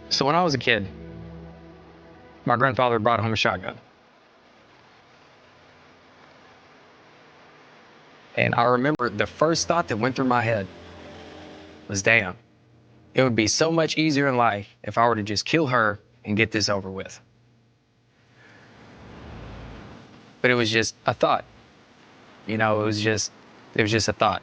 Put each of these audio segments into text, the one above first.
So when I was a kid, my grandfather brought home a shotgun. And I remember the first thought that went through my head was, damn, it would be so much easier in life if I were to just kill her and get this over with. But it was just a thought. It was just a thought.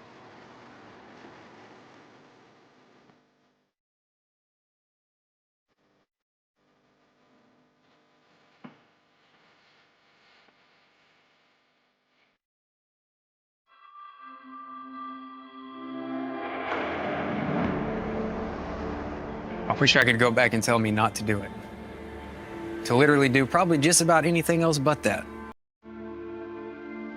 I wish I could go back and tell me not to do it. To literally do probably just about anything else but that.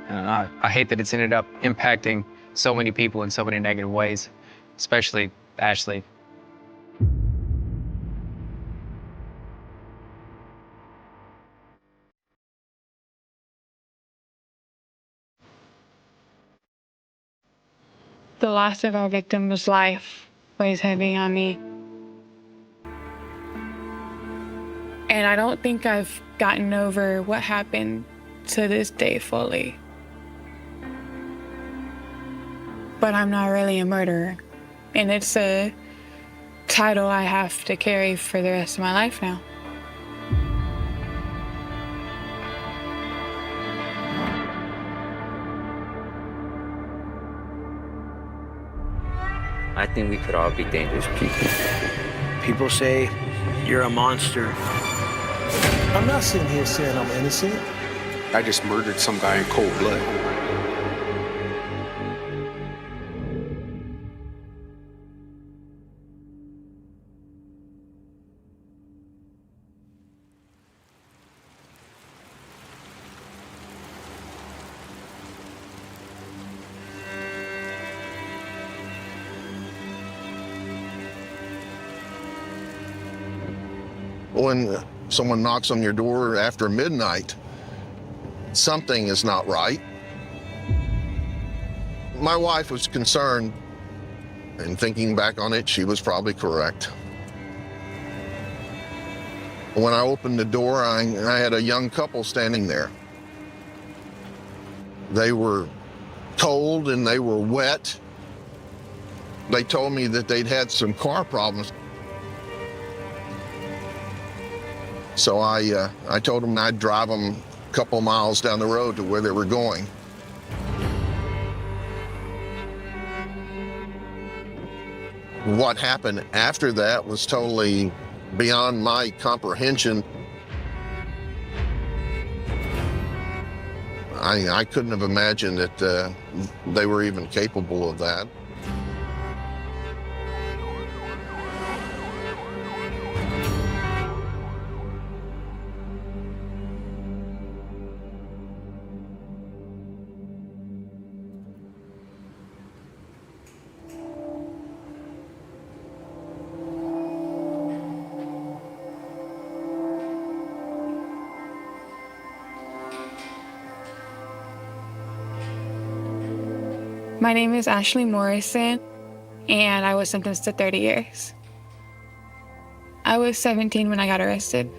And I hate that it's ended up impacting so many people in so many negative ways, especially Ashley. The loss of our victim's life weighs heavy on me. And I don't think I've gotten over what happened to this day fully. But I'm not really a murderer. And it's a title I have to carry for the rest of my life now. I think we could all be dangerous people. People say you're a monster. I'm not sitting here saying I'm innocent. I just murdered some guy in cold blood. When someone knocks on your door after midnight, something is not right. My wife was concerned, and thinking back on it, she was probably correct. When I opened the door, I had a young couple standing there. They were cold and they were wet. They told me that they'd had some car problems. So I told them I'd drive them a couple miles down the road to where they were going. What happened after that was totally beyond my comprehension. I couldn't have imagined that they were even capable of that. My name is Ashley Morrison, and I was sentenced to 30 years. I was 17 when I got arrested.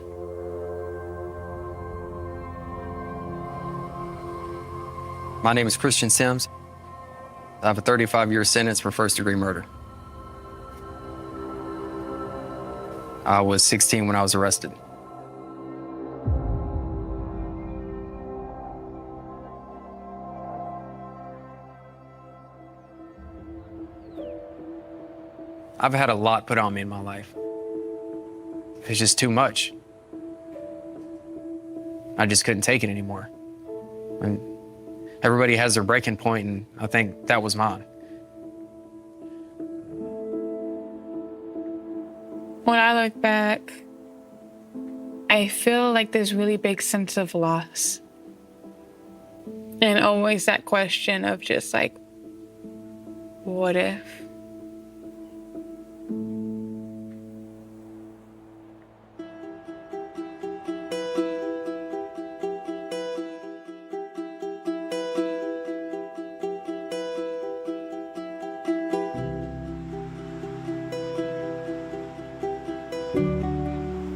My name is Christian Sims. I have a 35-year sentence for first-degree murder. I was 16 when I was arrested. I've had a lot put on me in my life. It's just too much. I just couldn't take it anymore. And everybody has their breaking point, and I think that was mine. When I look back, I feel like there's really big sense of loss. And always that question of just like, what if?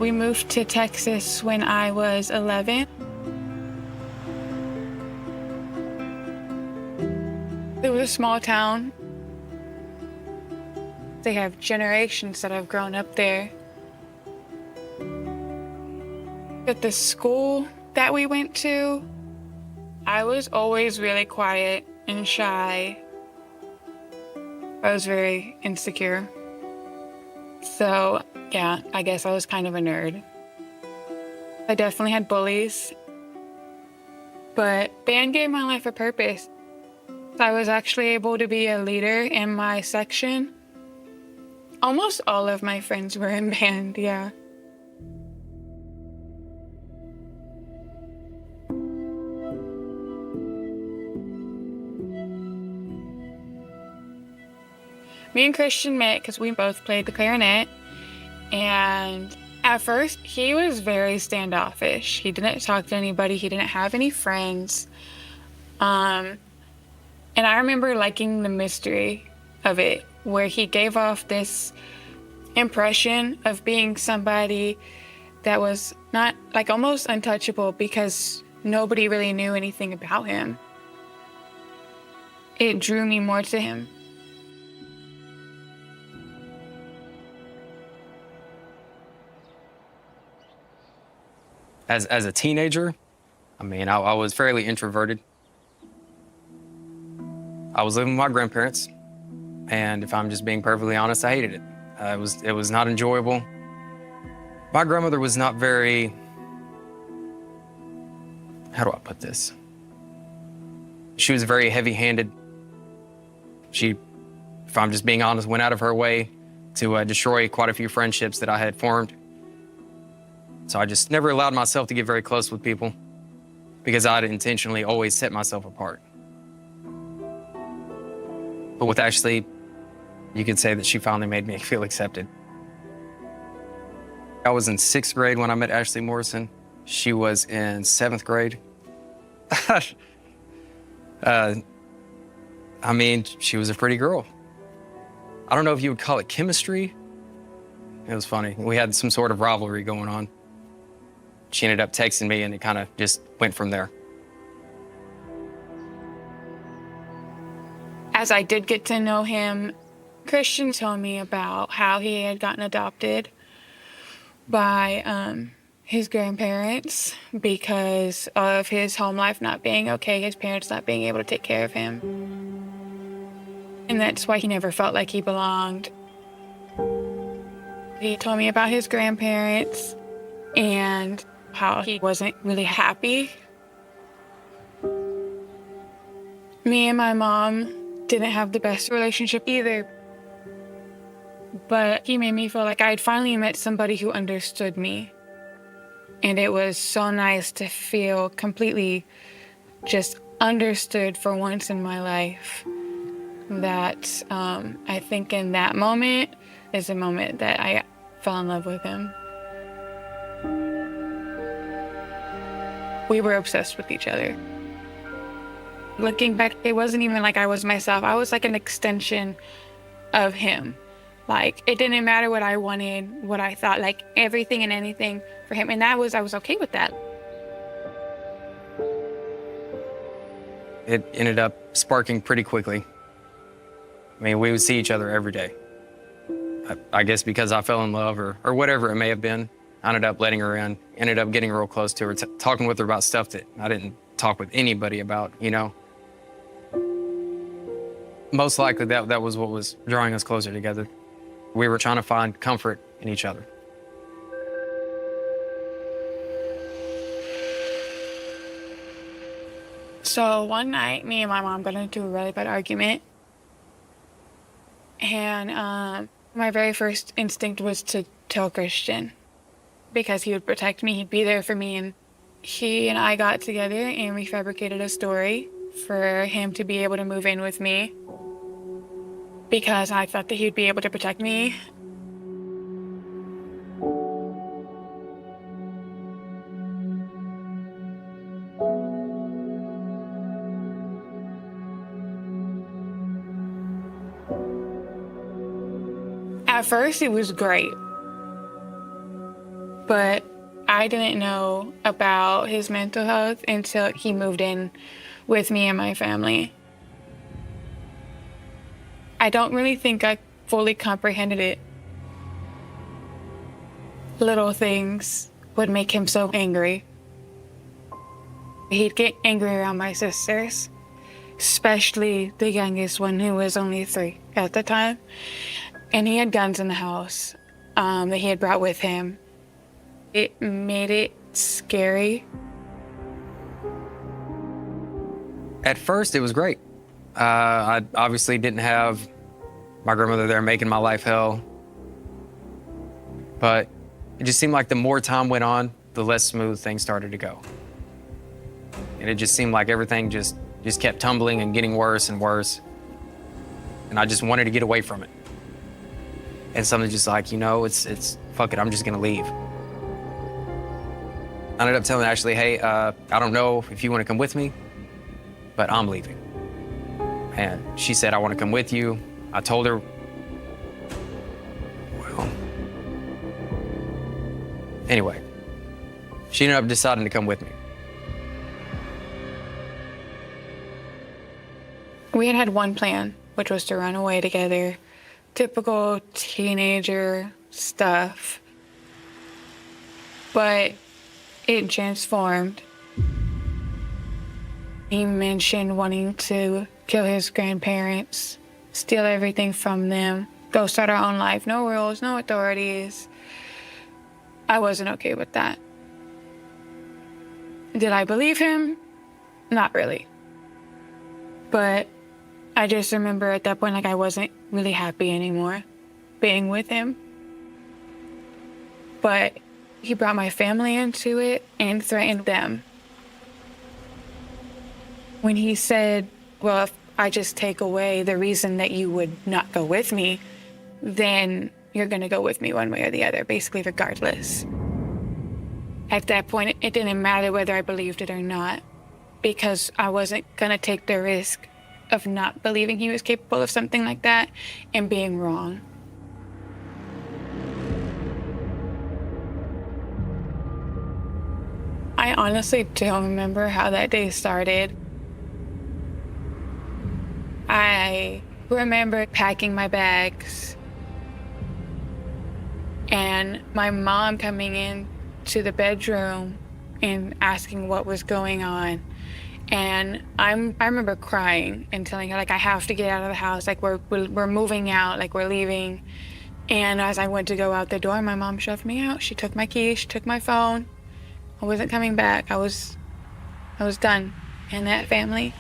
We moved to Texas when I was 11. It was a small town. They have generations that have grown up there. At the school that we went to, I was always really quiet and shy. I was very insecure. So, yeah, I guess I was kind of a nerd. I definitely had bullies, but band gave my life a purpose. I was actually able to be a leader in my section. Almost all of my friends were in band, yeah. Me and Christian met because we both played the clarinet, and at first he was very standoffish. He didn't talk to anybody, he didn't have any friends. And I remember liking the mystery of it, where he gave off this impression of being somebody that was not, like, almost untouchable because nobody really knew anything about him. It drew me more to him. As a teenager, I mean, I was fairly introverted. I was living with my grandparents, and if I'm just being perfectly honest, I hated it. It was not enjoyable. My grandmother was not very, how do I put this? She was very heavy-handed. She, if I'm just being honest, went out of her way to destroy quite a few friendships that I had formed. So I just never allowed myself to get very close with people because I'd intentionally always set myself apart. But with Ashley, you could say that she finally made me feel accepted. I was in 6th grade when I met Ashley Morrison. She was in 7th grade. I mean, she was a pretty girl. I don't know if you would call it chemistry. It was funny. We had some sort of rivalry going on. She ended up texting me, and it kind of just went from there. As I did get to know him, Christian told me about how he had gotten adopted by his grandparents because of his home life not being okay, his parents not being able to take care of him. And that's why he never felt like he belonged. He told me about his grandparents and how he wasn't really happy. Me and my mom didn't have the best relationship either. But he made me feel like I had finally met somebody who understood me. And it was so nice to feel completely just understood for once in my life. That I think in that moment is a moment that I fell in love with him. We were obsessed with each other. Looking back, it wasn't even like I was myself. I was like an extension of him. Like, it didn't matter what I wanted, what I thought, like everything and anything for him. And I was okay with that. It ended up sparking pretty quickly. I mean, we would see each other every day. I guess because I fell in love or whatever it may have been, I ended up letting her in, ended up getting real close to her, talking with her about stuff that I didn't talk with anybody about, you know? Most likely that was what was drawing us closer together. We were trying to find comfort in each other. So one night, me and my mom got into a really bad argument. And my very first instinct was to tell Christian because he would protect me, he'd be there for me. And he and I got together and we fabricated a story for him to be able to move in with me because I thought that he'd be able to protect me. At first, it was great. But I didn't know about his mental health until he moved in with me and my family. I don't really think I fully comprehended it. Little things would make him so angry. He'd get angry around my sisters, especially the youngest one, who was only 3 at the time. And he had guns in the house that he had brought with him. It made it scary. At first, it was great. I obviously didn't have my grandmother there making my life hell. But it just seemed like the more time went on, the less smooth things started to go. And it just seemed like everything just kept tumbling and getting worse and worse. And I just wanted to get away from it. And something just like, it's fuck it, I'm just gonna leave. I ended up telling Ashley, hey, I don't know if you wanna come with me, but I'm leaving. And she said, I wanna come with you. I told her, well, anyway, she ended up deciding to come with me. We had one plan, which was to run away together. Typical teenager stuff. But it transformed. He mentioned wanting to kill his grandparents, steal everything from them, go start our own life. No rules, no authorities. I wasn't okay with that. Did I believe him? Not really. But I just remember at that point, I wasn't really happy anymore being with him. But he brought my family into it and threatened them. When he said, well, if I just take away the reason that you would not go with me, then you're gonna go with me one way or the other, basically regardless. At that point, it didn't matter whether I believed it or not, because I wasn't gonna take the risk of not believing he was capable of something like that and being wrong. I honestly don't remember how that day started. I remember packing my bags and my mom coming in to the bedroom and asking what was going on. And I remember crying and telling her, I have to get out of the house. We're moving out, we're leaving. And as I went to go out the door, my mom shoved me out. She took my keys, she took my phone. I wasn't coming back. I was done in that family.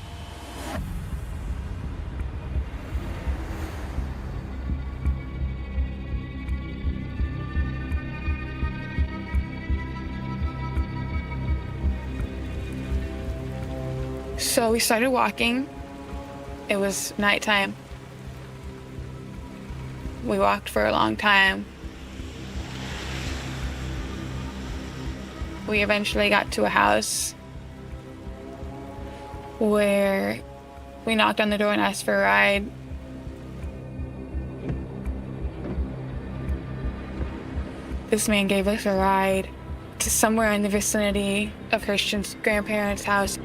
So we started walking. It was nighttime. We walked for a long time. We eventually got to a house where we knocked on the door and asked for a ride. This man gave us a ride to somewhere in the vicinity of Christian's grandparents' house.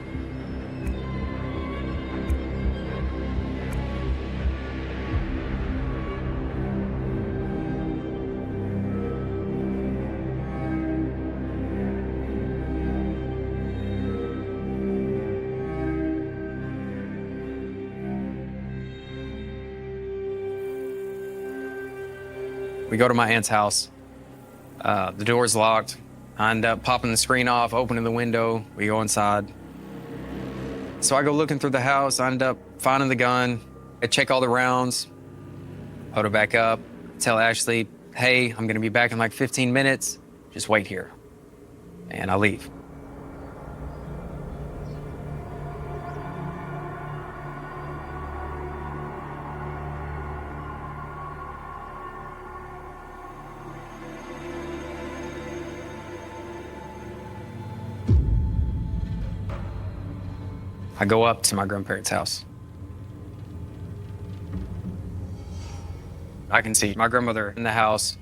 We go to my aunt's house. The door's locked. I end up popping the screen off, opening the window. We go inside. So I go looking through the house. I end up finding the gun. I check all the rounds, put it back up, tell Ashley, hey, I'm gonna be back in 15 minutes. Just wait here. And I leave. I go up to my grandparents' house. I can see my grandmother in the house.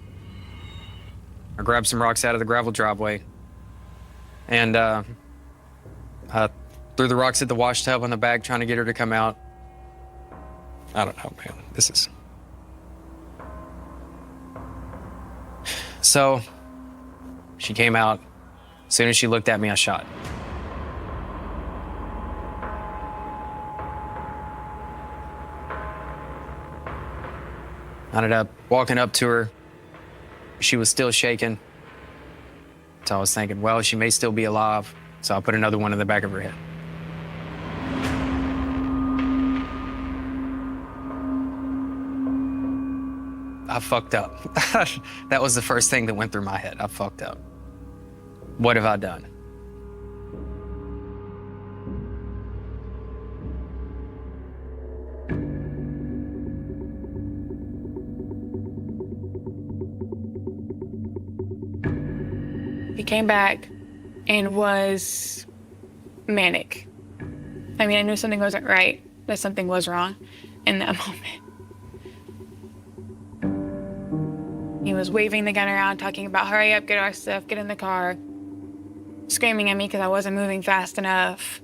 I grabbed some rocks out of the gravel driveway and I threw the rocks at the wash tub on the back, trying to get her to come out. I don't know, man. This is... So she came out. As soon as she looked at me, I shot. I ended up walking up to her. She was still shaking. So I was thinking, well, she may still be alive. So I put another one in the back of her head. I fucked up. That was the first thing that went through my head. I fucked up. What have I done? He came back and was manic. I mean, I knew something wasn't right, that something was wrong in that moment. He was waving the gun around, talking about, hurry up, get our stuff, get in the car, screaming at me because I wasn't moving fast enough.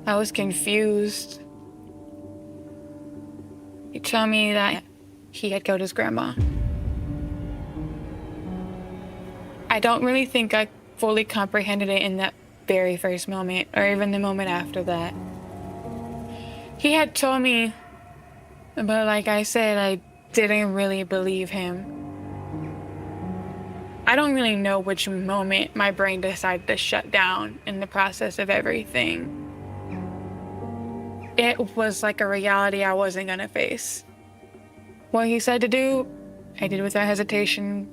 I was confused. He told me that he had killed his grandma. I don't really think I fully comprehended it in that very first moment, or even the moment after that. He had told me, but like I said, I didn't really believe him. I don't really know which moment my brain decided to shut down in the process of everything. It was like a reality I wasn't gonna face. What he said to do, I did without hesitation.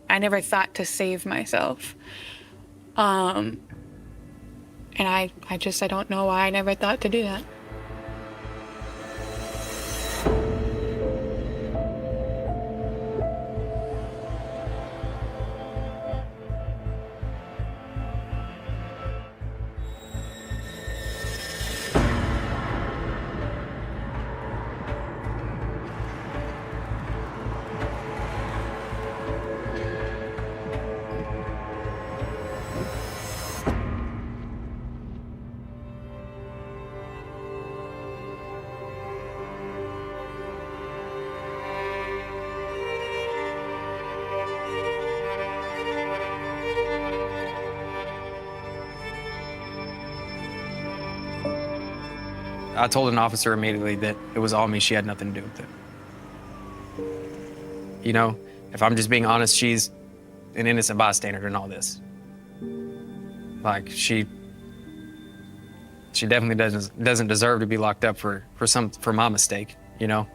I never thought to save myself. And I don't know why I never thought to do that. I told an officer immediately that it was all me. She had nothing to do with it. You know, if I'm just being honest, she's an innocent bystander in all this. Like, she definitely doesn't deserve to be locked up for my mistake, you know?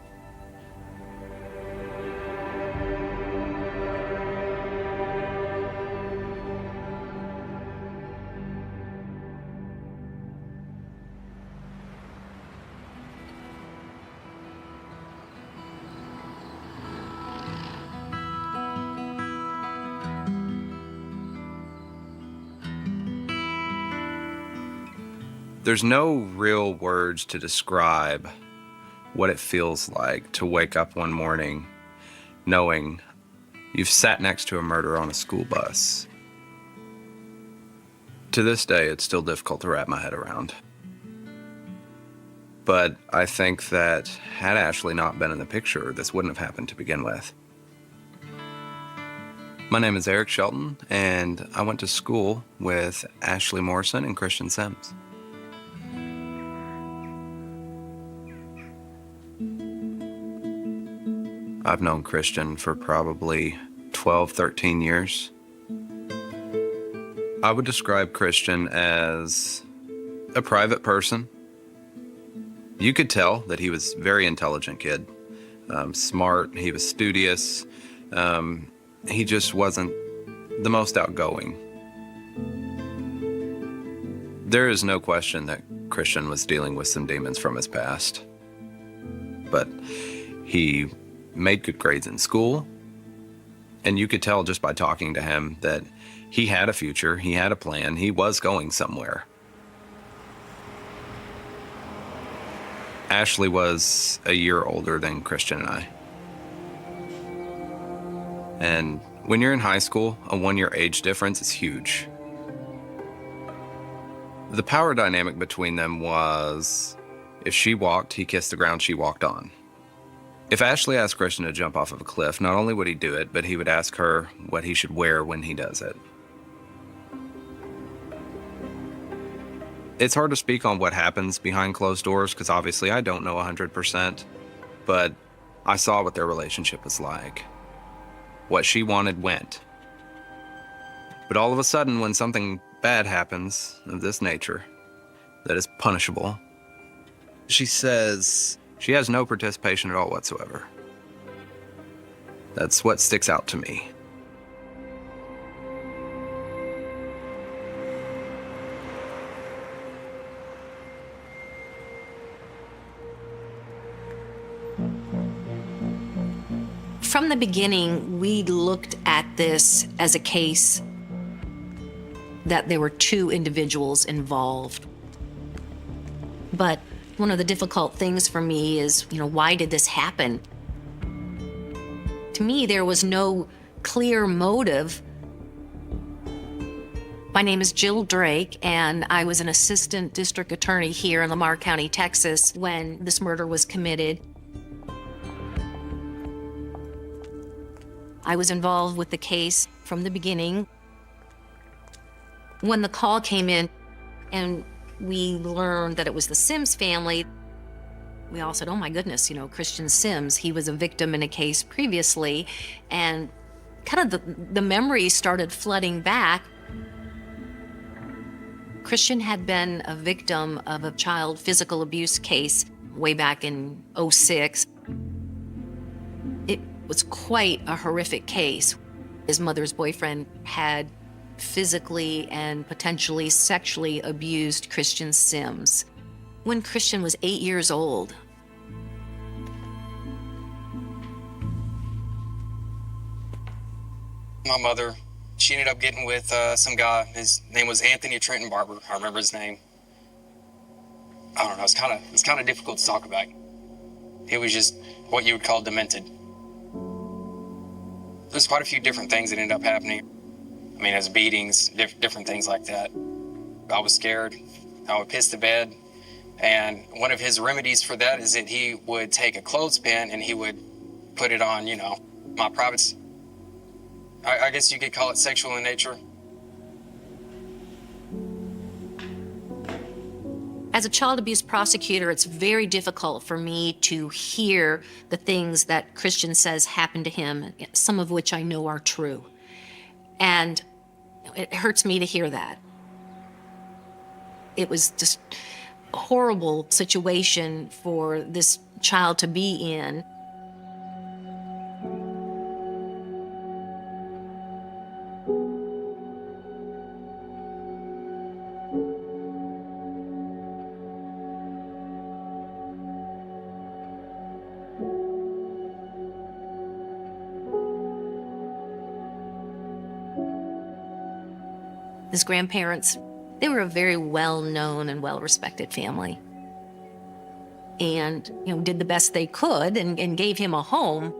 There's no real words to describe what it feels like to wake up one morning knowing you've sat next to a murder on a school bus. To this day, it's still difficult to wrap my head around. But I think that had Ashley not been in the picture, this wouldn't have happened to begin with. My name is Eric Shelton, and I went to school with Ashley Morrison and Christian Sims. I've known Christian for probably 12, 13 years. I would describe Christian as a private person. You could tell that he was a very intelligent kid, smart, he was studious. He just wasn't the most outgoing. There is no question that Christian was dealing with some demons from his past. But he made good grades in school, and you could tell just by talking to him that he had a future, he had a plan, he was going somewhere. Ashley was a year older than Christian and I. And when you're in high school, a 1-year age difference is huge. The power dynamic between them was, if she walked, he kissed the ground she walked on. If Ashley asked Christian to jump off of a cliff, not only would he do it, but he would ask her what he should wear when he does it. It's hard to speak on what happens behind closed doors because obviously I don't know 100%, but I saw what their relationship was like. What she wanted went. But all of a sudden, when something bad happens of this nature that is punishable, she says she has no participation at all whatsoever. That's what sticks out to me. From the beginning, we looked at this as a case that there were two individuals involved. But one of the difficult things for me is, why did this happen? To me, there was no clear motive. My name is Jill Drake, and I was an assistant district attorney here in Lamar County, Texas, when this murder was committed. I was involved with the case from the beginning. When the call came in and we learned that it was the Sims family, we all said, oh my goodness, Christian Sims, he was a victim in a case previously, and kind of the memories started flooding back. Christian had been a victim of a child physical abuse case way back in '06. It was quite a horrific case. His mother's boyfriend had physically and potentially sexually abused Christian Sims when Christian was 8 years old. My mother, she ended up getting with some guy. His name was Anthony Trenton Barber. I remember his name. I don't know, it's kind of difficult to talk about. He was just what you would call demented. There's quite a few different things that ended up happening. I mean, as beatings, different things like that. I was scared. I would piss the bed. And one of his remedies for that is that he would take a clothespin and he would put it on, my privates. I guess you could call it sexual in nature. As a child abuse prosecutor, it's very difficult for me to hear the things that Christian says happened to him, some of which I know are true. And it hurts me to hear that. It was just a horrible situation for this child to be in. His grandparents, they were a very well-known and well-respected family. And, did the best they could and gave him a home.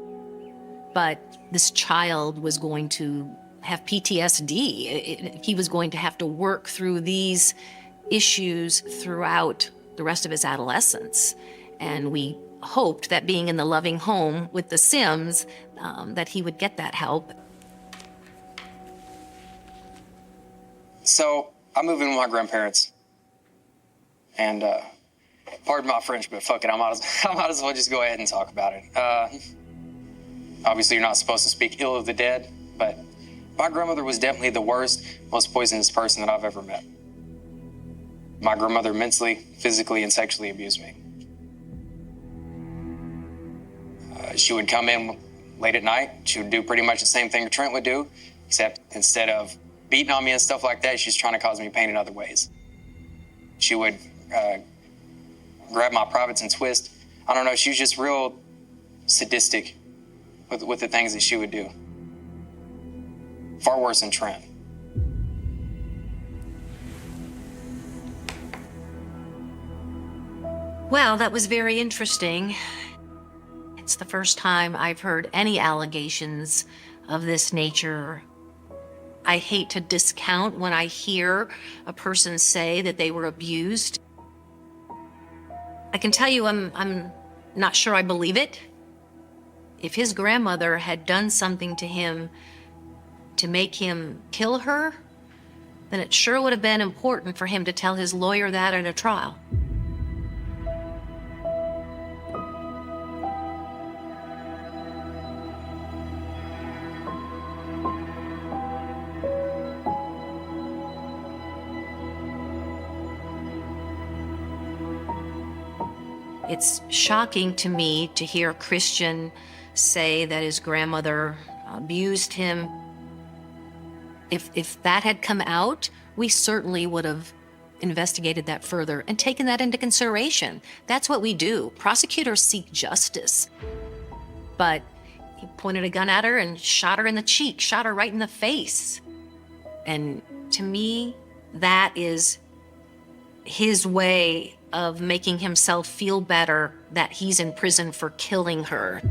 But this child was going to have PTSD. He was going to have to work through these issues throughout the rest of his adolescence. And we hoped that being in the loving home with the Sims, that he would get that help. So I moved in with my grandparents, and pardon my French, but fuck it, I might as well just go ahead and talk about it. Obviously, you're not supposed to speak ill of the dead, but my grandmother was definitely the worst, most poisonous person that I've ever met. My grandmother mentally, physically, and sexually abused me. She would come in late at night. She would do pretty much the same thing Trent would do, except instead of beating on me and stuff like that, she's trying to cause me pain in other ways. She would grab my privates and twist. I don't know, she was just real sadistic with the things that she would do. Far worse than Trent. Well, that was very interesting. It's the first time I've heard any allegations of this nature, I hate to discount when I hear a person say that they were abused. I can tell you I'm not sure I believe it. If his grandmother had done something to him to make him kill her, then it sure would have been important for him to tell his lawyer that at a trial. It's shocking to me to hear a Christian say that his grandmother abused him. If that had come out, we certainly would have investigated that further and taken that into consideration. That's what we do. Prosecutors seek justice. But he pointed a gun at her and shot her in the cheek, shot her right in the face. And to me, that is his way of making himself feel better that he's in prison for killing her.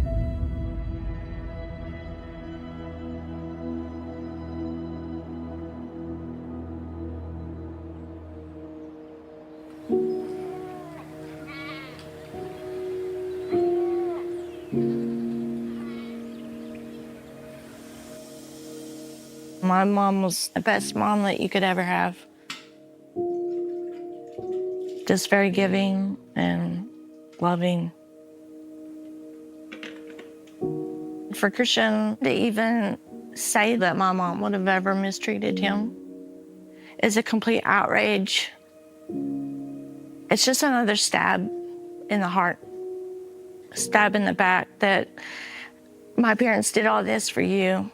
My mom was the best mom that you could ever have. Just very giving and loving. For Christian to even say that my mom would have ever mistreated him is a complete outrage. It's just another stab in the heart, a stab in the back that my parents did all this for you,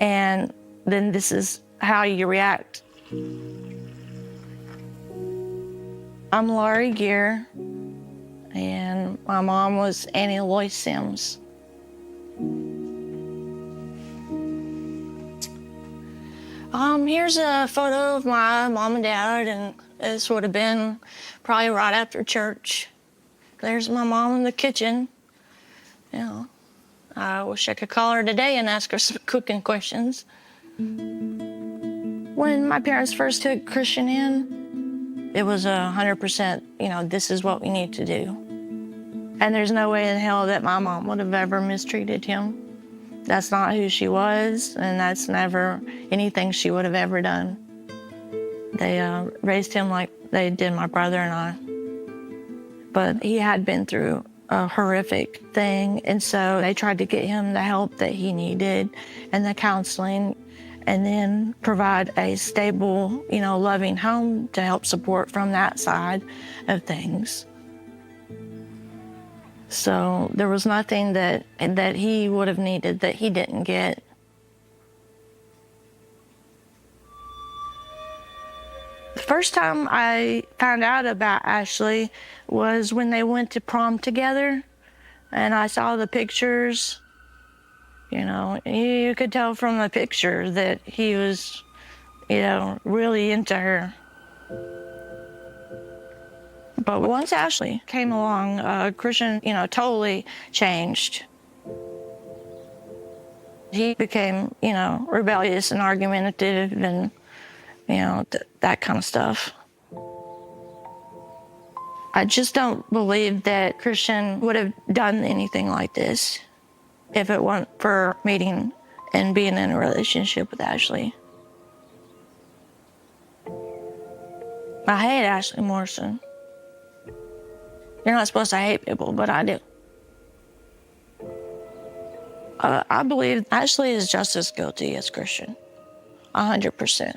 and then this is how you react. I'm Laurie Gear, and my mom was Annie Loy Sims. Here's a photo of my mom and dad, and this would have been probably right after church. There's my mom in the kitchen. You know, I wish I could call her today and ask her some cooking questions. When my parents first took Christian in, it was 100%, this is what we need to do. And there's no way in hell that my mom would have ever mistreated him. That's not who she was, and that's never anything she would have ever done. They raised him like they did my brother and I. But he had been through a horrific thing, and so they tried to get him the help that he needed and the counseling, and then provide a stable, loving home to help support from that side of things. So there was nothing that he would have needed that he didn't get. The first time I found out about Ashley was when they went to prom together, and I saw the pictures. You could tell from the picture that he was, really into her. But once Ashley came along, Christian, totally changed. He became, rebellious and argumentative and, that kind of stuff. I just don't believe that Christian would have done anything like this if it weren't for meeting and being in a relationship with Ashley. I hate Ashley Morrison. You're not supposed to hate people, but I do. I believe Ashley is just as guilty as Christian, 100%.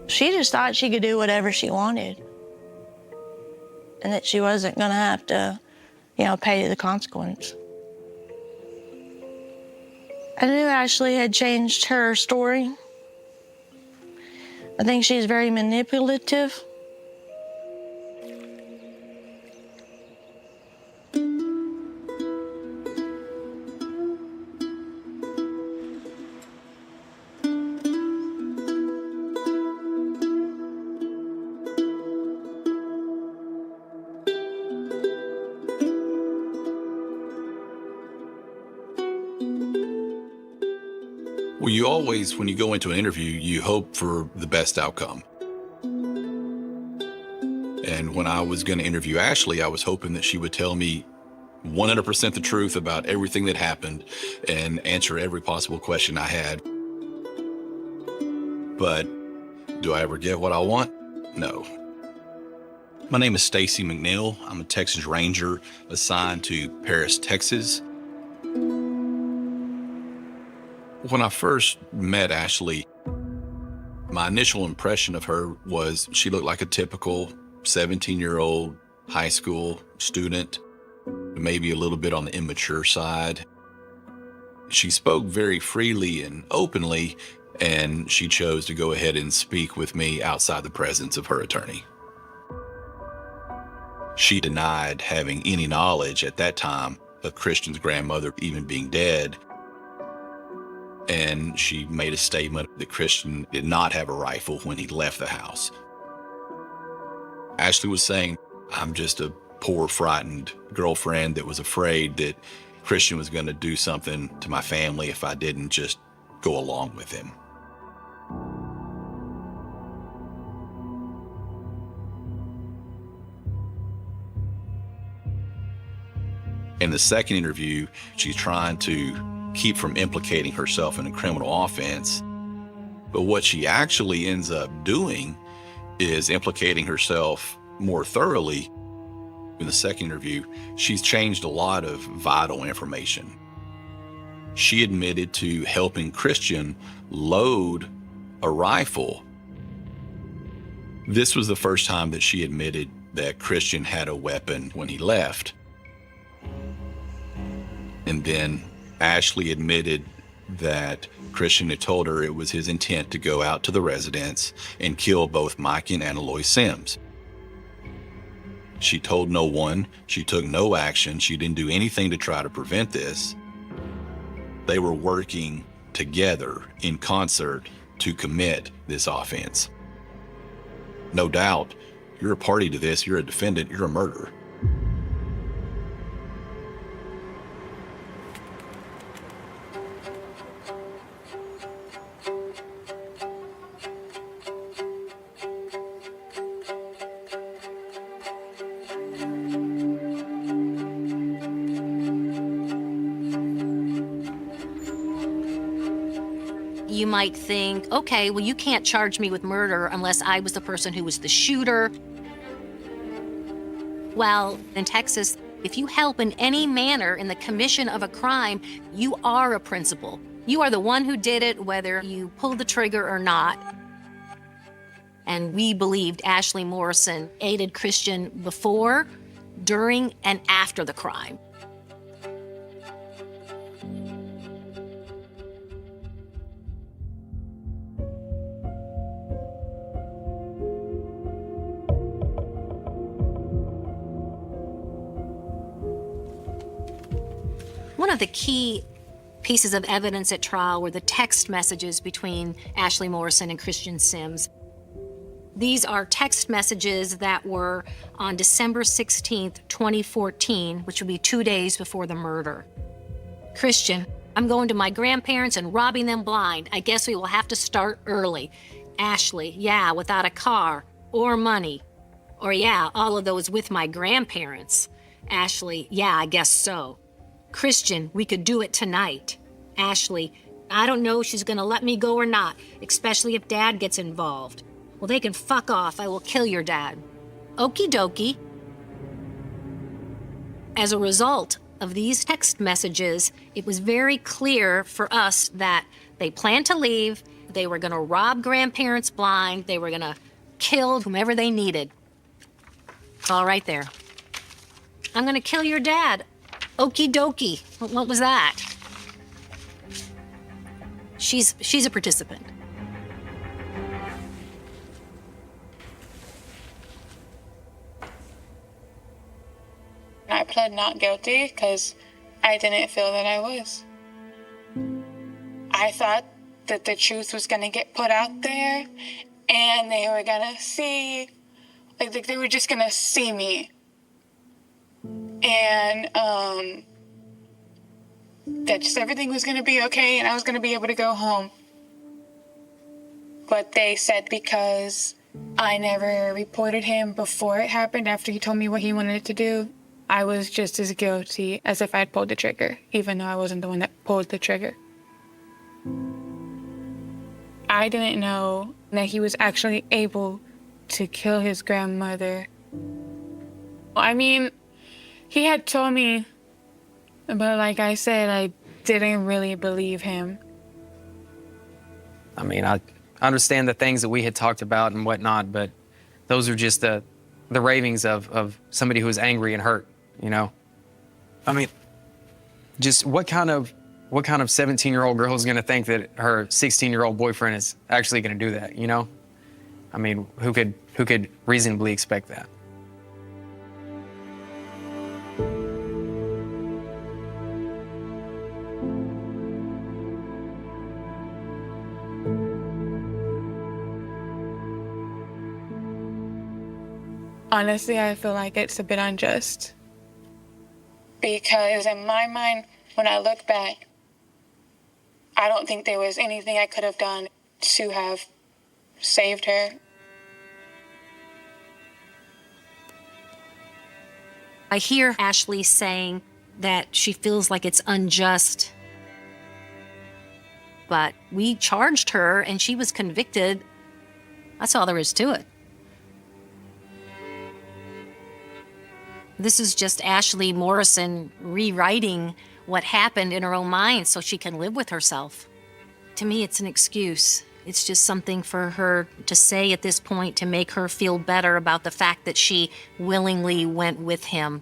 She just thought she could do whatever she wanted, and that she wasn't gonna have to, pay the consequence. I knew Ashley had changed her story. I think she's very manipulative. you always, when you go into an interview, you hope for the best outcome. And when I was going to interview Ashley, I was hoping that she would tell me 100% the truth about everything that happened and answer every possible question I had. But do I ever get what I want? No. My name is Stacy McNeil. I'm a Texas Ranger assigned to Paris, Texas. When I first met Ashley, my initial impression of her was she looked like a typical 17-year-old high school student, maybe a little bit on the immature side. She spoke very freely and openly, and she chose to go ahead and speak with me outside the presence of her attorney. She denied having any knowledge at that time of Christian's grandmother even being dead. And she made a statement that Christian did not have a rifle when he left the house. Ashley was saying, I'm just a poor, frightened girlfriend that was afraid that Christian was going to do something to my family if I didn't just go along with him. In the second interview, she's trying to keep from implicating herself in a criminal offense. But what she actually ends up doing is implicating herself more thoroughly. In the second interview, she's changed a lot of vital information. She admitted to helping Christian load a rifle. This was the first time that she admitted that Christian had a weapon when he left. And then Ashley admitted that Christian had told her it was his intent to go out to the residence and kill both Mike and Annaloy Sims. She told no one, she took no action, she didn't do anything to try to prevent this. They were working together in concert to commit this offense. No doubt, you're a party to this, you're a defendant, you're a murderer. You might think, okay, well, you can't charge me with murder unless I was the person who was the shooter. Well, in Texas, if you help in any manner in the commission of a crime, you are a principal. You are the one who did it, whether you pulled the trigger or not. And we believed Ashley Morrison aided Christian before, during, and after the crime. One of the key pieces of evidence at trial were the text messages between Ashley Morrison and Christian Sims. These are text messages that were on December 16th, 2014, which would be 2 days before the murder. Christian, I'm going to my grandparents and robbing them blind. I guess we will have to start early. Ashley, yeah, without a car or money. Or yeah, all of those with my grandparents. Ashley, yeah, I guess so. Christian, we could do it tonight. Ashley, I don't know if she's gonna let me go or not, especially if Dad gets involved. Well, they can fuck off. I will kill your dad. Okie dokie. As a result of these text messages, it was very clear for us that they planned to leave, they were gonna rob grandparents blind, they were gonna kill whomever they needed. It's all right there. I'm gonna kill your dad. Okie dokie. What was that? She's a participant. I pled not guilty because I didn't feel that I was. I thought that the truth was going to get put out there and they were going to see, like they were just going to see me. And that just everything was going to be okay and I was going to be able to go home. But they said because I never reported him before it happened, after he told me what he wanted to do, I was just as guilty as if I had pulled the trigger, even though I wasn't the one that pulled the trigger. I didn't know that he was actually able to kill his grandmother. I mean, he had told me, but like I said, I didn't really believe him. I mean, I understand the things that we had talked about and whatnot, but those are just the ravings of somebody who is angry and hurt, you know? I mean, just what kind of 17-year-old girl is going to think that her 16-year-old boyfriend is actually going to do that, you know? I mean, who could reasonably expect that? Honestly, I feel like it's a bit unjust. Because in my mind, when I look back, I don't think there was anything I could have done to have saved her. I hear Ashley saying that she feels like it's unjust. But we charged her and she was convicted. That's all there is to it. This is just Ashley Morrison rewriting what happened in her own mind so she can live with herself. To me, it's an excuse. It's just something for her to say at this point to make her feel better about the fact that she willingly went with him.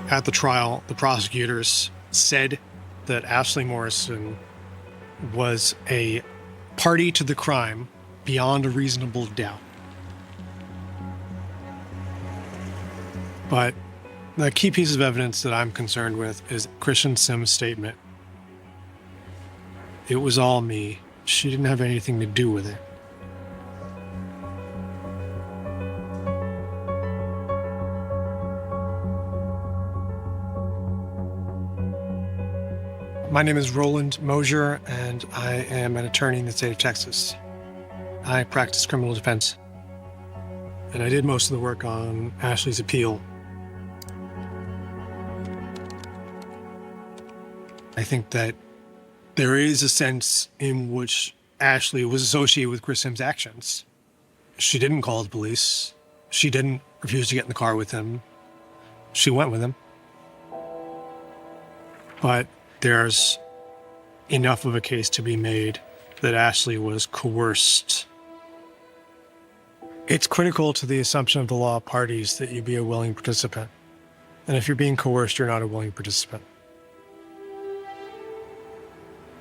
At the trial, the prosecutors said that Ashley Morrison was a party to the crime beyond a reasonable doubt. But the key piece of evidence that I'm concerned with is Christian Sims' statement. It was all me. She didn't have anything to do with it. My name is Roland Mosier, and I am an attorney in the state of Texas. I practice criminal defense, and I did most of the work on Ashley's appeal. I think that there is a sense in which Ashley was associated with Chris Sims' actions. She didn't call the police. She didn't refuse to get in the car with him. She went with him. But there's enough of a case to be made that Ashley was coerced. It's critical to the assumption of the law of parties that you be a willing participant. And if you're being coerced, you're not a willing participant.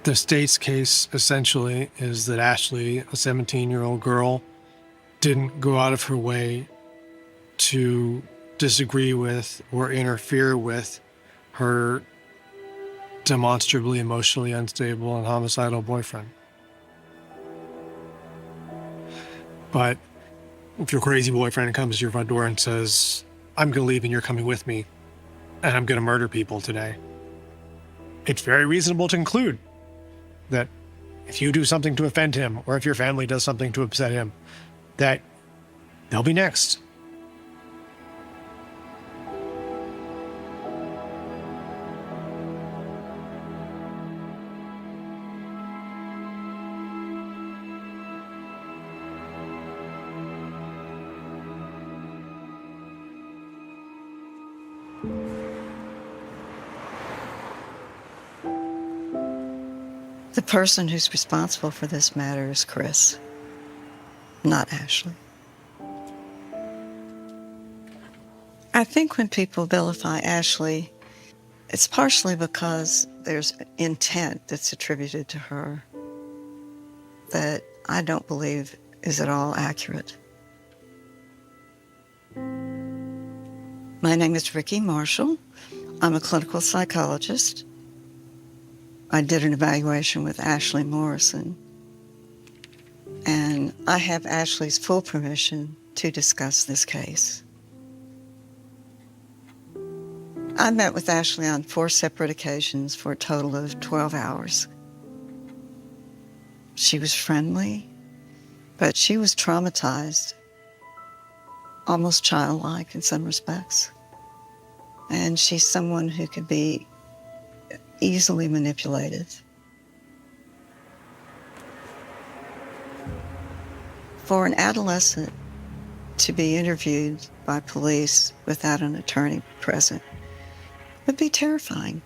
The state's case essentially is that Ashley, a 17-year-old girl, didn't go out of her way to disagree with or interfere with her demonstrably emotionally unstable and homicidal boyfriend. But if your crazy boyfriend comes to your front door and says, I'm going to leave and you're coming with me, and I'm going to murder people today, it's very reasonable to conclude that if you do something to offend him, or if your family does something to upset him, that they'll be next. The person who's responsible for this matter is Chris, not Ashley. I think when people vilify Ashley, it's partially because there's intent that's attributed to her that I don't believe is at all accurate. My name is Vicki Marshall. I'm a clinical psychologist. I did an evaluation with Ashley Morrison, and I have Ashley's full permission to discuss this case. I met with Ashley on 4 separate occasions for a total of 12 hours. She was friendly, but she was traumatized, almost childlike in some respects. And she's someone who could be easily manipulated. For an adolescent to be interviewed by police without an attorney present would be terrifying.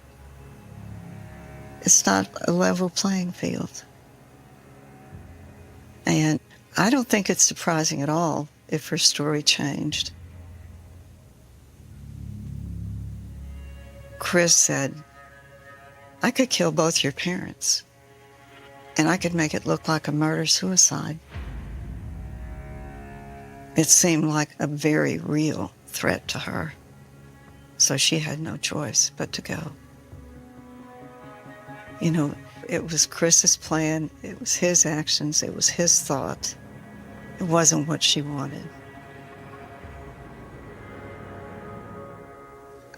It's not a level playing field. And I don't think it's surprising at all if her story changed. Chris said, I could kill both your parents, and I could make it look like a murder-suicide. It seemed like a very real threat to her, so she had no choice but to go. You know, it was Chris's plan, it was his actions, it was his thought. It wasn't what she wanted.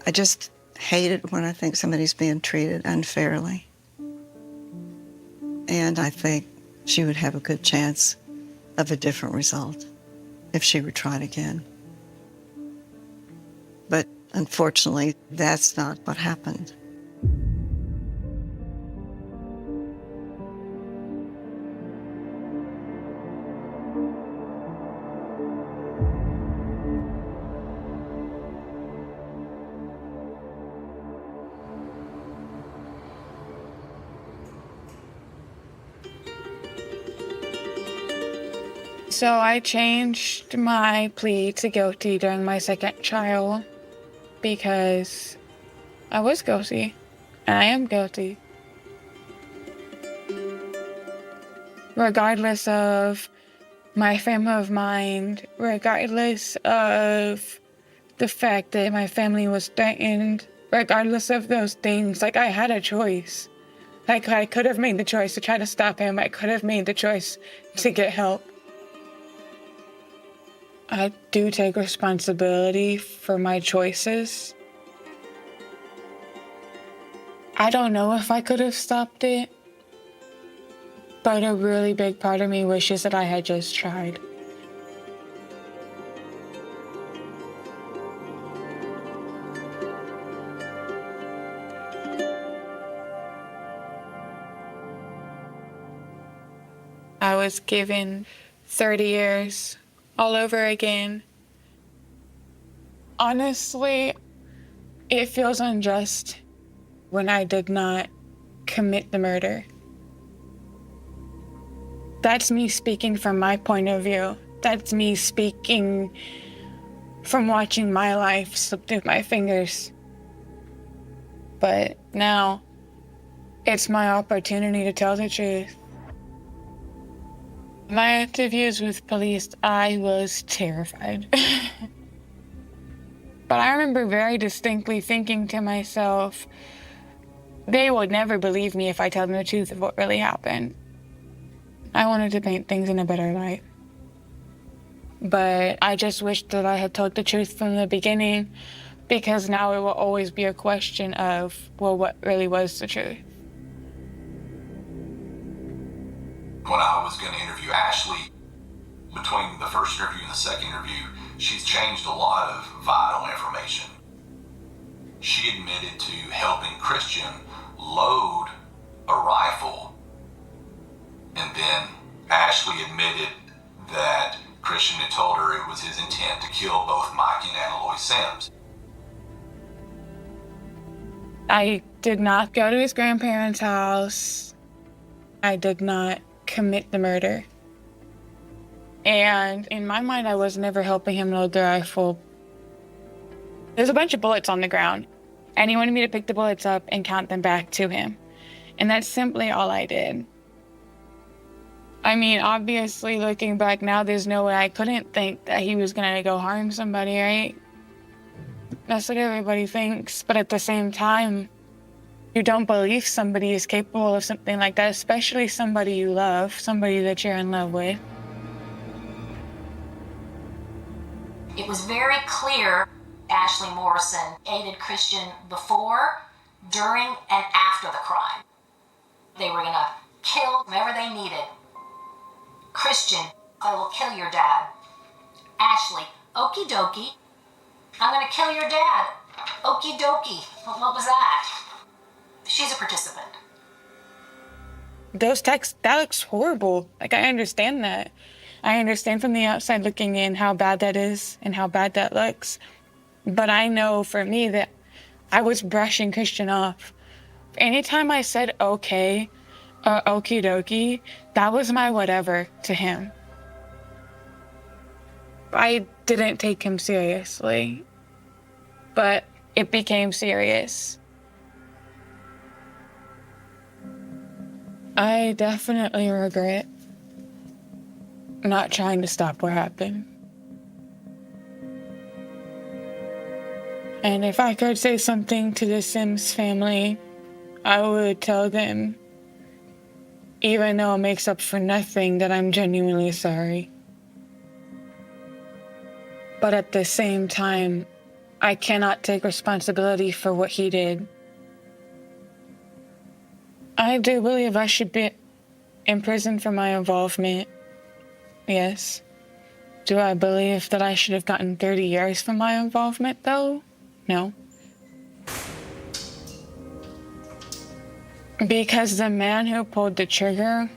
I just hate it when I think somebody's being treated unfairly. And I think she would have a good chance of a different result if she were tried again. But unfortunately, that's not what happened. So I changed my plea to guilty during my second trial because I was guilty, and I am guilty. Regardless of my frame of mind, regardless of the fact that my family was threatened, regardless of those things, like I had a choice. Like I could have made the choice to try to stop him. I could have made the choice to get help. I do take responsibility for my choices. I don't know if I could have stopped it, but a really big part of me wishes that I had just tried. I was given 30 years. All over again. Honestly, it feels unjust when I did not commit the murder. That's me speaking from my point of view. That's me speaking from watching my life slip through my fingers. But now, it's my opportunity to tell the truth. My interviews with police, I was terrified. But I remember very distinctly thinking to myself, they would never believe me if I tell them the truth of what really happened. I wanted to paint things in a better light. But I just wished that I had told the truth from the beginning, because now it will always be a question of, well, what really was the truth? When I was going to interview Ashley, between the first interview and the second interview, she's changed a lot of vital information. She admitted to helping Christian load a rifle, and then Ashley admitted that Christian had told her it was his intent to kill both Mike and Anna Loy Sims. I did not go to his grandparents' house. I did not commit the murder. And in my mind, I was never helping him load the rifle. There's a bunch of bullets on the ground, and he wanted me to pick the bullets up and count them back to him. And that's simply all I did. I mean, obviously, looking back now, there's no way I couldn't think that he was gonna go harm somebody, right? That's what everybody thinks. But at the same time, you don't believe somebody is capable of something like that, especially somebody you love, somebody that you're in love with. It was very clear Ashley Morrison aided Christian before, during, and after the crime. They were gonna kill whoever they needed. Christian, I will kill your dad. Ashley, okie dokie. I'm gonna kill your dad. Okie dokie. What was that? She's a participant. Those texts, that looks horrible. Like, I understand that. I understand from the outside looking in how bad that is and how bad that looks. But I know for me that I was brushing Christian off. Anytime I said okay or okie dokie, that was my whatever to him. I didn't take him seriously, but it became serious. I definitely regret not trying to stop what happened. And if I could say something to the Sims family, I would tell them, even though it makes up for nothing, that I'm genuinely sorry. But at the same time, I cannot take responsibility for what he did. I do believe I should be in prison for my involvement. Yes. Do I believe that I should have gotten 30 years for my involvement, though? No. Because the man who pulled the trigger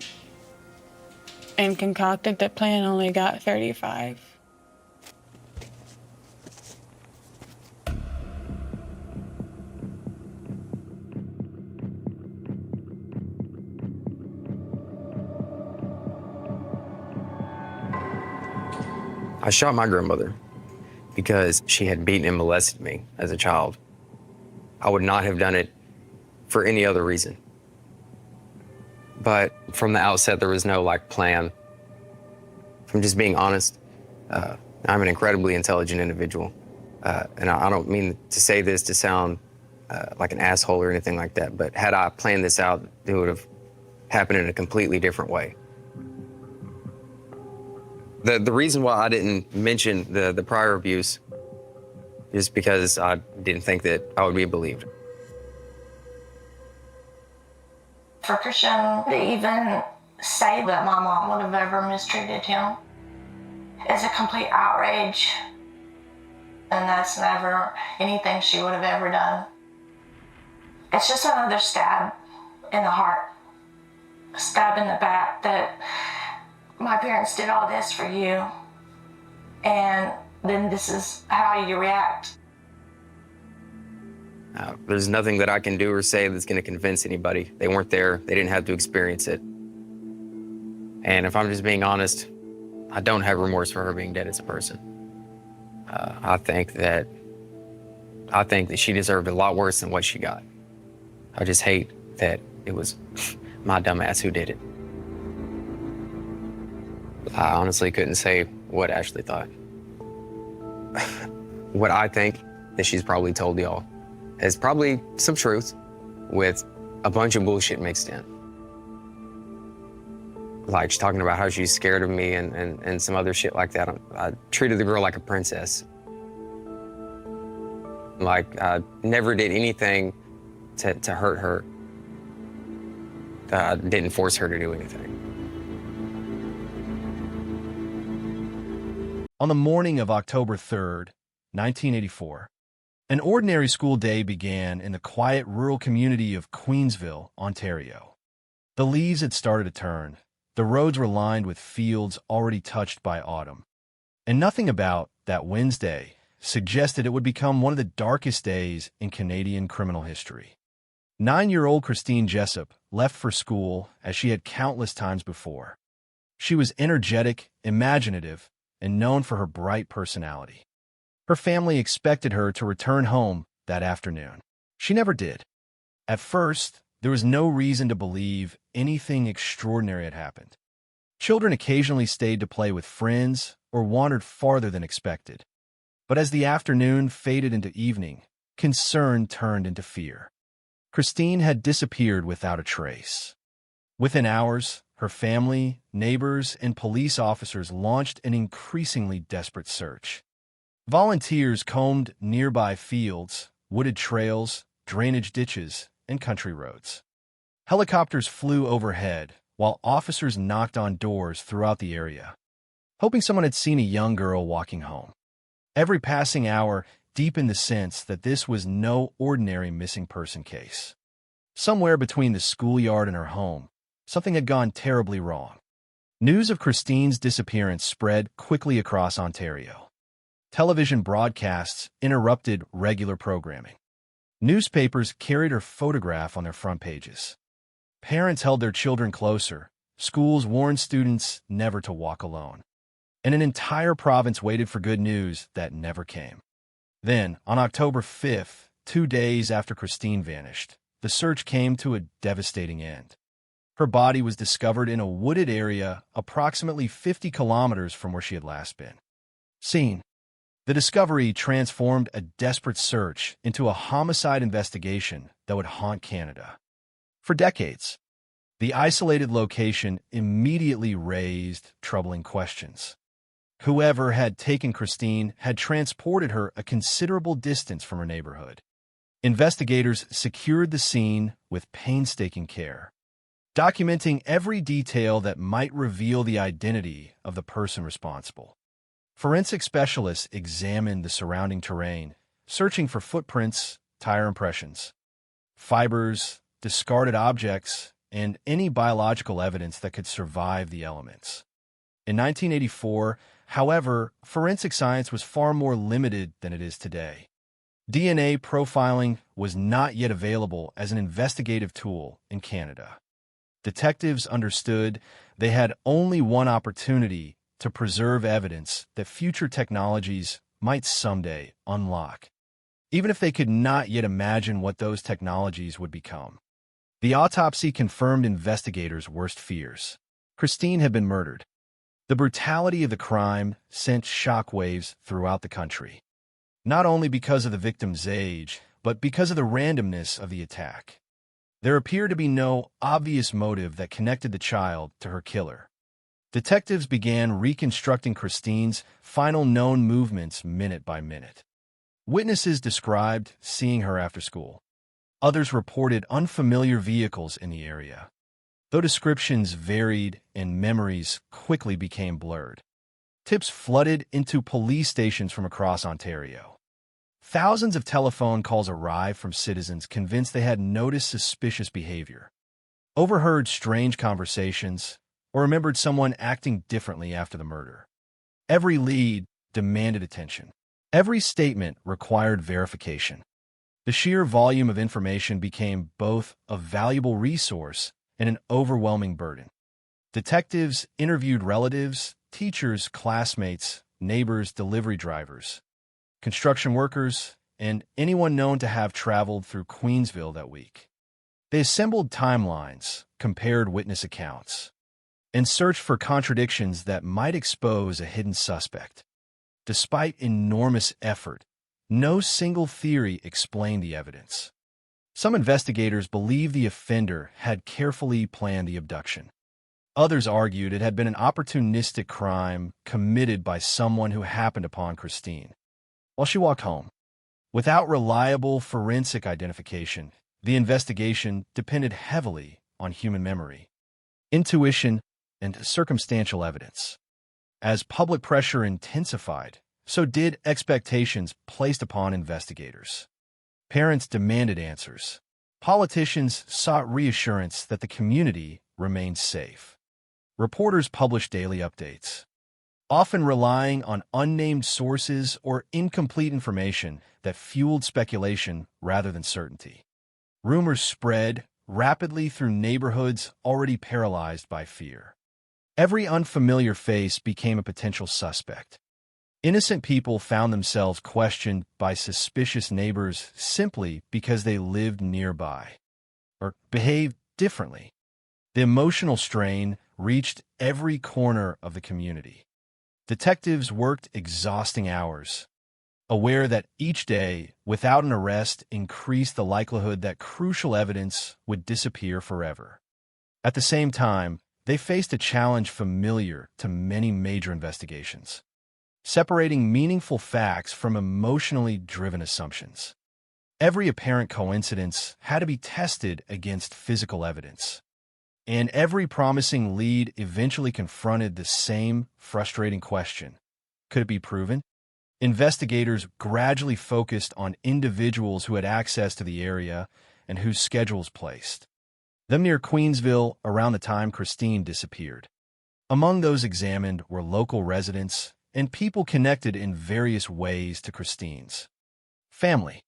and concocted the plan only got 35. I shot my grandmother because she had beaten and molested me as a child. I would not have done it for any other reason. But from the outset, there was no plan. If I'm just being honest, I'm an incredibly intelligent individual. And I don't mean to say this to sound like an asshole or anything like that, but had I planned this out, it would have happened in a completely different way. The reason why I didn't mention the prior abuse is because I didn't think that I would be believed. For Christian to even say that my mom would have ever mistreated him is a complete outrage. And that's never anything she would have ever done. It's just another stab in the heart, a stab in the back that my parents did all this for you, and then this is how you react. There's nothing that I can do or say that's going to convince anybody. They weren't there. They didn't have to experience it. And if I'm just being honest, I don't have remorse for her being dead as a person. I think that she deserved a lot worse than what she got. I just hate that it was my dumbass who did it. I honestly couldn't say what Ashley thought. What I think that she's probably told y'all is probably some truth with a bunch of bullshit mixed in. Like, she's talking about how she's scared of me and some other shit like that. I treated the girl like a princess. Like, I never did anything to hurt her. I didn't force her to do anything. On the morning of October 3rd, 1984, an ordinary school day began in the quiet rural community of Queensville, Ontario. The leaves had started to turn. The roads were lined with fields already touched by autumn. And nothing about that Wednesday suggested it would become one of the darkest days in Canadian criminal history. 9-year-old Christine Jessup left for school as she had countless times before. She was energetic, imaginative, and known for her bright personality. Her family expected her to return home that afternoon. She never did. At first, there was no reason to believe anything extraordinary had happened. Children occasionally stayed to play with friends or wandered farther than expected. But as the afternoon faded into evening, concern turned into fear. Christine had disappeared without a trace. Within hours, her family, neighbors, and police officers launched an increasingly desperate search. Volunteers combed nearby fields, wooded trails, drainage ditches, and country roads. Helicopters flew overhead, while officers knocked on doors throughout the area, hoping someone had seen a young girl walking home. Every passing hour deepened the sense that this was no ordinary missing person case. Somewhere between the schoolyard and her home, something had gone terribly wrong. News of Christine's disappearance spread quickly across Ontario. Television broadcasts interrupted regular programming. Newspapers carried her photograph on their front pages. Parents held their children closer. Schools warned students never to walk alone. And an entire province waited for good news that never came. Then, on October 5th, 2 days after Christine vanished, the search came to a devastating end. Her body was discovered in a wooded area approximately 50 kilometers from where she had last been seen. The discovery transformed a desperate search into a homicide investigation that would haunt Canada. For decades, the isolated location immediately raised troubling questions. Whoever had taken Christine had transported her a considerable distance from her neighborhood. Investigators secured the scene with painstaking care, documenting every detail that might reveal the identity of the person responsible. Forensic specialists examined the surrounding terrain, searching for footprints, tire impressions, fibers, discarded objects, and any biological evidence that could survive the elements. In 1984, however, forensic science was far more limited than it is today. DNA profiling was not yet available as an investigative tool in Canada. Detectives understood they had only one opportunity to preserve evidence that future technologies might someday unlock, even if they could not yet imagine what those technologies would become. The autopsy confirmed investigators' worst fears. Christine had been murdered. The brutality of the crime sent shockwaves throughout the country, not only because of the victim's age, but because of the randomness of the attack. There appeared to be no obvious motive that connected the child to her killer. Detectives began reconstructing Christine's final known movements minute by minute. Witnesses described seeing her after school. Others reported unfamiliar vehicles in the area. Though descriptions varied and memories quickly became blurred, tips flooded into police stations from across Ontario. Thousands of telephone calls arrived from citizens convinced they had noticed suspicious behavior, overheard strange conversations, or remembered someone acting differently after the murder. Every lead demanded attention. Every statement required verification. The sheer volume of information became both a valuable resource and an overwhelming burden. Detectives interviewed relatives, teachers, classmates, neighbors, delivery drivers, construction workers, and anyone known to have traveled through Queensville that week. They assembled timelines, compared witness accounts, and searched for contradictions that might expose a hidden suspect. Despite enormous effort, no single theory explained the evidence. Some investigators believed the offender had carefully planned the abduction. Others argued it had been an opportunistic crime committed by someone who happened upon Christine while she walked home. Without reliable forensic identification, the investigation depended heavily on human memory, intuition, and circumstantial evidence. As public pressure intensified, so did expectations placed upon investigators. Parents demanded answers. Politicians sought reassurance that the community remained safe. Reporters published daily updates, often relying on unnamed sources or incomplete information that fueled speculation rather than certainty. Rumors spread rapidly through neighborhoods already paralyzed by fear. Every unfamiliar face became a potential suspect. Innocent people found themselves questioned by suspicious neighbors simply because they lived nearby or behaved differently. The emotional strain reached every corner of the community. Detectives worked exhausting hours, aware that each day without an arrest increased the likelihood that crucial evidence would disappear forever. At the same time, they faced a challenge familiar to many major investigations: separating meaningful facts from emotionally driven assumptions. Every apparent coincidence had to be tested against physical evidence, and every promising lead eventually confronted the same frustrating question. Could it be proven? Investigators gradually focused on individuals who had access to the area and whose schedules placed them near Queensville around the time Christine disappeared. Among those examined were local residents and people connected in various ways to Christine's family.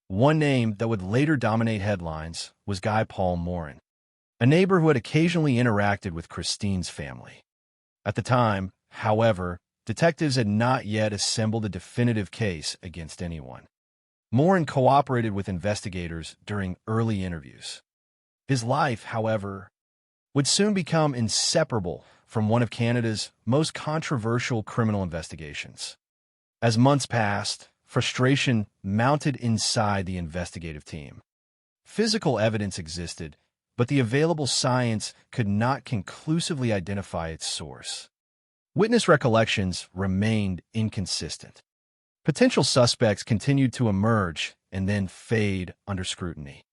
One name that would later dominate headlines was Guy Paul Morin, a neighbor who had occasionally interacted with Christine's family. At the time, however, detectives had not yet assembled a definitive case against anyone. Morin cooperated with investigators during early interviews. His life, however, would soon become inseparable from one of Canada's most controversial criminal investigations. As months passed, frustration mounted inside the investigative team. Physical evidence existed, but the available science could not conclusively identify its source. Witness recollections remained inconsistent. Potential suspects continued to emerge and then fade under scrutiny.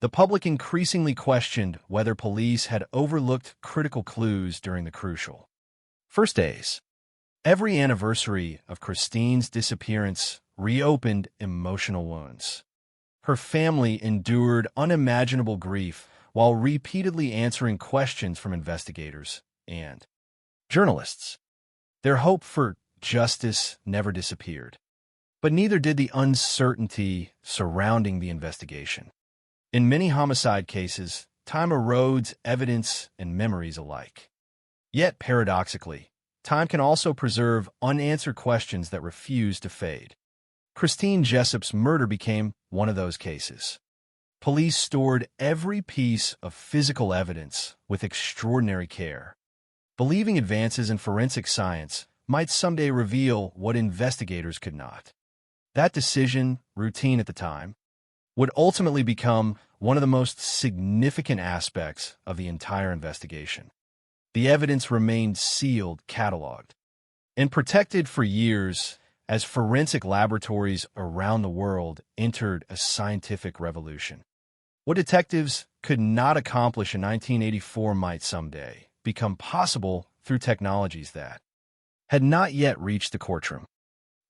The public increasingly questioned whether police had overlooked critical clues during the crucial first days. Every anniversary of Christine's disappearance reopened emotional wounds. Her family endured unimaginable grief while repeatedly answering questions from investigators and journalists. Their hope for justice never disappeared, but neither did the uncertainty surrounding the investigation. In many homicide cases, time erodes evidence and memories alike. Yet, paradoxically, time can also preserve unanswered questions that refuse to fade. Christine Jessup's murder became one of those cases. Police stored every piece of physical evidence with extraordinary care, believing advances in forensic science might someday reveal what investigators could not. That decision, routine at the time, would ultimately become one of the most significant aspects of the entire investigation. The evidence remained sealed, cataloged, and protected for years as forensic laboratories around the world entered a scientific revolution. What detectives could not accomplish in 1984 might someday become possible through technologies that had not yet reached the courtroom,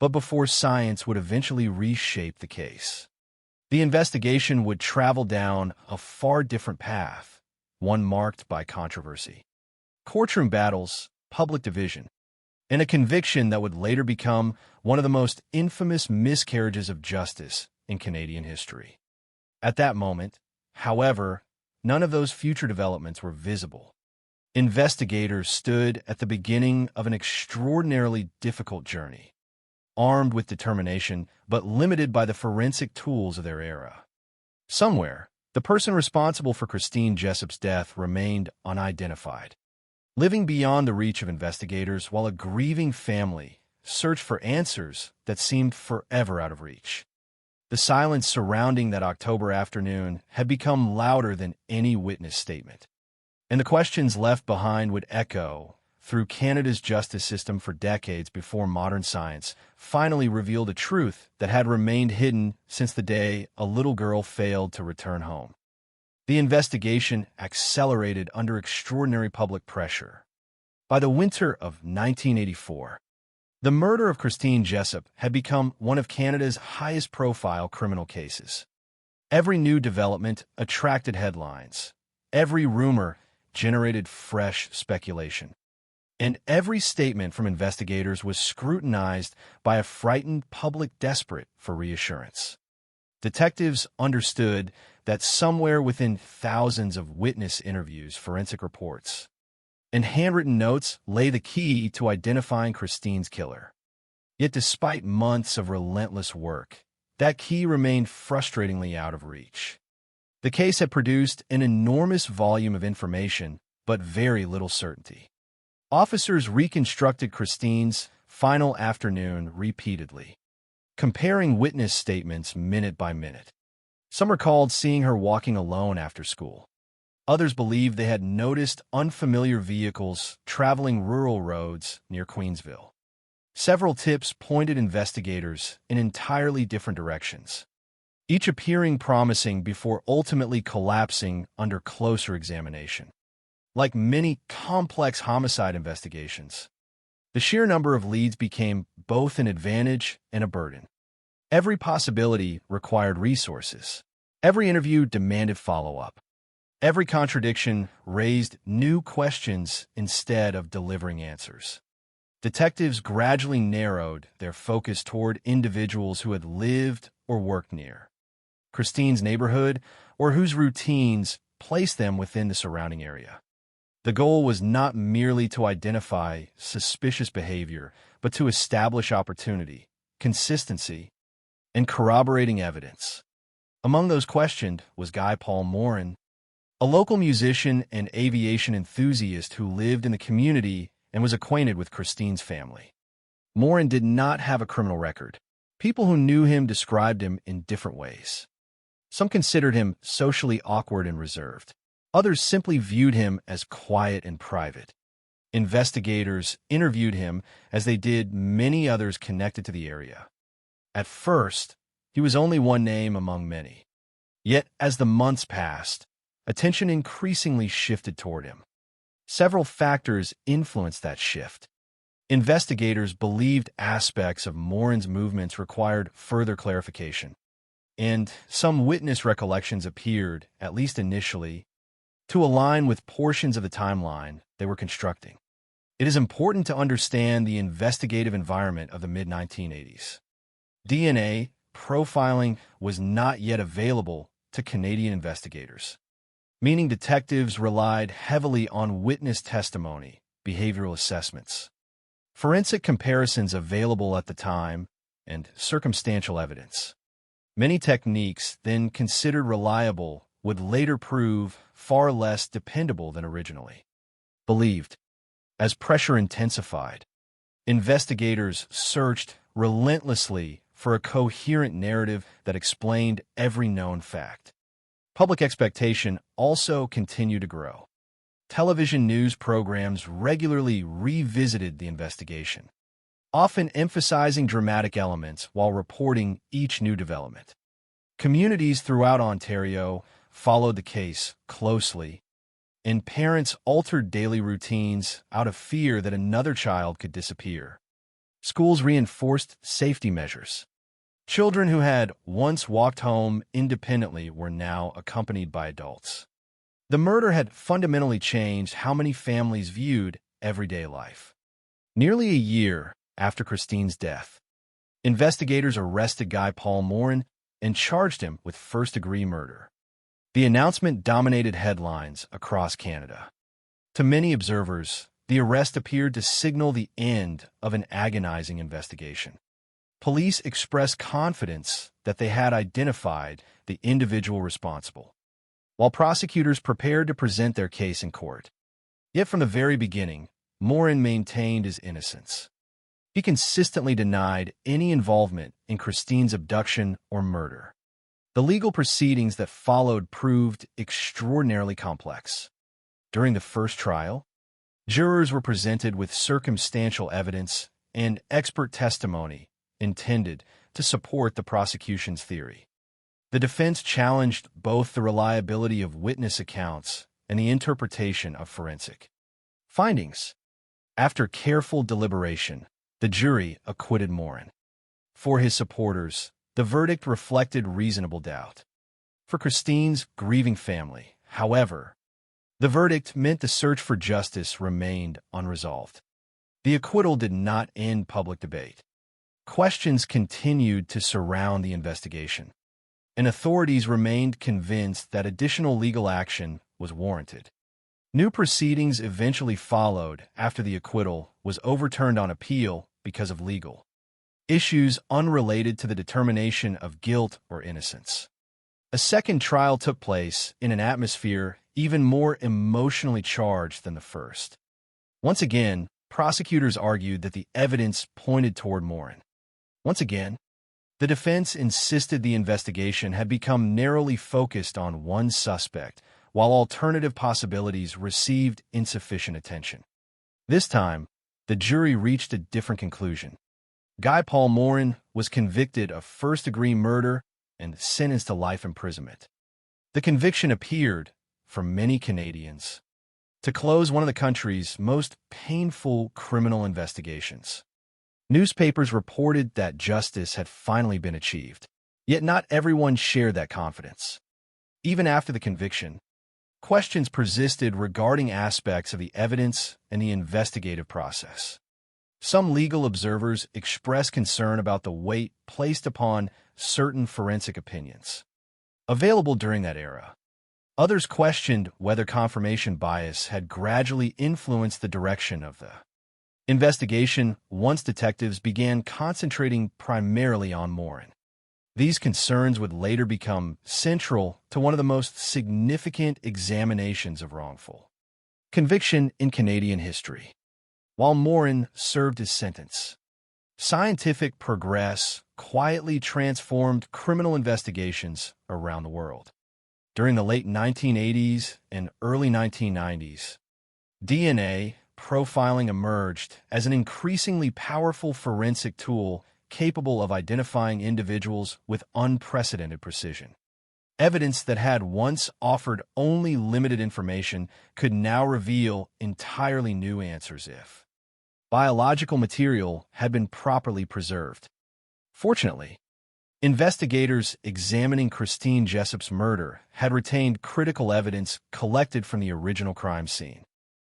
but before science would eventually reshape the case. The investigation would travel down a far different path, one marked by controversy, courtroom battles, public division, and a conviction that would later become one of the most infamous miscarriages of justice in Canadian history. At that moment, however, none of those future developments were visible. Investigators stood at the beginning of an extraordinarily difficult journey, armed with determination, but limited by the forensic tools of their era. Somewhere, the person responsible for Christine Jessup's death remained unidentified, living beyond the reach of investigators while a grieving family searched for answers that seemed forever out of reach. The silence surrounding that October afternoon had become louder than any witness statement, and the questions left behind would echo through Canada's justice system for decades before modern science finally revealed a truth that had remained hidden since the day a little girl failed to return home. The investigation accelerated under extraordinary public pressure. By the winter of 1984, the murder of Christine Jessup had become one of Canada's highest-profile criminal cases. Every new development attracted headlines. Every rumor generated fresh speculation. And every statement from investigators was scrutinized by a frightened public desperate for reassurance. Detectives understood that somewhere within thousands of witness interviews, forensic reports, and handwritten notes lay the key to identifying Christine's killer. Yet despite months of relentless work, that key remained frustratingly out of reach. The case had produced an enormous volume of information, but very little certainty. Officers reconstructed Christine's final afternoon repeatedly, comparing witness statements minute by minute. Some recalled seeing her walking alone after school. Others believed they had noticed unfamiliar vehicles traveling rural roads near Queensville. Several tips pointed investigators in entirely different directions, each appearing promising before ultimately collapsing under closer examination. Like many complex homicide investigations, the sheer number of leads became both an advantage and a burden. Every possibility required resources. Every interview demanded follow-up. Every contradiction raised new questions instead of delivering answers. Detectives gradually narrowed their focus toward individuals who had lived or worked near Christine's neighborhood or whose routines placed them within the surrounding area. The goal was not merely to identify suspicious behavior, but to establish opportunity, consistency, and corroborating evidence. Among those questioned was Guy Paul Morin, a local musician and aviation enthusiast who lived in the community and was acquainted with Christine's family. Morin did not have a criminal record. People who knew him described him in different ways. Some considered him socially awkward and reserved. Others simply viewed him as quiet and private. Investigators interviewed him as they did many others connected to the area. At first, he was only one name among many. Yet, as the months passed, attention increasingly shifted toward him. Several factors influenced that shift. Investigators believed aspects of Morin's movements required further clarification, and some witness recollections appeared, at least initially, to align with portions of the timeline they were constructing. It is important to understand the investigative environment of the mid-1980s. DNA profiling was not yet available to Canadian investigators, meaning detectives relied heavily on witness testimony, behavioral assessments, forensic comparisons available at the time, and circumstantial evidence. Many techniques then considered reliable would later prove far less dependable than originally believed. As pressure intensified, investigators searched relentlessly for a coherent narrative that explained every known fact. Public expectation also continued to grow. Television news programs regularly revisited the investigation, often emphasizing dramatic elements while reporting each new development. Communities throughout Ontario followed the case closely, and parents altered daily routines out of fear that another child could disappear. Schools reinforced safety measures. Children who had once walked home independently were now accompanied by adults. The murder had fundamentally changed how many families viewed everyday life. Nearly a year after Christine's death, investigators arrested Guy Paul Morin and charged him with first-degree murder. The announcement dominated headlines across Canada. To many observers, the arrest appeared to signal the end of an agonizing investigation. Police expressed confidence that they had identified the individual responsible, while prosecutors prepared to present their case in court. Yet from the very beginning, Morin maintained his innocence. He consistently denied any involvement in Christine's abduction or murder. The legal proceedings that followed proved extraordinarily complex. During the first trial, jurors were presented with circumstantial evidence and expert testimony intended to support the prosecution's theory. The defense challenged both the reliability of witness accounts and the interpretation of forensic findings. After careful deliberation, the jury acquitted Morin. For his supporters, the verdict reflected reasonable doubt. For Christine's grieving family, however, the verdict meant the search for justice remained unresolved. The acquittal did not end public debate. Questions continued to surround the investigation, and authorities remained convinced that additional legal action was warranted. New proceedings eventually followed after the acquittal was overturned on appeal because of legal issues unrelated to the determination of guilt or innocence. A second trial took place in an atmosphere even more emotionally charged than the first. Once again, prosecutors argued that the evidence pointed toward Morin. Once again, the defense insisted the investigation had become narrowly focused on one suspect, while alternative possibilities received insufficient attention. This time, the jury reached a different conclusion. Guy Paul Morin was convicted of first-degree murder and sentenced to life imprisonment. The conviction appeared, for many Canadians, to close one of the country's most painful criminal investigations. Newspapers reported that justice had finally been achieved, yet not everyone shared that confidence. Even after the conviction, questions persisted regarding aspects of the evidence and the investigative process. Some legal observers expressed concern about the weight placed upon certain forensic opinions available during that era. Others questioned whether confirmation bias had gradually influenced the direction of the investigation once detectives began concentrating primarily on Morin. These concerns would later become central to one of the most significant examinations of wrongful conviction in Canadian history. While Morin served his sentence, scientific progress quietly transformed criminal investigations around the world. During the late 1980s and early 1990s, DNA profiling emerged as an increasingly powerful forensic tool capable of identifying individuals with unprecedented precision. Evidence that had once offered only limited information could now reveal entirely new answers if biological material had been properly preserved. Fortunately, investigators examining Christine Jessup's murder had retained critical evidence collected from the original crime scene.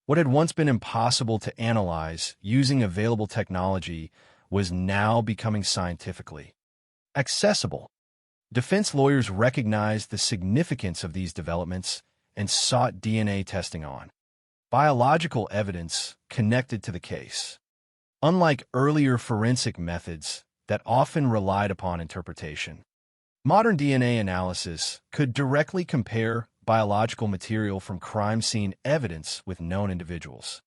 What had once been impossible to analyze using available technology was now becoming scientifically accessible. Defense lawyers recognized the significance of these developments and sought DNA testing on biological evidence connected to the case. Unlike earlier forensic methods that often relied upon interpretation, modern DNA analysis could directly compare biological material from crime scene evidence with known individuals.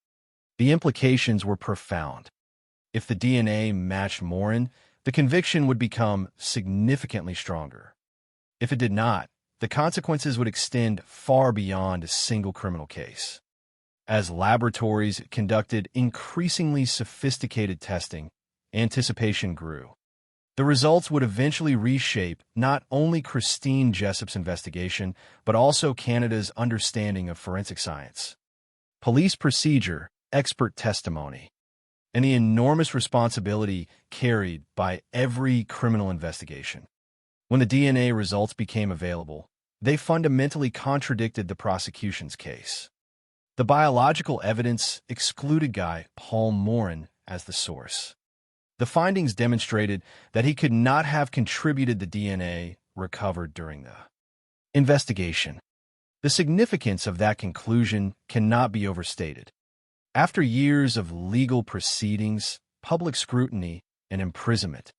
The implications were profound. If the DNA matched Morin, the conviction would become significantly stronger. If it did not, the consequences would extend far beyond a single criminal case. As laboratories conducted increasingly sophisticated testing, anticipation grew. The results would eventually reshape not only Christine Jessup's investigation, but also Canada's understanding of forensic science, police procedure, expert testimony, and the enormous responsibility carried by every criminal investigation. When the DNA results became available, they fundamentally contradicted the prosecution's case. The biological evidence excluded Guy Paul Morin as the source. The findings demonstrated that he could not have contributed the DNA recovered during the investigation. The significance of that conclusion cannot be overstated. After years of legal proceedings, public scrutiny, and imprisonment,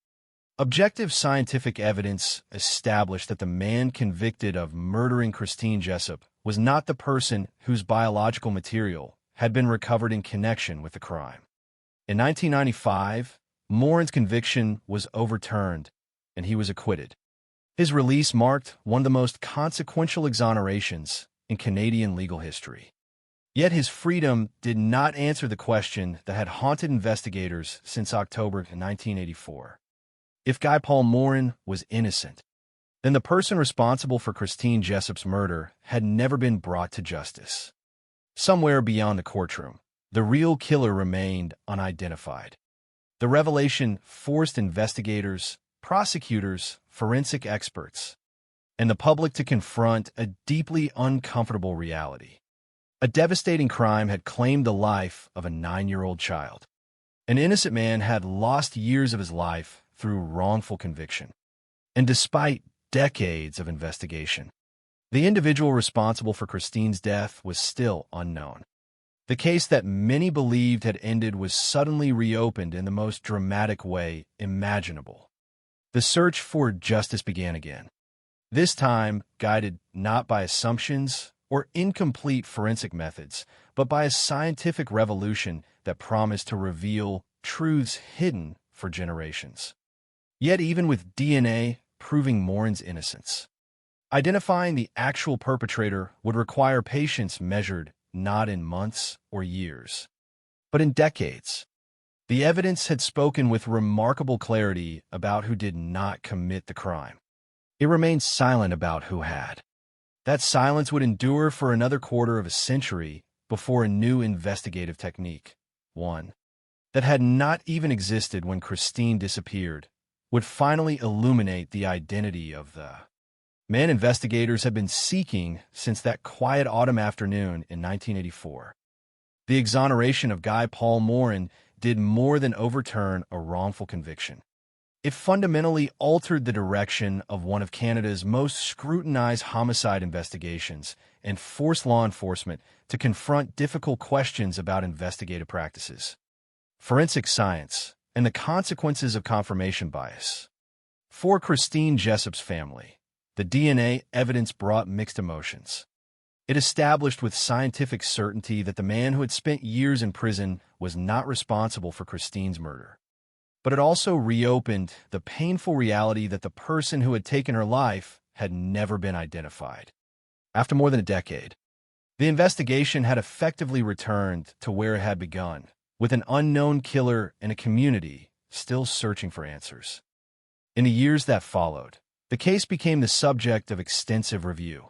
objective scientific evidence established that the man convicted of murdering Christine Jessup was not the person whose biological material had been recovered in connection with the crime. In 1995, Morin's conviction was overturned, and he was acquitted. His release marked one of the most consequential exonerations in Canadian legal history. Yet his freedom did not answer the question that had haunted investigators since October 1984. If Guy Paul Morin was innocent, then the person responsible for Christine Jessup's murder had never been brought to justice. Somewhere beyond the courtroom, the real killer remained unidentified. The revelation forced investigators, prosecutors, forensic experts, and the public to confront a deeply uncomfortable reality. A devastating crime had claimed the life of a 9-year-old child. An innocent man had lost years of his life through wrongful conviction. And despite decades of investigation, the individual responsible for Christine's death was still unknown. The case that many believed had ended was suddenly reopened in the most dramatic way imaginable. The search for justice began again, this time guided not by assumptions or incomplete forensic methods, but by a scientific revolution that promised to reveal truths hidden for generations. Yet even with DNA proving Morin's innocence, identifying the actual perpetrator would require patience measured not in months or years, but in decades. The evidence had spoken with remarkable clarity about who did not commit the crime. It remained silent about who had. That silence would endure for another quarter of a century before a new investigative technique, one that had not even existed when Christine disappeared, would finally illuminate the identity of the man investigators had been seeking since that quiet autumn afternoon in 1984. The exoneration of Guy Paul Morin did more than overturn a wrongful conviction. It fundamentally altered the direction of one of Canada's most scrutinized homicide investigations and forced law enforcement to confront difficult questions about investigative practices, forensic science, and the consequences of confirmation bias. For Christine Jessup's family, the DNA evidence brought mixed emotions. It established with scientific certainty that the man who had spent years in prison was not responsible for Christine's murder. But it also reopened the painful reality that the person who had taken her life had never been identified. After more than a decade, the investigation had effectively returned to where it had begun, with an unknown killer and a community still searching for answers. In the years that followed, the case became the subject of extensive review.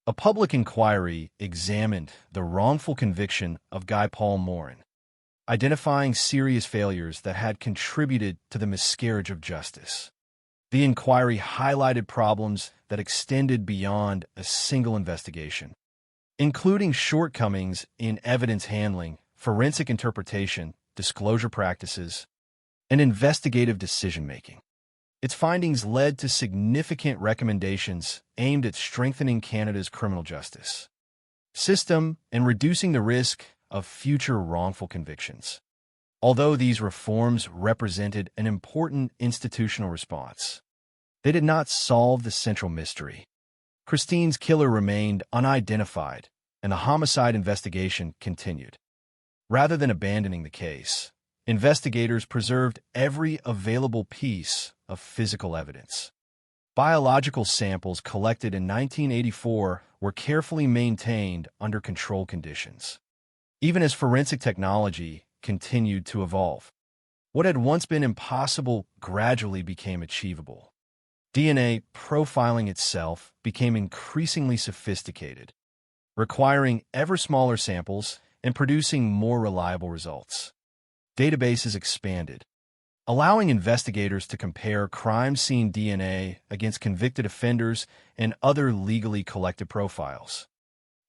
A public inquiry examined the wrongful conviction of Guy Paul Morin, identifying serious failures that had contributed to the miscarriage of justice. The inquiry highlighted problems that extended beyond a single investigation, including shortcomings in evidence handling, forensic interpretation, disclosure practices, and investigative decision-making. Its findings led to significant recommendations aimed at strengthening Canada's criminal justice system and reducing the risk of future wrongful convictions. Although these reforms represented an important institutional response, they did not solve the central mystery. Christine's killer remained unidentified, and the homicide investigation continued. Rather than abandoning the case, investigators preserved every available piece of physical evidence. Biological samples collected in 1984 were carefully maintained under controlled conditions. Even as forensic technology continued to evolve, what had once been impossible gradually became achievable. DNA profiling itself became increasingly sophisticated, requiring ever smaller samples and producing more reliable results. Databases expanded, allowing investigators to compare crime scene DNA against convicted offenders and other legally collected profiles.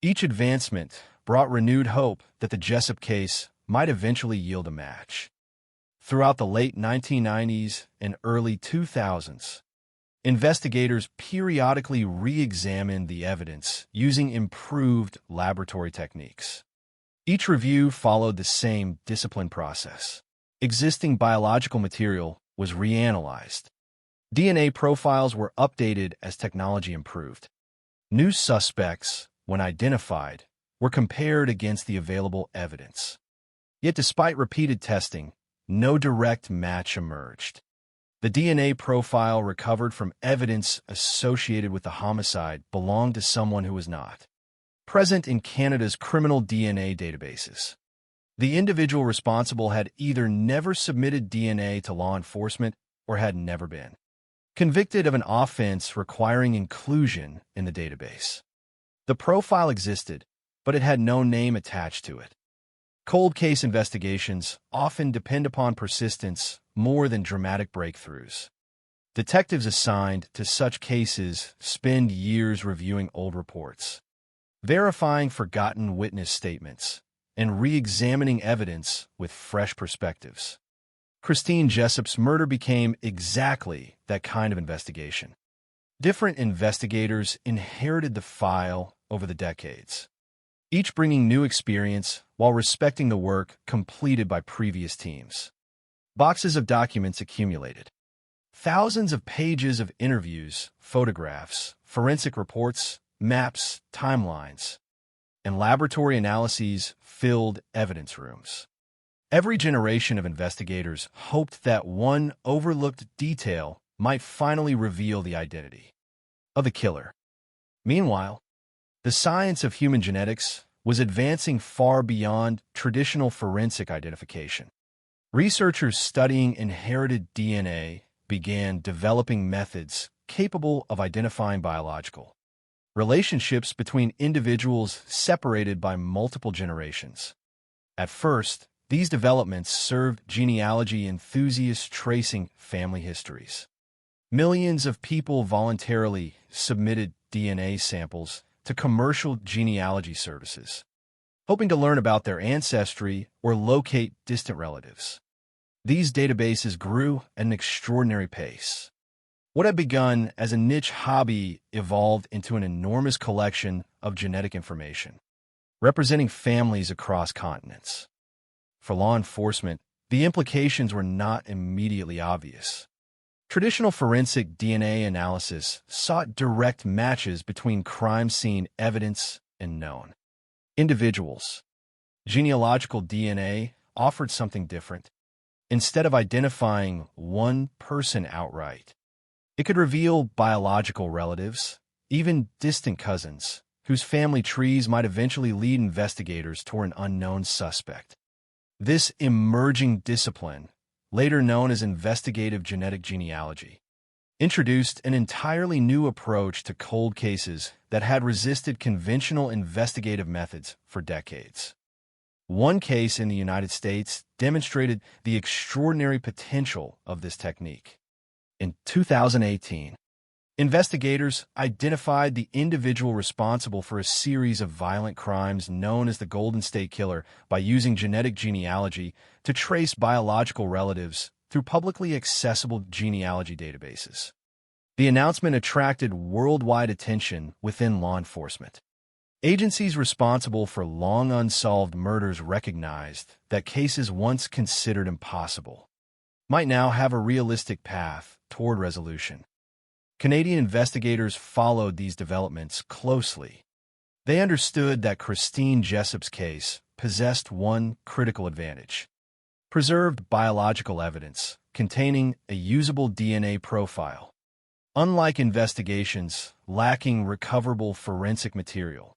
Each advancement brought renewed hope that the Jessup case might eventually yield a match. Throughout the late 1990s and early 2000s, investigators periodically re-examined the evidence using improved laboratory techniques. Each review followed the same disciplined process. Existing biological material was reanalyzed. DNA profiles were updated as technology improved. New suspects, when identified, were compared against the available evidence. Yet despite repeated testing, no direct match emerged. The DNA profile recovered from evidence associated with the homicide belonged to someone who was not present in Canada's criminal DNA databases. The individual responsible had either never submitted DNA to law enforcement or had never been convicted of an offense requiring inclusion in the database. The profile existed, but it had no name attached to it. Cold case investigations often depend upon persistence more than dramatic breakthroughs. Detectives assigned to such cases spend years reviewing old reports, verifying forgotten witness statements, and re-examining evidence with fresh perspectives. Christine Jessup's murder became exactly that kind of investigation. Different investigators inherited the file over the decades, each bringing new experience while respecting the work completed by previous teams. Boxes of documents accumulated. Thousands of pages of interviews, photographs, forensic reports, maps, timelines, and laboratory analyses filled evidence rooms. Every generation of investigators hoped that one overlooked detail might finally reveal the identity of the killer. Meanwhile, the science of human genetics was advancing far beyond traditional forensic identification. Researchers studying inherited DNA began developing methods capable of identifying biological relationships between individuals separated by multiple generations. At first, these developments served genealogy enthusiasts tracing family histories. Millions of people voluntarily submitted DNA samples to commercial genealogy services, hoping to learn about their ancestry or locate distant relatives. These databases grew at an extraordinary pace. What had begun as a niche hobby evolved into an enormous collection of genetic information, representing families across continents. For law enforcement, the implications were not immediately obvious. Traditional forensic DNA analysis sought direct matches between crime scene evidence and known individuals. Genealogical DNA offered something different. Instead of identifying one person outright, it could reveal biological relatives, even distant cousins, whose family trees might eventually lead investigators toward an unknown suspect. This emerging discipline, later known as investigative genetic genealogy, introduced an entirely new approach to cold cases that had resisted conventional investigative methods for decades. One case in the United States demonstrated the extraordinary potential of this technique. In 2018, investigators identified the individual responsible for a series of violent crimes known as the Golden State Killer by using genetic genealogy to trace biological relatives through publicly accessible genealogy databases. The announcement attracted worldwide attention within law enforcement. Agencies responsible for long unsolved murders recognized that cases once considered impossible might now have a realistic path toward resolution. Canadian investigators followed these developments closely. They understood that Christine Jessup's case possessed one critical advantage: preserved biological evidence containing a usable DNA profile. Unlike investigations lacking recoverable forensic material,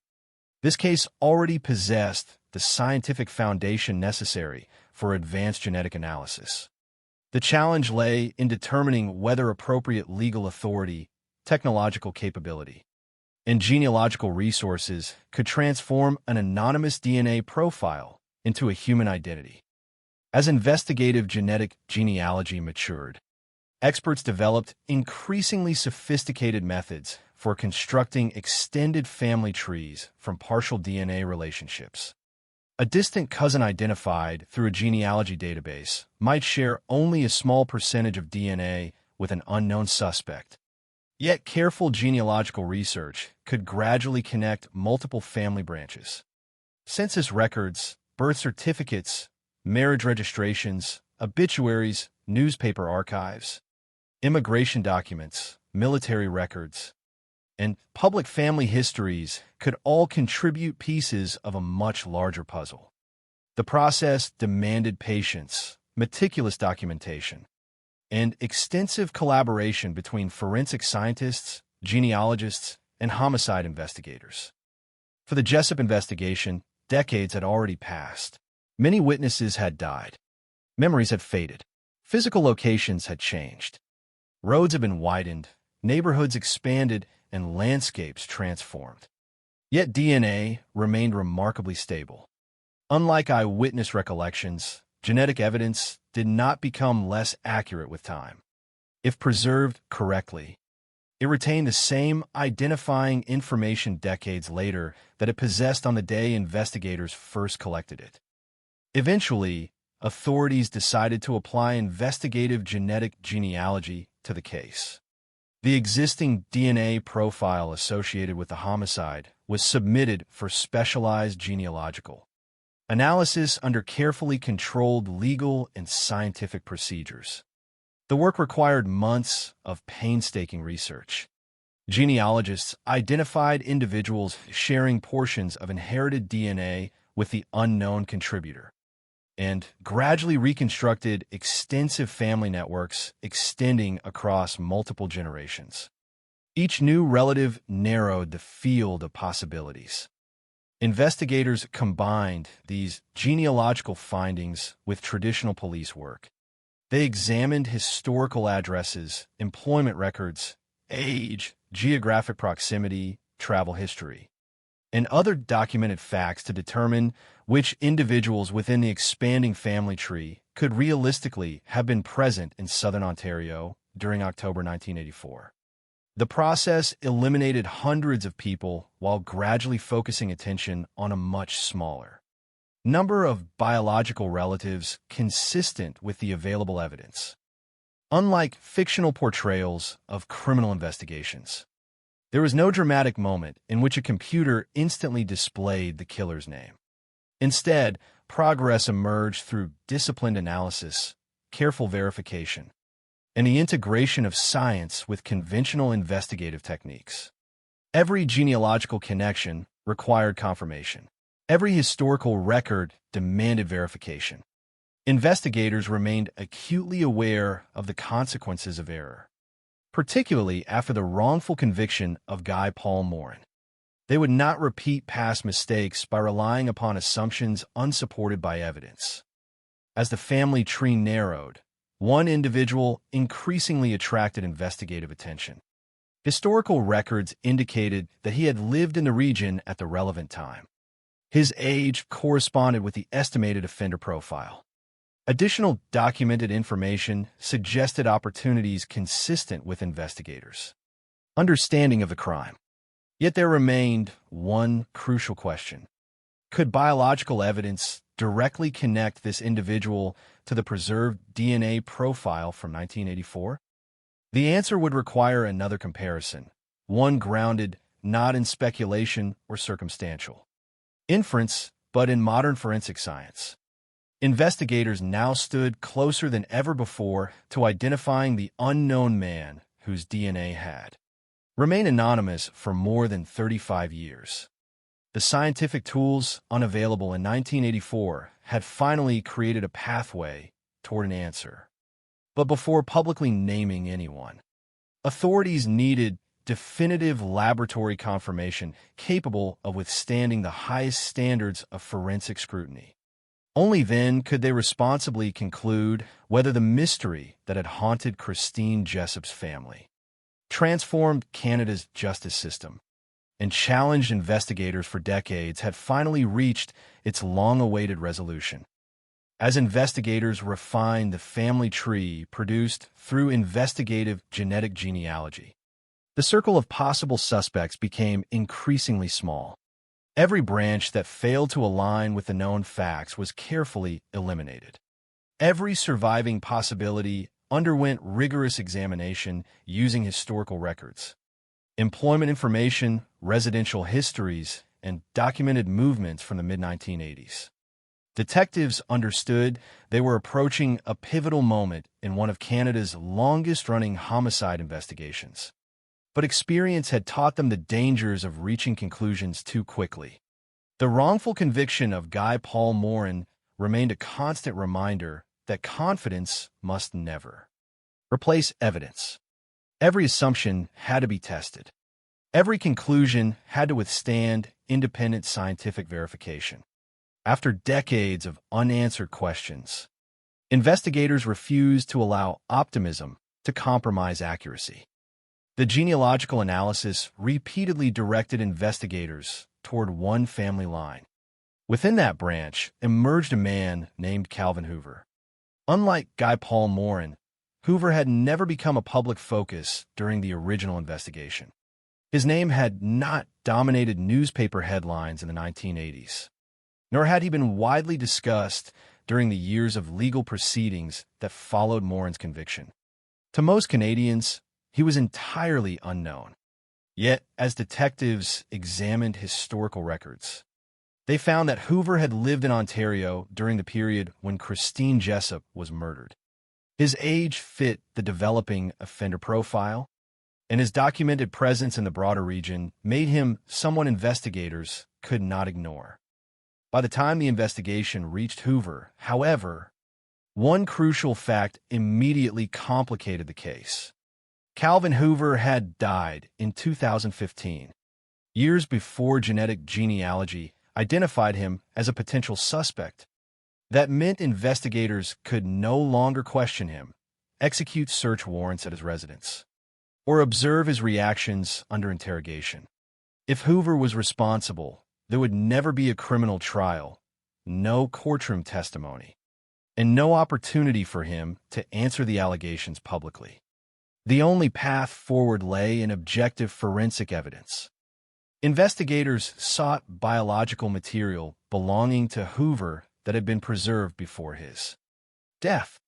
this case already possessed the scientific foundation necessary for advanced genetic analysis. The challenge lay in determining whether appropriate legal authority, technological capability, and genealogical resources could transform an anonymous DNA profile into a human identity. As investigative genetic genealogy matured, experts developed increasingly sophisticated methods for constructing extended family trees from partial DNA relationships. A distant cousin identified through a genealogy database might share only a small percentage of DNA with an unknown suspect. Yet careful genealogical research could gradually connect multiple family branches. Census records, birth certificates, marriage registrations, obituaries, newspaper archives, immigration documents, military records, and public family histories could all contribute pieces of a much larger puzzle. The process demanded patience, meticulous documentation, and extensive collaboration between forensic scientists, genealogists, and homicide investigators. For the Jessup investigation, decades had already passed. Many witnesses had died. Memories had faded. Physical locations had changed. Roads had been widened, neighborhoods expanded, and landscapes transformed. Yet DNA remained remarkably stable. Unlike eyewitness recollections, genetic evidence did not become less accurate with time. If preserved correctly, it retained the same identifying information decades later that it possessed on the day investigators first collected it. Eventually, authorities decided to apply investigative genetic genealogy to the case. The existing DNA profile associated with the homicide was submitted for specialized genealogical analysis under carefully controlled legal and scientific procedures. The work required months of painstaking research. Genealogists identified individuals sharing portions of inherited DNA with the unknown contributor, and gradually reconstructed extensive family networks extending across multiple generations. Each new relative narrowed the field of possibilities. Investigators combined these genealogical findings with traditional police work. They examined historical addresses, employment records, age, geographic proximity, travel history, and other documented facts to determine which individuals within the expanding family tree could realistically have been present in southern Ontario during October 1984. The process eliminated hundreds of people while gradually focusing attention on a much smaller number of biological relatives consistent with the available evidence. Unlike fictional portrayals of criminal investigations, there was no dramatic moment in which a computer instantly displayed the killer's name. Instead, progress emerged through disciplined analysis, careful verification, and the integration of science with conventional investigative techniques. Every genealogical connection required confirmation. Every historical record demanded verification. Investigators remained acutely aware of the consequences of error, particularly after the wrongful conviction of Guy Paul Morin. They would not repeat past mistakes by relying upon assumptions unsupported by evidence. As the family tree narrowed, one individual increasingly attracted investigative attention. Historical records indicated that he had lived in the region at the relevant time. His age corresponded with the estimated offender profile. Additional documented information suggested opportunities consistent with investigators' understanding of the crime. Yet there remained one crucial question. Could biological evidence directly connect this individual to the preserved DNA profile from 1984? The answer would require another comparison, one grounded not in speculation or circumstantial inference, but in modern forensic science. Investigators now stood closer than ever before to identifying the unknown man whose DNA had remained anonymous for more than 35 years. The scientific tools unavailable in 1984 had finally created a pathway toward an answer. But before publicly naming anyone, authorities needed definitive laboratory confirmation capable of withstanding the highest standards of forensic scrutiny. Only then could they responsibly conclude whether the mystery that had haunted Christine Jessup's family transformed Canada's justice system and challenged investigators for decades had finally reached its long-awaited resolution. As investigators refined the family tree produced through investigative genetic genealogy, the circle of possible suspects became increasingly small. Every branch that failed to align with the known facts was carefully eliminated. Every surviving possibility underwent rigorous examination using historical records, employment information, residential histories, and documented movements from the mid-1980s. Detectives understood they were approaching a pivotal moment in one of Canada's longest-running homicide investigations. But experience had taught them the dangers of reaching conclusions too quickly. The wrongful conviction of Guy Paul Morin remained a constant reminder that confidence must never replace evidence. Every assumption had to be tested. Every conclusion had to withstand independent scientific verification. After decades of unanswered questions, investigators refused to allow optimism to compromise accuracy. The genealogical analysis repeatedly directed investigators toward one family line. Within that branch emerged a man named Calvin Hoover. Unlike Guy Paul Morin, Hoover had never become a public focus during the original investigation. His name had not dominated newspaper headlines in the 1980s, nor had he been widely discussed during the years of legal proceedings that followed Morin's conviction. To most Canadians, he was entirely unknown. Yet, as detectives examined historical records, they found that Hoover had lived in Ontario during the period when Christine Jessup was murdered. His age fit the developing offender profile, and his documented presence in the broader region made him someone investigators could not ignore. By the time the investigation reached Hoover, however, one crucial fact immediately complicated the case. Calvin Hoover had died in 2015, years before genetic genealogy identified him as a potential suspect. That meant investigators could no longer question him, execute search warrants at his residence, or observe his reactions under interrogation. If Hoover was responsible, there would never be a criminal trial, no courtroom testimony, and no opportunity for him to answer the allegations publicly. The only path forward lay in objective forensic evidence. Investigators sought biological material belonging to Hoover that had been preserved before his death.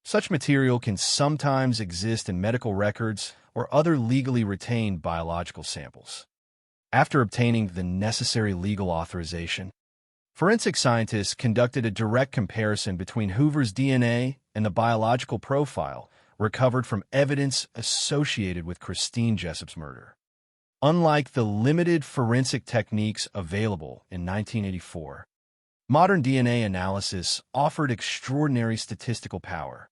Such material can sometimes exist in medical records or other legally retained biological samples. After obtaining the necessary legal authorization, forensic scientists conducted a direct comparison between Hoover's DNA and the biological profile recovered from evidence associated with Christine Jessup's murder. Unlike the limited forensic techniques available in 1984, modern DNA analysis offered extraordinary statistical power.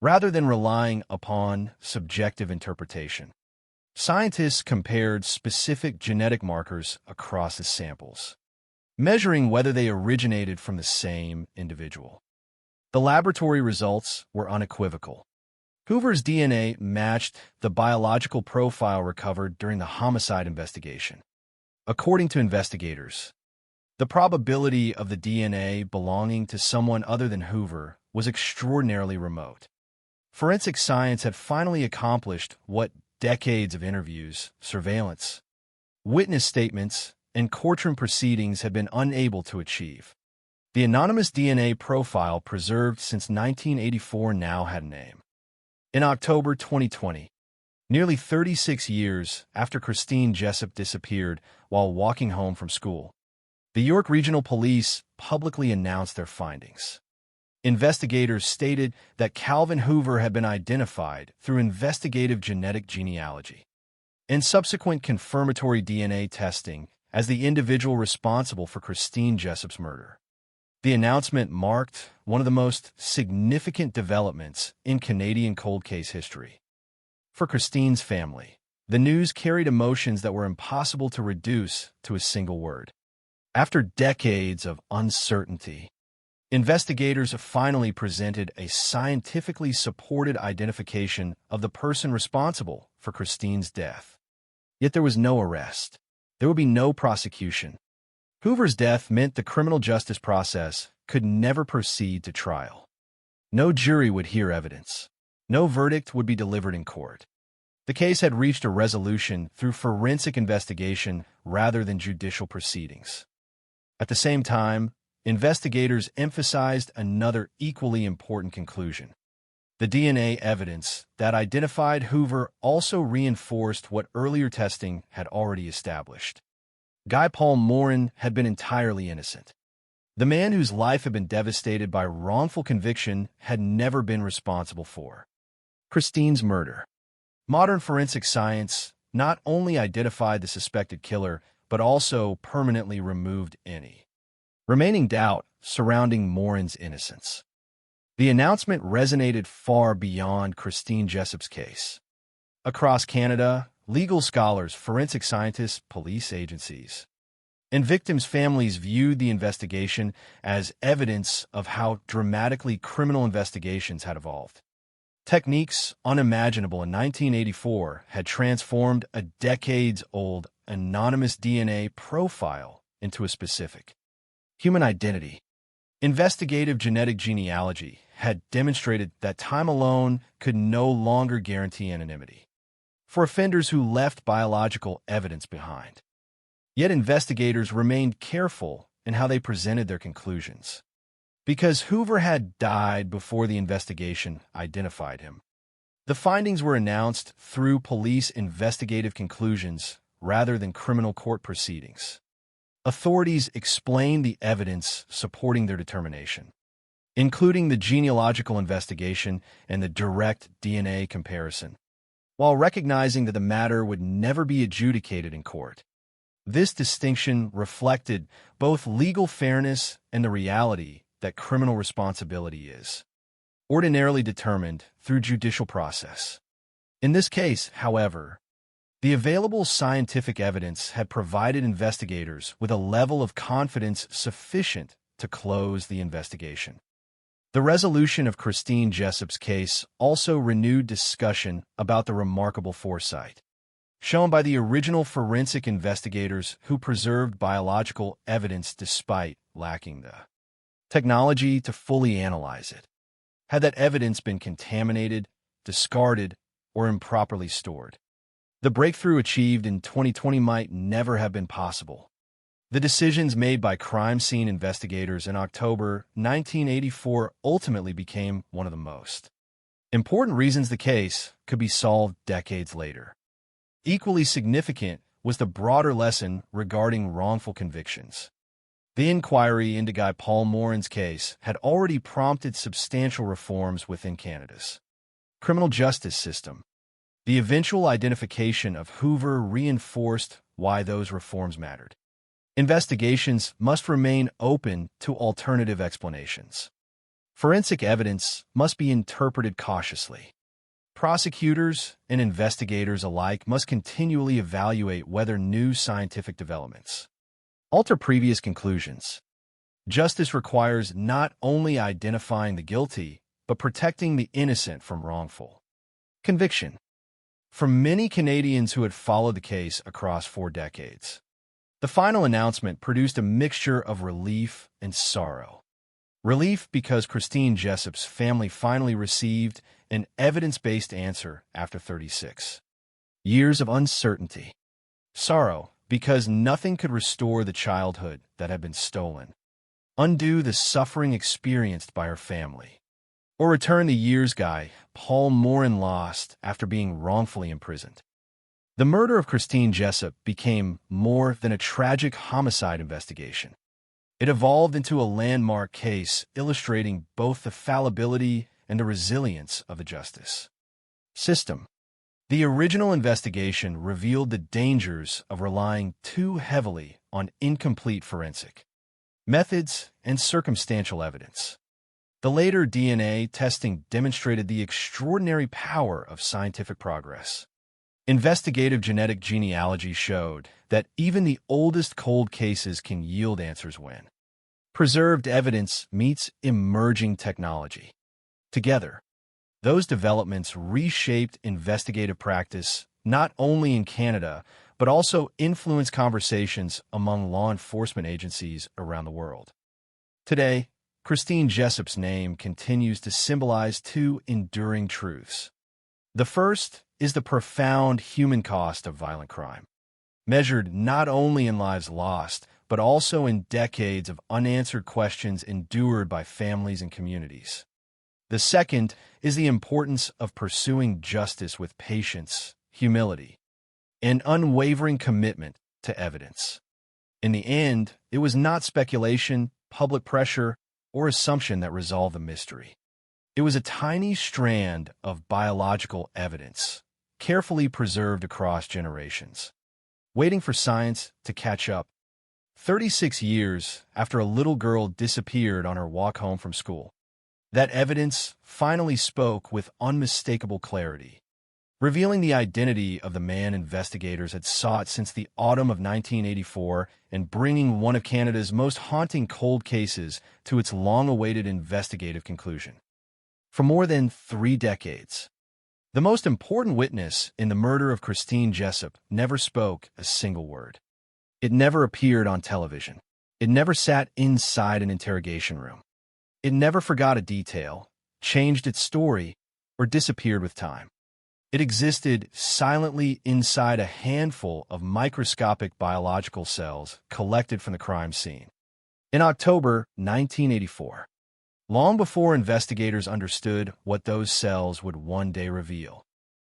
Rather than relying upon subjective interpretation, scientists compared specific genetic markers across the samples, measuring whether they originated from the same individual. The laboratory results were unequivocal. Hoover's DNA matched the biological profile recovered during the homicide investigation. According to investigators, the probability of the DNA belonging to someone other than Hoover was extraordinarily remote. Forensic science had finally accomplished what decades of interviews, surveillance, witness statements, and courtroom proceedings had been unable to achieve. The anonymous DNA profile preserved since 1984 now had a name. In October 2020, nearly 36 years after Christine Jessup disappeared while walking home from school, the York Regional Police publicly announced their findings. Investigators stated that Calvin Hoover had been identified through investigative genetic genealogy and subsequent confirmatory DNA testing as the individual responsible for Christine Jessup's murder. The announcement marked one of the most significant developments in Canadian cold case history. For Christine's family, the news carried emotions that were impossible to reduce to a single word. After decades of uncertainty, investigators finally presented a scientifically supported identification of the person responsible for Christine's death. Yet there was no arrest. There would be no prosecution. Hoover's death meant the criminal justice process could never proceed to trial. No jury would hear evidence. No verdict would be delivered in court. The case had reached a resolution through forensic investigation rather than judicial proceedings. At the same time, investigators emphasized another equally important conclusion. The DNA evidence that identified Hoover also reinforced what earlier testing had already established. Guy Paul Morin had been entirely innocent. The man whose life had been devastated by wrongful conviction had never been responsible for Christine's murder. Modern forensic science not only identified the suspected killer, but also permanently removed any remaining doubt surrounding Morin's innocence. The announcement resonated far beyond Christine Jessup's case. Across Canada, legal scholars, forensic scientists, police agencies, and victims' families viewed the investigation as evidence of how dramatically criminal investigations had evolved. Techniques unimaginable in 1984 had transformed a decades-old anonymous DNA profile into a specific human identity. Investigative genetic genealogy had demonstrated that time alone could no longer guarantee anonymity for offenders who left biological evidence behind. Yet investigators remained careful in how they presented their conclusions. Because Hoover had died before the investigation identified him, the findings were announced through police investigative conclusions rather than criminal court proceedings. Authorities explained the evidence supporting their determination, including the genealogical investigation and the direct DNA comparison, while recognizing that the matter would never be adjudicated in court. This distinction reflected both legal fairness and the reality that criminal responsibility is ordinarily determined through judicial process. In this case, however, The available scientific evidence had provided investigators with a level of confidence sufficient to close the investigation. The resolution of Christine Jessup's case also renewed discussion about the remarkable foresight shown by the original forensic investigators who preserved biological evidence despite lacking the technology to fully analyze it. Had that evidence been contaminated, discarded, or improperly stored, the breakthrough achieved in 2020 might never have been possible. The decisions made by crime scene investigators in October 1984 ultimately became one of the most important reasons the case could be solved decades later. Equally significant was the broader lesson regarding wrongful convictions. The inquiry into Guy Paul Morin's case had already prompted substantial reforms within Canada's criminal justice system. The eventual identification of Hoover reinforced why those reforms mattered. Investigations must remain open to alternative explanations. Forensic evidence must be interpreted cautiously. Prosecutors and investigators alike must continually evaluate whether new scientific developments alter previous conclusions. Justice requires not only identifying the guilty, but protecting the innocent from wrongful conviction. For many Canadians who had followed the case across 4 decades, the final announcement produced a mixture of relief and sorrow. Relief because Christine Jessup's family finally received an evidence-based answer after 36 years of uncertainty. Sorrow because nothing could restore the childhood that had been stolen, undo the suffering experienced by her family, or return the years Guy Paul Morin lost after being wrongfully imprisoned. The murder of Christine Jessup became more than a tragic homicide investigation. It evolved into a landmark case illustrating both the fallibility and the resilience of the justice system. The original investigation revealed the dangers of relying too heavily on incomplete forensic methods and circumstantial evidence. The later DNA testing demonstrated the extraordinary power of scientific progress. Investigative genetic genealogy showed that even the oldest cold cases can yield answers when preserved evidence meets emerging technology. Together, those developments reshaped investigative practice not only in Canada, but also influenced conversations among law enforcement agencies around the world. Today, Christine Jessup's name continues to symbolize 2 enduring truths. The first is the profound human cost of violent crime, measured not only in lives lost, but also in decades of unanswered questions endured by families and communities. The second is the importance of pursuing justice with patience, humility, and unwavering commitment to evidence. In the end, it was not speculation, public pressure, or assumption that resolved the mystery. It was a tiny strand of biological evidence, carefully preserved across generations, waiting for science to catch up. 36 years after a little girl disappeared on her walk home from school, that evidence finally spoke with unmistakable clarity, revealing the identity of the man investigators had sought since the autumn of 1984 and bringing one of Canada's most haunting cold cases to its long-awaited investigative conclusion. For more than 3 decades, the most important witness in the murder of Christine Jessup never spoke a single word. It never appeared on television. It never sat inside an interrogation room. It never forgot a detail, changed its story, or disappeared with time. It existed silently inside a handful of microscopic biological cells collected from the crime scene. In October 1984, long before investigators understood what those cells would one day reveal,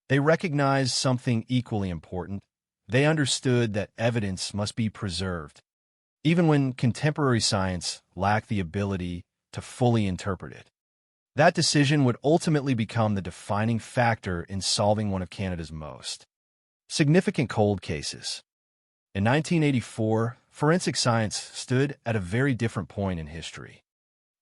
they recognized something equally important. They understood that evidence must be preserved, even when contemporary science lacked the ability to fully interpret it. That decision would ultimately become the defining factor in solving one of Canada's most significant cold cases. In 1984, forensic science stood at a very different point in history.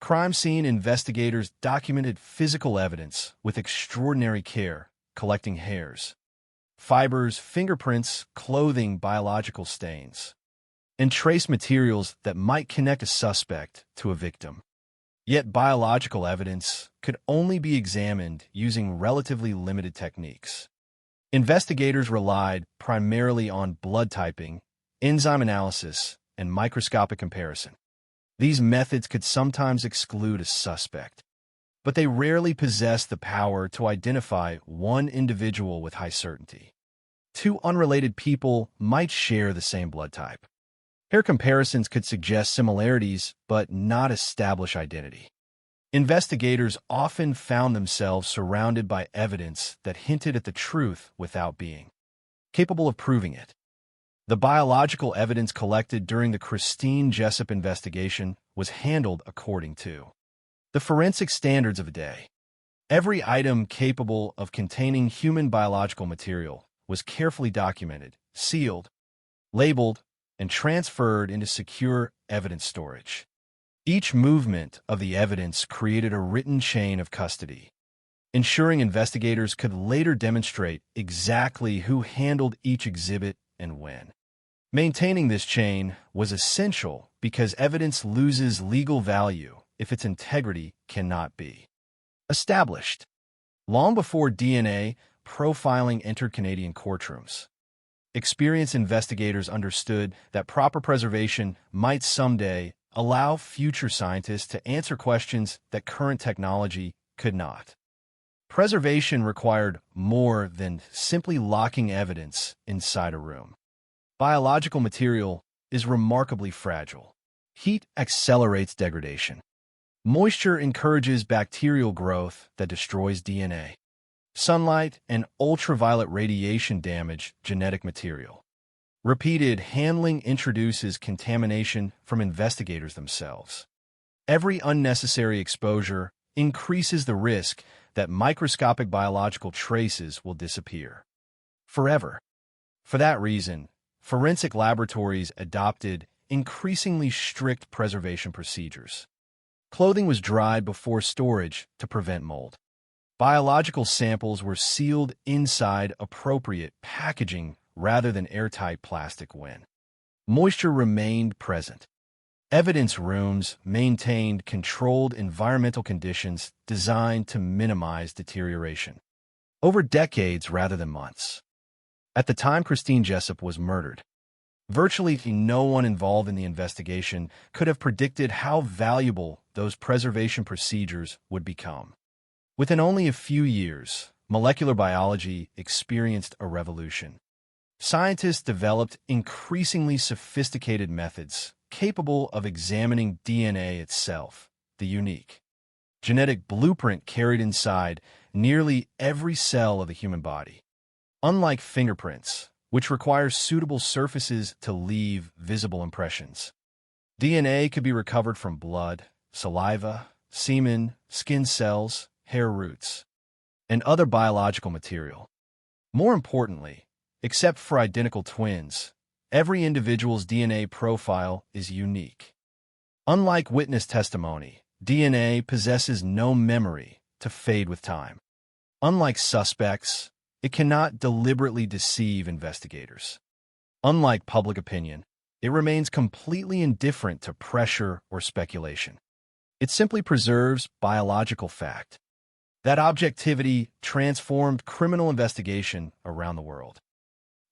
Crime scene investigators documented physical evidence with extraordinary care, collecting hairs, fibers, fingerprints, clothing, biological stains, and trace materials that might connect a suspect to a victim. Yet biological evidence could only be examined using relatively limited techniques. Investigators relied primarily on blood typing, enzyme analysis, and microscopic comparison. These methods could sometimes exclude a suspect, but they rarely possessed the power to identify one individual with high certainty. Two unrelated people might share the same blood type. Hair comparisons could suggest similarities, but not establish identity. Investigators often found themselves surrounded by evidence that hinted at the truth without being capable of proving it. The biological evidence collected during the Christine Jessup investigation was handled according to the forensic standards of the day. Every item capable of containing human biological material was carefully documented, sealed, labeled, and transferred into secure evidence storage. Each movement of the evidence created a written chain of custody, ensuring investigators could later demonstrate exactly who handled each exhibit and when. Maintaining this chain was essential because evidence loses legal value if its integrity cannot be established. Long before DNA profiling entered Canadian courtrooms, experienced investigators understood that proper preservation might someday allow future scientists to answer questions that current technology could not. Preservation required more than simply locking evidence inside a room. Biological material is remarkably fragile. Heat accelerates degradation. Moisture encourages bacterial growth that destroys DNA. Sunlight and ultraviolet radiation damage genetic material. Repeated handling introduces contamination from investigators themselves. Every unnecessary exposure increases the risk that microscopic biological traces will disappear forever. For that reason, forensic laboratories adopted increasingly strict preservation procedures. Clothing was dried before storage to prevent mold. Biological samples were sealed inside appropriate packaging rather than airtight plastic when moisture remained present. Evidence rooms maintained controlled environmental conditions designed to minimize deterioration over decades rather than months. At the time Christine Jessup was murdered, virtually no one involved in the investigation could have predicted how valuable those preservation procedures would become. Within only a few years, molecular biology experienced a revolution. Scientists developed increasingly sophisticated methods capable of examining DNA itself, the unique genetic blueprint carried inside nearly every cell of the human body. Unlike fingerprints, which require suitable surfaces to leave visible impressions, DNA could be recovered from blood, saliva, semen, skin cells, hair roots, and other biological material. More importantly, except for identical twins, every individual's DNA profile is unique. Unlike witness testimony, DNA possesses no memory to fade with time. Unlike suspects, it cannot deliberately deceive investigators. Unlike public opinion, it remains completely indifferent to pressure or speculation. It simply preserves biological fact. That objectivity transformed criminal investigation around the world.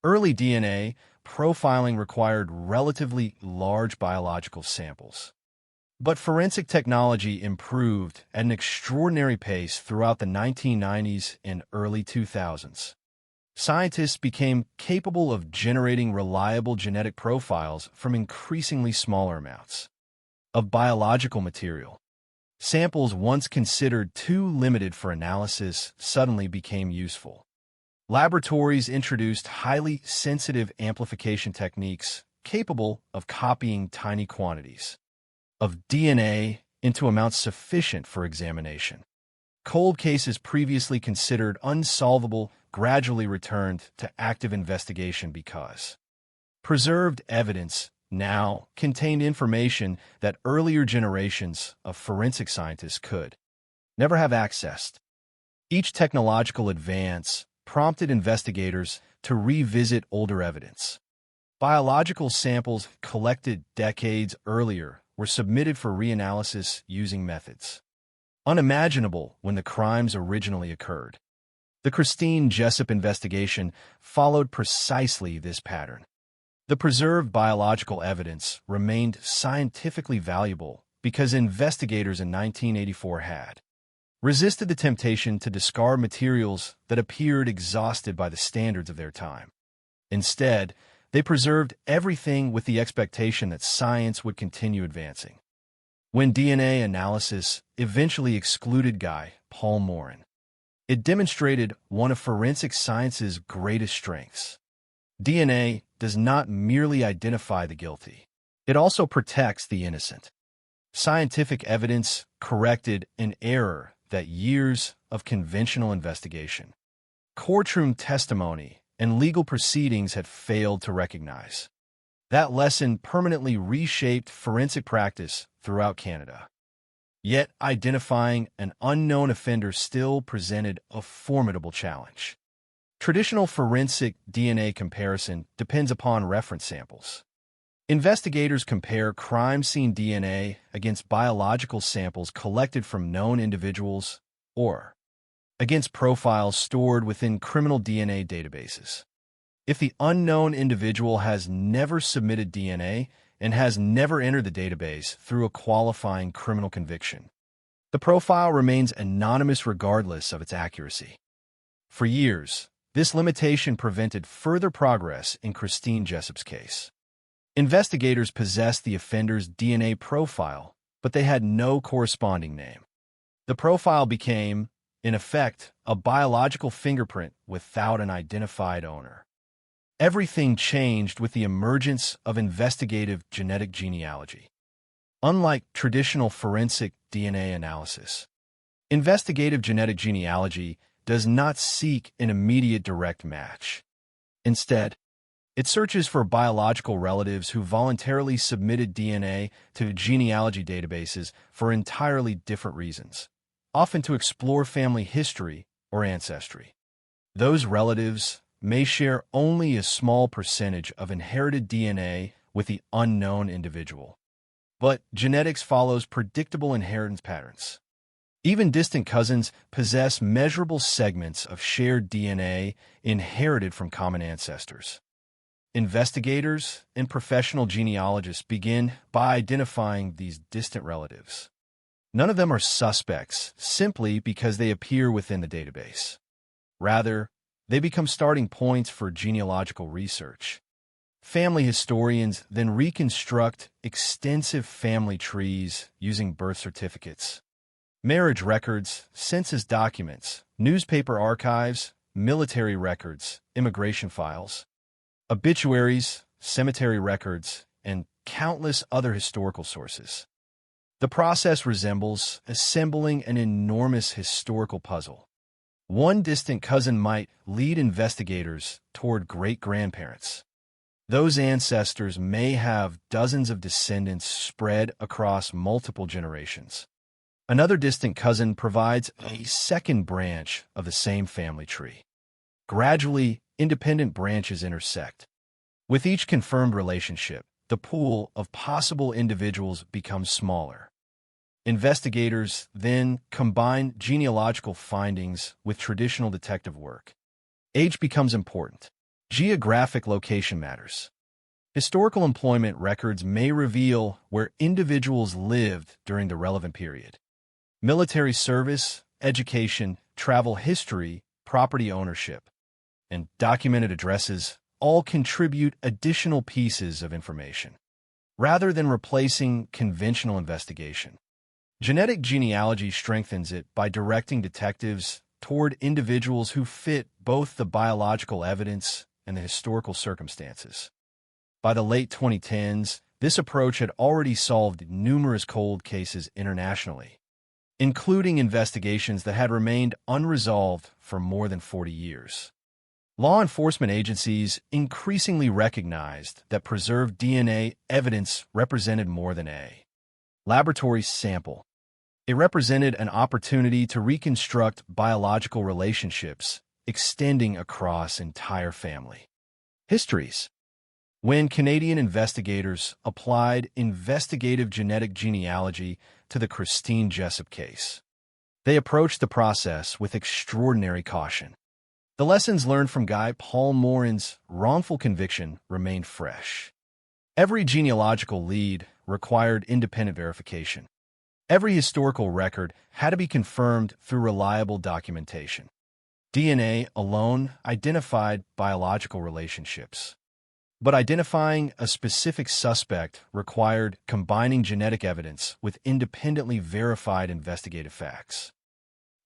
Early DNA profiling required relatively large biological samples. But forensic technology improved at an extraordinary pace throughout the 1990s and early 2000s. Scientists became capable of generating reliable genetic profiles from increasingly smaller amounts of biological material. Samples once considered too limited for analysis suddenly became useful. Laboratories introduced highly sensitive amplification techniques capable of copying tiny quantities of DNA into amounts sufficient for examination. Cold cases previously considered unsolvable gradually returned to active investigation because preserved evidence now contained information that earlier generations of forensic scientists could never have accessed. Each technological advance prompted investigators to revisit older evidence. Biological samples collected decades earlier were submitted for reanalysis using methods unimaginable when the crimes originally occurred. The Christine Jessup investigation followed precisely this pattern. The preserved biological evidence remained scientifically valuable because investigators in 1984 had resisted the temptation to discard materials that appeared exhausted by the standards of their time. Instead, they preserved everything with the expectation that science would continue advancing. When DNA analysis eventually excluded Guy Paul Morin, it demonstrated one of forensic science's greatest strengths. DNA does not merely identify the guilty. It also protects the innocent. Scientific evidence corrected an error that years of conventional investigation, courtroom testimony, and legal proceedings had failed to recognize. That lesson permanently reshaped forensic practice throughout Canada. Yet identifying an unknown offender still presented a formidable challenge. Traditional forensic DNA comparison depends upon reference samples. Investigators compare crime scene DNA against biological samples collected from known individuals or against profiles stored within criminal DNA databases. If the unknown individual has never submitted DNA and has never entered the database through a qualifying criminal conviction, the profile remains anonymous regardless of its accuracy. For years, this limitation prevented further progress in Christine Jessup's case. Investigators possessed the offender's DNA profile, but they had no corresponding name. The profile became, in effect, a biological fingerprint without an identified owner. Everything changed with the emergence of investigative genetic genealogy. Unlike traditional forensic DNA analysis, investigative genetic genealogy does not seek an immediate direct match. Instead, it searches for biological relatives who voluntarily submitted DNA to genealogy databases for entirely different reasons, often to explore family history or ancestry. Those relatives may share only a small percentage of inherited DNA with the unknown individual. But genetics follows predictable inheritance patterns. Even distant cousins possess measurable segments of shared DNA inherited from common ancestors. Investigators and professional genealogists begin by identifying these distant relatives. None of them are suspects simply because they appear within the database. Rather, they become starting points for genealogical research. Family historians then reconstruct extensive family trees using birth certificates, marriage records, census documents, newspaper archives, military records, immigration files, obituaries, cemetery records, and countless other historical sources. The process resembles assembling an enormous historical puzzle. One distant cousin might lead investigators toward great-grandparents. Those ancestors may have dozens of descendants spread across multiple generations. Another distant cousin provides a second branch of the same family tree. Gradually, independent branches intersect. With each confirmed relationship, the pool of possible individuals becomes smaller. Investigators then combine genealogical findings with traditional detective work. Age becomes important. Geographic location matters. Historical employment records may reveal where individuals lived during the relevant period. Military service, education, travel history, property ownership, and documented addresses all contribute additional pieces of information. Rather than replacing conventional investigation, genetic genealogy strengthens it by directing detectives toward individuals who fit both the biological evidence and the historical circumstances. By the late 2010s, this approach had already solved numerous cold cases internationally, including investigations that had remained unresolved for more than 40 years. Law enforcement agencies increasingly recognized that preserved DNA evidence represented more than a laboratory sample. It represented an opportunity to reconstruct biological relationships extending across entire family histories. When Canadian investigators applied investigative genetic genealogy to the Christine Jessup case, they approached the process with extraordinary caution. The lessons learned from Guy Paul Morin's wrongful conviction remained fresh. Every genealogical lead required independent verification. Every historical record had to be confirmed through reliable documentation. DNA alone identified biological relationships. But identifying a specific suspect required combining genetic evidence with independently verified investigative facts.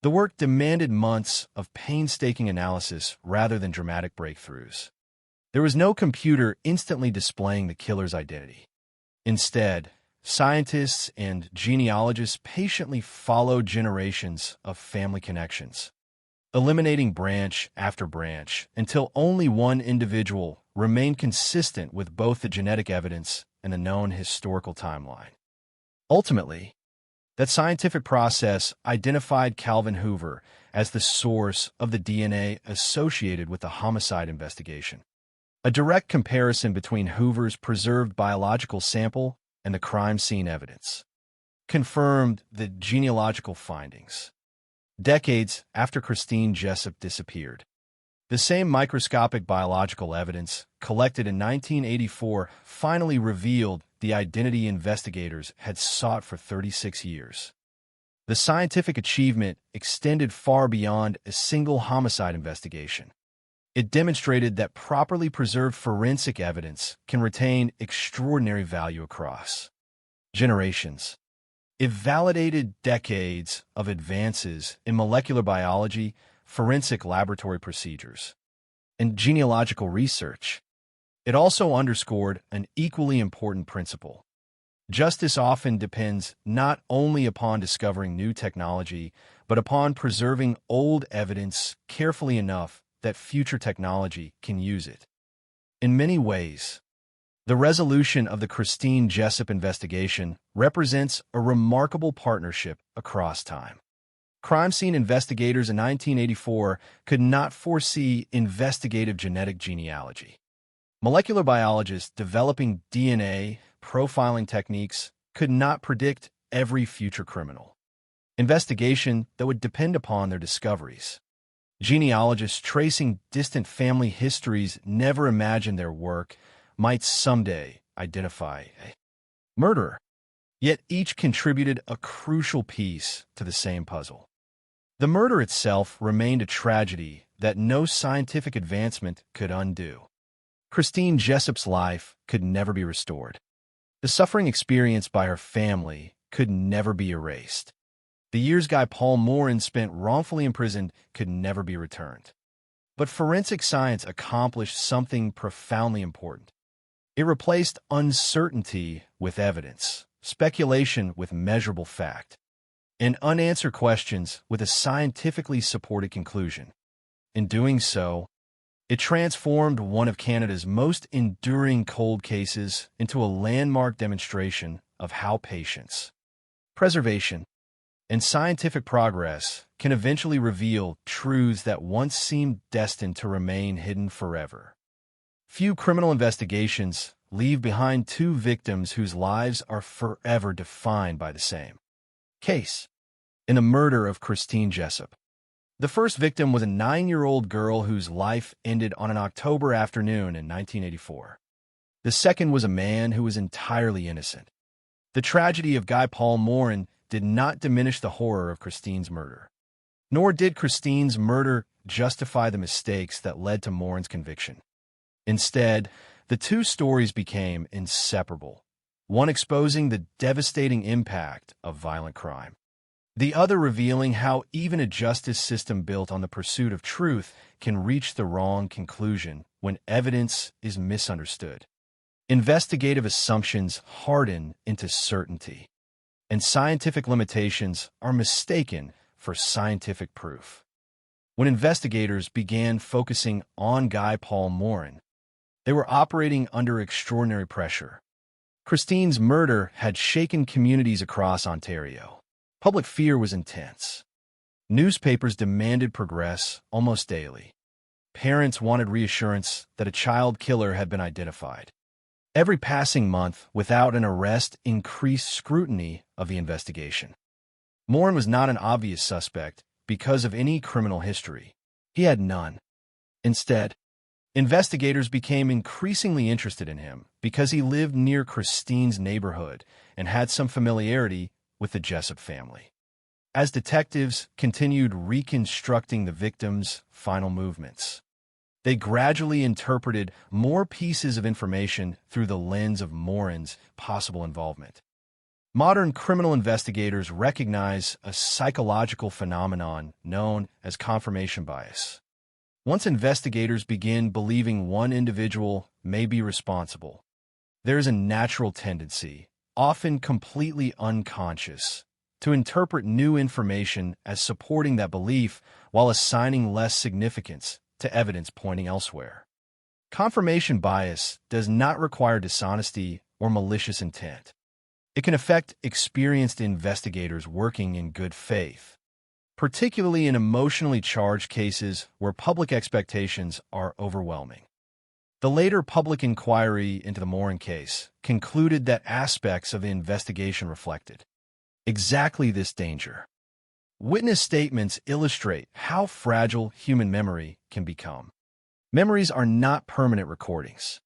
The work demanded months of painstaking analysis rather than dramatic breakthroughs. There was no computer instantly displaying the killer's identity. Instead, scientists and genealogists patiently followed generations of family connections, eliminating branch after branch until only one individual remained consistent with both the genetic evidence and the known historical timeline. Ultimately, that scientific process identified Calvin Hoover as the source of the DNA associated with the homicide investigation. A direct comparison between Hoover's preserved biological sample and the crime scene evidence confirmed the genealogical findings. Decades after Christine Jessup disappeared, the same microscopic biological evidence collected in 1984 finally revealed the identity investigators had sought for 36 years. The scientific achievement extended far beyond a single homicide investigation. It demonstrated that properly preserved forensic evidence can retain extraordinary value across generations. It validated decades of advances in molecular biology, forensic laboratory procedures, and genealogical research. It also underscored an equally important principle. Justice often depends not only upon discovering new technology, but upon preserving old evidence carefully enough that future technology can use it. In many ways, the resolution of the Christine Jessup investigation represents a remarkable partnership across time. Crime scene investigators in 1984 could not foresee investigative genetic genealogy. Molecular biologists developing DNA profiling techniques could not predict every future criminal investigation that would depend upon their discoveries. Genealogists tracing distant family histories never imagined their work might someday identify a murderer. Yet each contributed a crucial piece to the same puzzle. The murder itself remained a tragedy that no scientific advancement could undo. Christine Jessup's life could never be restored. The suffering experienced by her family could never be erased. The years Guy Paul Morin spent wrongfully imprisoned could never be returned. But forensic science accomplished something profoundly important. It replaced uncertainty with evidence, speculation with measurable fact, and unanswered questions with a scientifically supported conclusion. In doing so, it transformed one of Canada's most enduring cold cases into a landmark demonstration of how patience, preservation, and scientific progress can eventually reveal truths that once seemed destined to remain hidden forever. Few criminal investigations leave behind two victims whose lives are forever defined by the same case. In the murder of Christine Jessup, the first victim was a 9-year-old girl whose life ended on an October afternoon in 1984. The second was a man who was entirely innocent. The tragedy of Guy Paul Morin did not diminish the horror of Christine's murder. Nor did Christine's murder justify the mistakes that led to Morin's conviction. Instead, the two stories became inseparable, one exposing the devastating impact of violent crime, the other revealing how even a justice system built on the pursuit of truth can reach the wrong conclusion when evidence is misunderstood. Investigative assumptions harden into certainty, and scientific limitations are mistaken for scientific proof. When investigators began focusing on Guy Paul Morin, they were operating under extraordinary pressure. Christine's murder had shaken communities across Ontario. Public fear was intense. Newspapers demanded progress almost daily. parents wanted reassurance that a child killer had been identified. Every passing month without an arrest increased scrutiny of the investigation. Morin was not an obvious suspect because of any criminal history. He had none. Instead, investigators became increasingly interested in him because he lived near Christine's neighborhood and had some familiarity with the Jessup family. As detectives continued reconstructing the victim's final movements, they gradually interpreted more pieces of information through the lens of Morin's possible involvement. Modern criminal investigators recognize a psychological phenomenon known as confirmation bias. Once investigators begin believing one individual may be responsible, there is a natural tendency, often completely unconscious, to interpret new information as supporting that belief while assigning less significance to evidence pointing elsewhere. Confirmation bias does not require dishonesty or malicious intent. It can affect experienced investigators working in good faith, particularly in emotionally charged cases where public expectations are overwhelming. The later public inquiry into the Morin case concluded that aspects of the investigation reflected exactly this danger. Witness statements illustrate how fragile human memory can become. Memories are not permanent recordings.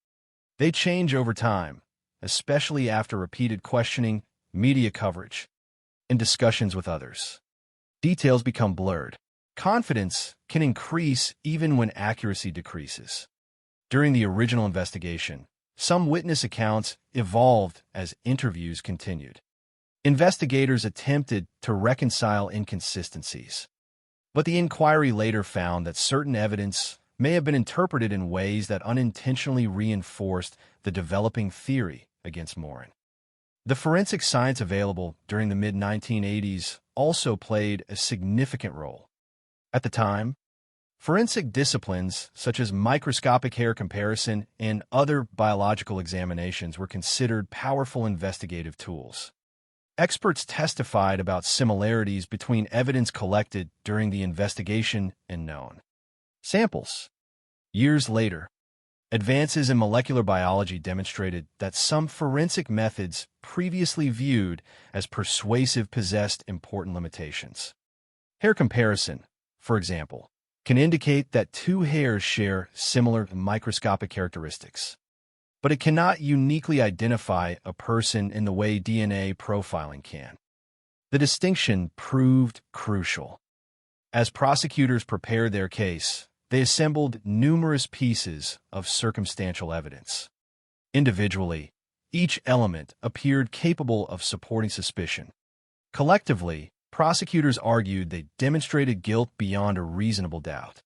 They change over time, especially after repeated questioning, media coverage, and discussions with others. Details become blurred. Confidence can increase even when accuracy decreases. During the original investigation, some witness accounts evolved as interviews continued. Investigators attempted to reconcile inconsistencies, but the inquiry later found that certain evidence may have been interpreted in ways that unintentionally reinforced the developing theory against Morin. The forensic science available during the mid-1980s also played a significant role. At the time, forensic disciplines such as microscopic hair comparison and other biological examinations were considered powerful investigative tools. Experts testified about similarities between evidence collected during the investigation and known samples. Years later, advances in molecular biology demonstrated that some forensic methods previously viewed as persuasive possessed important limitations. Hair comparison, for example, can indicate that two hairs share similar microscopic characteristics, but it cannot uniquely identify a person in the way DNA profiling can. The distinction proved crucial. As prosecutors prepared their case, they assembled numerous pieces of circumstantial evidence. Individually, each element appeared capable of supporting suspicion. Collectively, prosecutors argued they demonstrated guilt beyond a reasonable doubt.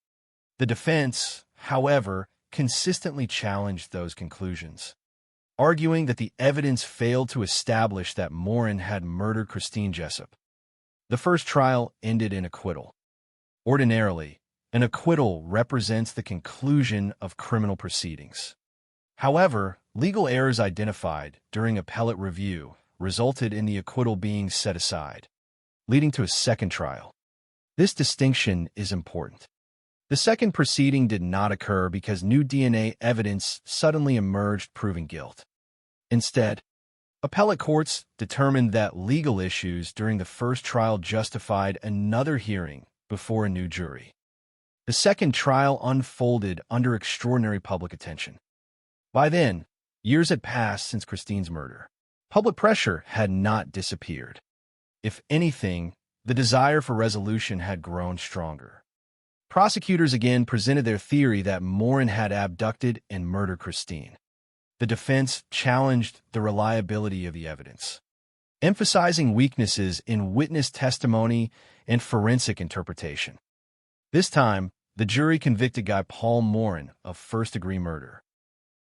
The defense, however, consistently challenged those conclusions, arguing that the evidence failed to establish that Morin had murdered Christine Jessup. The first trial ended in acquittal. Ordinarily, an acquittal represents the conclusion of criminal proceedings. However, legal errors identified during appellate review resulted in the acquittal being set aside, leading to a second trial. This distinction is important. The second proceeding did not occur because new DNA evidence suddenly emerged proving guilt. Instead, appellate courts determined that legal issues during the first trial justified another hearing before a new jury. The second trial unfolded under extraordinary public attention. By then, years had passed since Christine's murder. Public pressure had not disappeared. If anything, the desire for resolution had grown stronger. Prosecutors again presented their theory that Morin had abducted and murdered Christine. The defense challenged the reliability of the evidence, emphasizing weaknesses in witness testimony and forensic interpretation. This time, the jury convicted Guy Paul Morin of first-degree murder.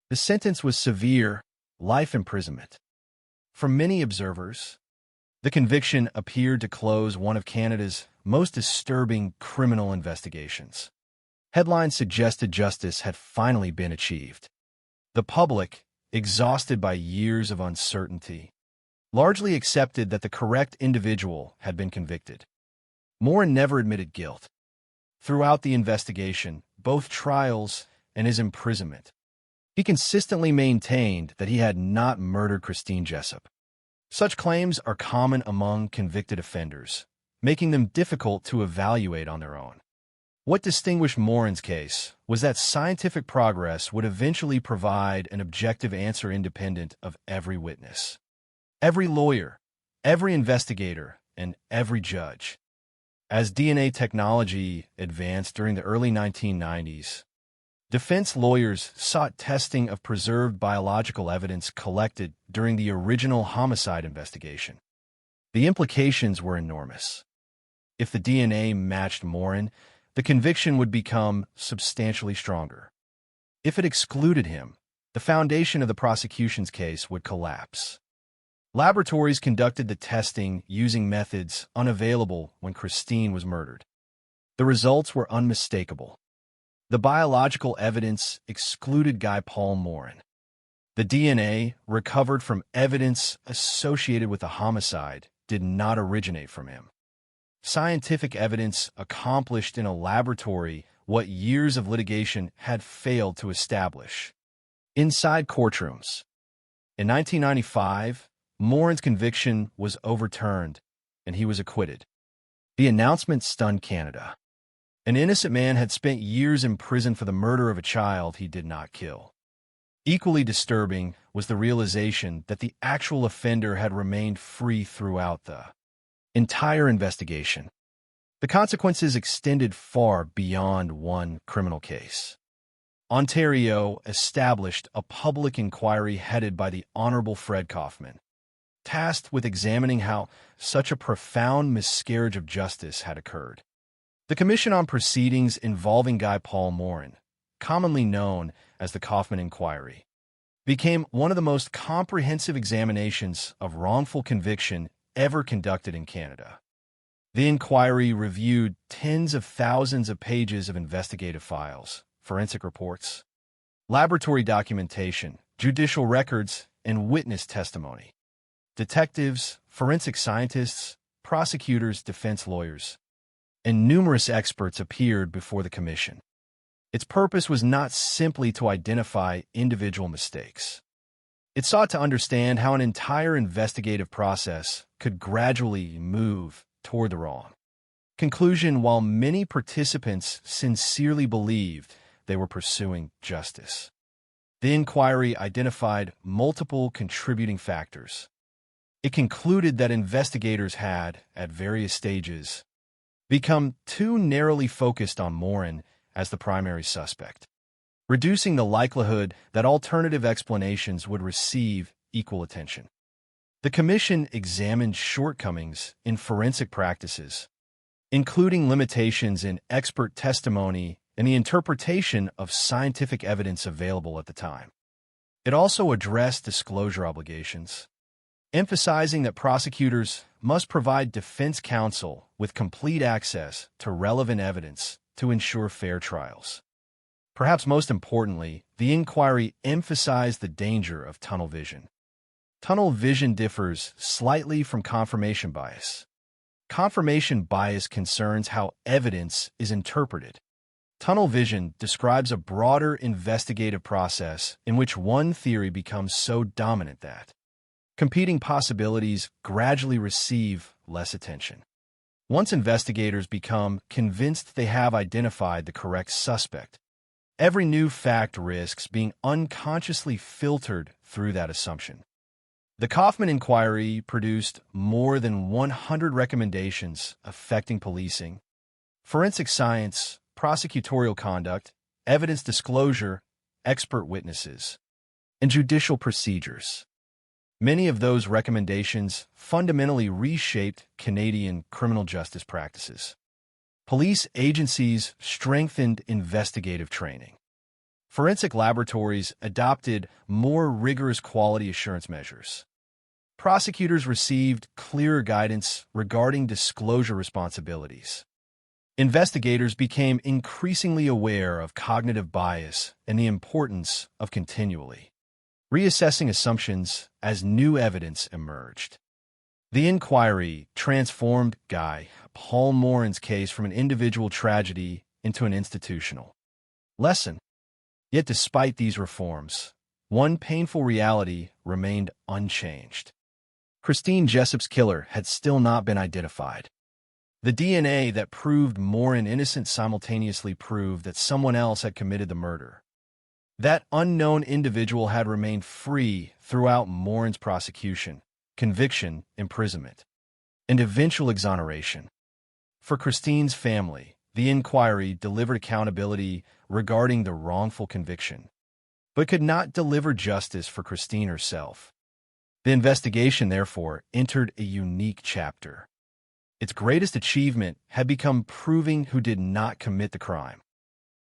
The sentence was severe, life imprisonment. For many observers, the conviction appeared to close one of Canada's most disturbing criminal investigations. Headlines suggested justice had finally been achieved. The public, exhausted by years of uncertainty, largely accepted that the correct individual had been convicted. Morin never admitted guilt. Throughout the investigation, both trials and his imprisonment. He consistently maintained that he had not murdered Christine Jessup. Such claims are common among convicted offenders, making them difficult to evaluate on their own. What distinguished Morin's case was that scientific progress would eventually provide an objective answer independent of every witness, every lawyer, every investigator, and every judge. As DNA technology advanced during the early 1990s, defense lawyers sought testing of preserved biological evidence collected during the original homicide investigation. The implications were enormous. If the DNA matched Morin, the conviction would become substantially stronger. If it excluded him, the foundation of the prosecution's case would collapse. Laboratories conducted the testing using methods unavailable when Christine was murdered. The results were unmistakable. The biological evidence excluded Guy Paul Morin. The DNA recovered from evidence associated with the homicide did not originate from him. Scientific evidence accomplished in a laboratory what years of litigation had failed to establish. Inside courtrooms. In 1995, Morin's conviction was overturned, and he was acquitted. The announcement stunned Canada. An innocent man had spent years in prison for the murder of a child he did not kill. Equally disturbing was the realization that the actual offender had remained free throughout the entire investigation. The consequences extended far beyond one criminal case. Ontario established a public inquiry headed by the Honorable Fred Kaufman, tasked with examining how such a profound miscarriage of justice had occurred. The Commission on Proceedings involving Guy Paul Morin, commonly known as the Kaufman Inquiry, became one of the most comprehensive examinations of wrongful conviction ever conducted in Canada. The inquiry reviewed tens of thousands of pages of investigative files, forensic reports, laboratory documentation, judicial records, and witness testimony. Detectives, forensic scientists, prosecutors, defense lawyers, and numerous experts appeared before the commission. Its purpose was not simply to identify individual mistakes. It sought to understand how an entire investigative process could gradually move toward the wrong conclusion while many participants sincerely believed they were pursuing justice. The inquiry identified multiple contributing factors. It concluded that investigators had, at various stages, become too narrowly focused on Morin as the primary suspect, reducing the likelihood that alternative explanations would receive equal attention. The Commission examined shortcomings in forensic practices, including limitations in expert testimony and the interpretation of scientific evidence available at the time. It also addressed disclosure obligations, emphasizing that prosecutors must provide defense counsel with complete access to relevant evidence to ensure fair trials. Perhaps most importantly, the inquiry emphasized the danger of tunnel vision. Tunnel vision differs slightly from confirmation bias. Confirmation bias concerns how evidence is interpreted. Tunnel vision describes a broader investigative process in which one theory becomes so dominant that competing possibilities gradually receive less attention. Once investigators become convinced they have identified the correct suspect, every new fact risks being unconsciously filtered through that assumption. The Kaufman Inquiry produced more than 100 recommendations affecting policing, forensic science, prosecutorial conduct, evidence disclosure, expert witnesses, and judicial procedures. Many of those recommendations fundamentally reshaped Canadian criminal justice practices. Police agencies strengthened investigative training. Forensic laboratories adopted more rigorous quality assurance measures. Prosecutors received clearer guidance regarding disclosure responsibilities. Investigators became increasingly aware of cognitive bias and the importance of continually reassessing assumptions as new evidence emerged. The inquiry transformed Guy Paul Morin's case from an individual tragedy into an institutional Lesson. Yet despite these reforms, one painful reality remained unchanged. Christine Jessup's killer had still not been identified. The DNA that proved Morin innocent simultaneously proved that someone else had committed the murder. That unknown individual had remained free throughout Morin's prosecution, conviction, imprisonment, and eventual exoneration. For Christine's family, the inquiry delivered accountability regarding the wrongful conviction, but could not deliver justice for Christine herself. The investigation, therefore, entered a unique chapter. Its greatest achievement had become proving who did not commit the crime.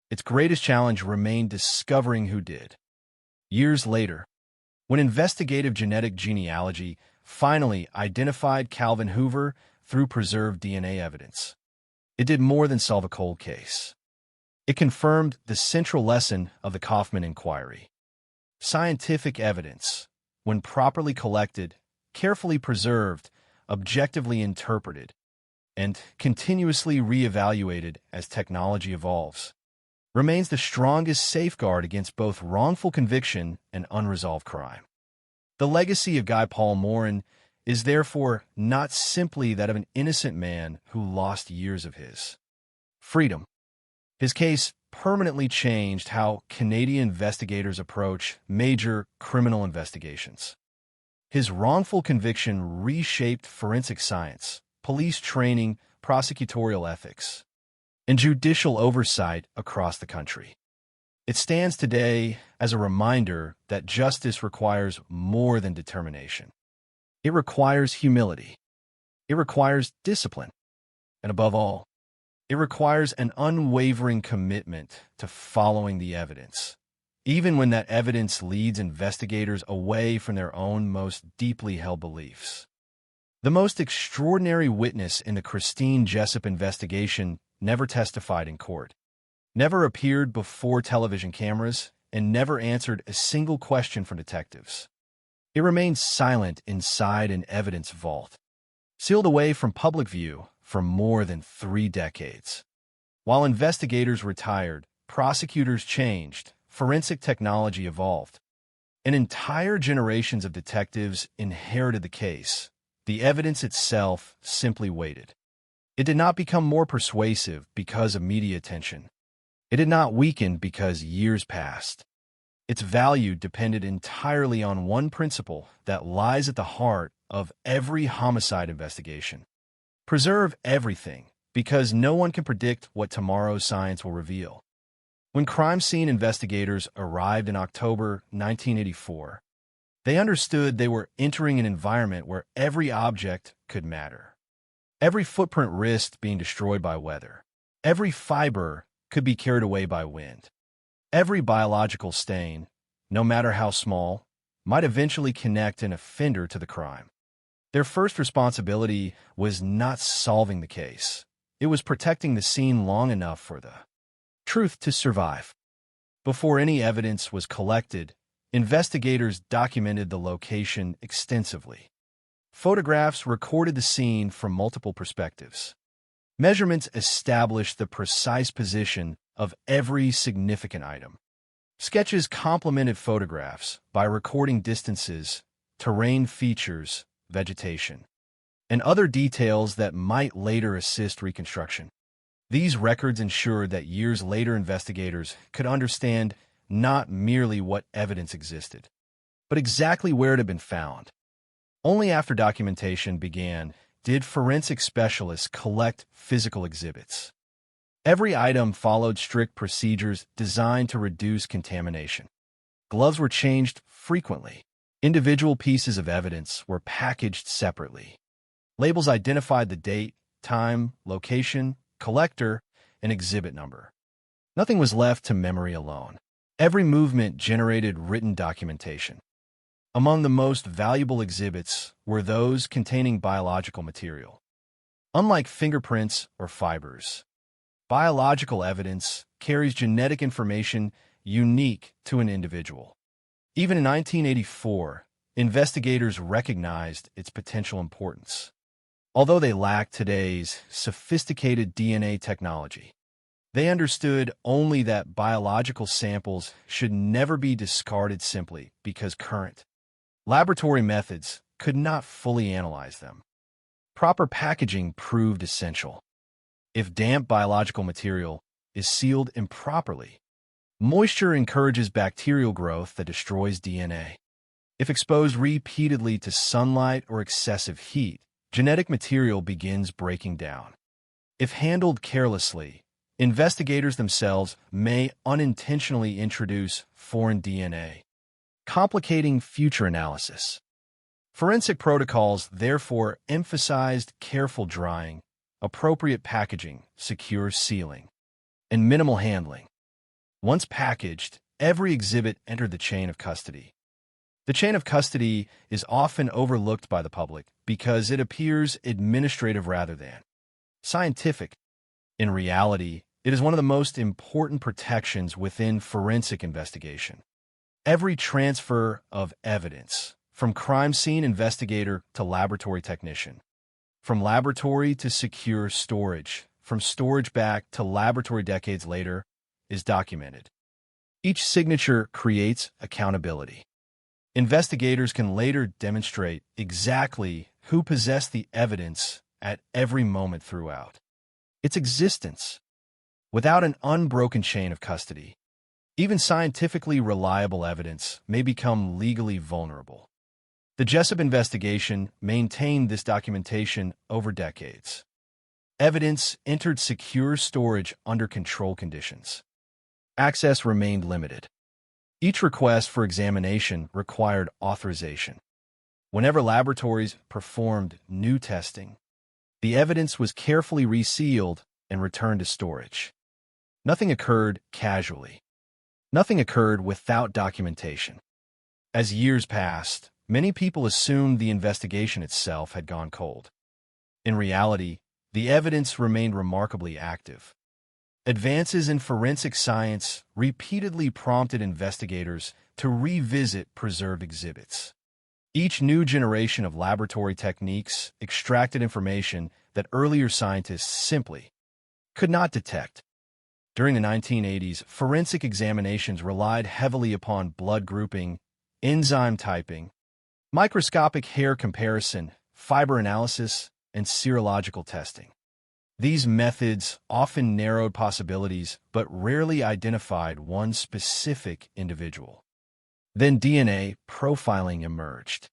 Its greatest challenge remained discovering who did. Years later, when investigative genetic genealogy finally identified Calvin Hoover through preserved DNA evidence, it did more than solve a cold case. It confirmed the central lesson of the Kaufman inquiry. Scientific evidence, when properly collected, carefully preserved, objectively interpreted, and continuously reevaluated as technology evolves, remains the strongest safeguard against both wrongful conviction and unresolved crime. The legacy of Guy Paul Morin is therefore not simply that of an innocent man who lost years of his freedom. His case permanently changed how Canadian investigators approach major criminal investigations. His wrongful conviction reshaped forensic science, police training, prosecutorial ethics, and judicial oversight across the country. It stands today as a reminder that justice requires more than determination. It requires humility. It requires discipline. And above all, it requires an unwavering commitment to following the evidence, even when that evidence leads investigators away from their own most deeply held beliefs. The most extraordinary witness in the Christine Jessup investigation never testified in court, never appeared before television cameras, and never answered a single question from detectives. It remained silent inside an evidence vault, sealed away from public view for more than 3 decades. While investigators retired, prosecutors changed, forensic technology evolved, and entire generations of detectives inherited the case. The evidence itself simply waited. It did not become more persuasive because of media attention. It did not weaken because years passed. Its value depended entirely on one principle that lies at the heart of every homicide investigation. Preserve everything, because no one can predict what tomorrow's science will reveal. When crime scene investigators arrived in October 1984, they understood they were entering an environment where every object could matter. Every footprint risked being destroyed by weather. Every fiber could be carried away by wind. Every biological stain, no matter how small, might eventually connect an offender to the crime. Their first responsibility was not solving the case. It was protecting the scene long enough for the truth to survive. Before any evidence was collected, investigators documented the location extensively. Photographs recorded the scene from multiple perspectives. Measurements established the precise position of every significant item. Sketches complemented photographs by recording distances, terrain features, vegetation, and other details that might later assist reconstruction. These records ensured that years later investigators could understand not merely what evidence existed, but exactly where it had been found. Only after documentation began did forensic specialists collect physical exhibits. Every item followed strict procedures designed to reduce contamination. Gloves were changed frequently. Individual pieces of evidence were packaged separately. Labels identified the date, time, location, collector, and exhibit number. Nothing was left to memory alone. Every movement generated written documentation. Among the most valuable exhibits were those containing biological material. Unlike fingerprints or fibers, biological evidence carries genetic information unique to an individual. Even in 1984, investigators recognized its potential importance. Although they lacked today's sophisticated DNA technology, They understood only that biological samples should never be discarded simply because current laboratory methods could not fully analyze them. Proper packaging proved essential. If damp biological material is sealed improperly, moisture encourages bacterial growth that destroys DNA. If exposed repeatedly to sunlight or excessive heat, genetic material begins breaking down. If handled carelessly, investigators themselves may unintentionally introduce foreign DNA, complicating future analysis. Forensic protocols therefore emphasized careful drying, appropriate packaging, secure sealing, and minimal handling. Once packaged, every exhibit entered the chain of custody. The chain of custody is often overlooked by the public because it appears administrative rather than scientific. In reality, it is one of the most important protections within forensic investigation. Every transfer of evidence, from crime scene investigator to laboratory technician, from laboratory to secure storage, from storage back to laboratory decades later, is documented. Each signature creates accountability. Investigators can later demonstrate exactly who possessed the evidence at every moment throughout its existence. Without an unbroken chain of custody, even scientifically reliable evidence may become legally vulnerable. The Jessup investigation maintained this documentation over decades. Evidence entered secure storage under controlled conditions. Access remained limited. Each request for examination required authorization. Whenever laboratories performed new testing, the evidence was carefully resealed and returned to storage. Nothing occurred casually. Nothing occurred without documentation. As years passed, many people assumed the investigation itself had gone cold. In reality, the evidence remained remarkably active. Advances in forensic science repeatedly prompted investigators to revisit preserved exhibits. Each new generation of laboratory techniques extracted information that earlier scientists simply could not detect. During the 1980s, forensic examinations relied heavily upon blood grouping, enzyme typing, microscopic hair comparison, fiber analysis, and serological testing. These methods often narrowed possibilities but rarely identified one specific individual. Then DNA profiling emerged.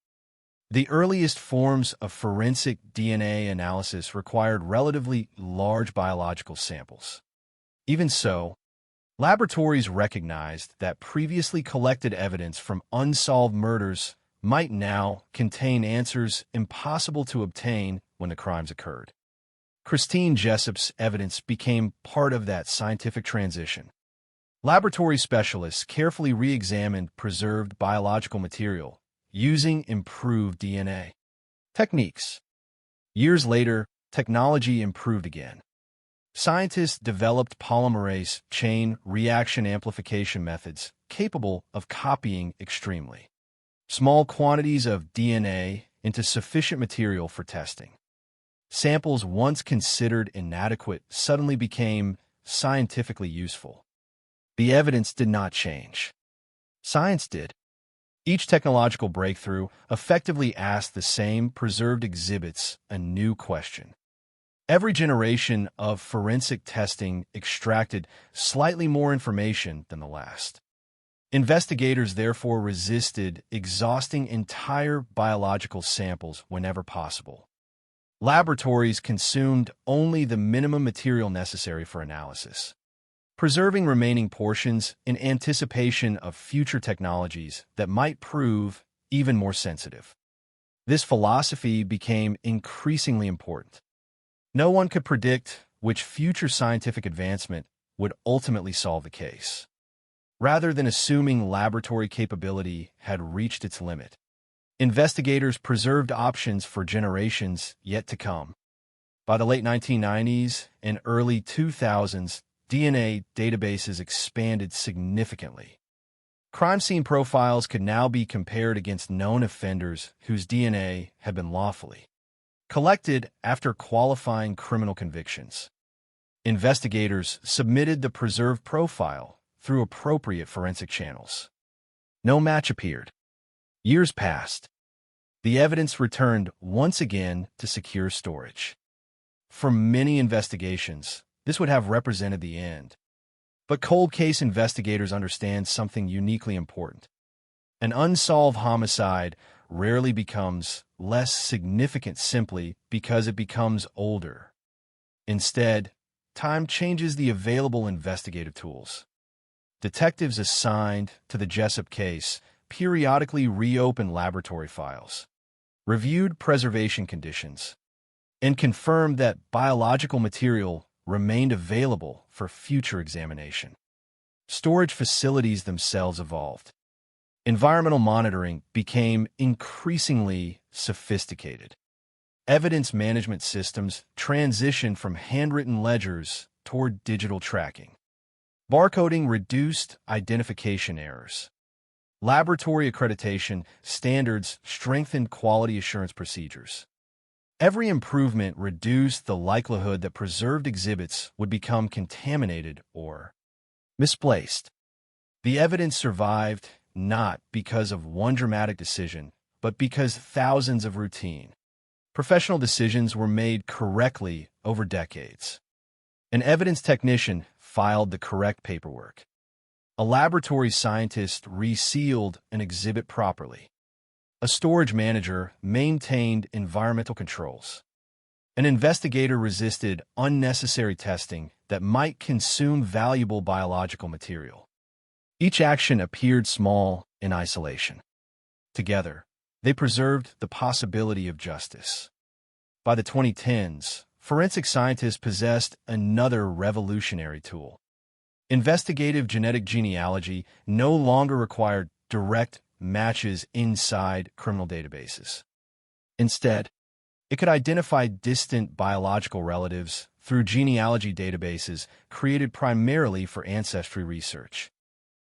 The earliest forms of forensic DNA analysis required relatively large biological samples. Even so, laboratories recognized that previously collected evidence from unsolved murders might now contain answers impossible to obtain when the crimes occurred. Christine Jessup's evidence became part of that scientific transition. Laboratory specialists carefully re-examined preserved biological material using improved DNA techniques. Years later, technology improved again. Scientists developed polymerase chain reaction amplification methods capable of copying extremely small quantities of DNA into sufficient material for testing. Samples once considered inadequate suddenly became scientifically useful. The evidence did not change. Science did. Each technological breakthrough effectively asked the same preserved exhibits a new question. Every generation of forensic testing extracted slightly more information than the last. Investigators therefore resisted exhausting entire biological samples whenever possible. Laboratories consumed only the minimum material necessary for analysis, preserving remaining portions in anticipation of future technologies that might prove even more sensitive. This philosophy became increasingly important. No one could predict which future scientific advancement would ultimately solve the case. Rather than assuming laboratory capability had reached its limit, investigators preserved options for generations yet to come. By the late 1990s and early 2000s, DNA databases expanded significantly. Crime scene profiles could now be compared against known offenders whose DNA had been lawfully collected after qualifying criminal convictions. Investigators submitted the preserved profile through appropriate forensic channels. No match appeared. Years passed. The evidence returned once again to secure storage. For many investigations, this would have represented the end. But cold case investigators understand something uniquely important. An unsolved homicide rarely becomes less significant simply because it becomes older. Instead, time changes the available investigative tools. Detectives assigned to the Jessup case periodically reopened laboratory files, reviewed preservation conditions, and confirmed that biological material remained available for future examination. Storage facilities themselves evolved. Environmental monitoring became increasingly sophisticated. Evidence management systems transitioned from handwritten ledgers toward digital tracking. Barcoding reduced identification errors. Laboratory accreditation standards strengthened quality assurance procedures. Every improvement reduced the likelihood that preserved exhibits would become contaminated or misplaced. The evidence survived not because of one dramatic decision, but because thousands of routine, professional decisions were made correctly over decades. An evidence technician filed the correct paperwork. A laboratory scientist resealed an exhibit properly. A storage manager maintained environmental controls. An investigator resisted unnecessary testing that might consume valuable biological material. Each action appeared small in isolation. Together, they preserved the possibility of justice. By the 2010s, forensic scientists possessed another revolutionary tool. Investigative genetic genealogy no longer required direct matches inside criminal databases. Instead, it could identify distant biological relatives through genealogy databases created primarily for ancestry research.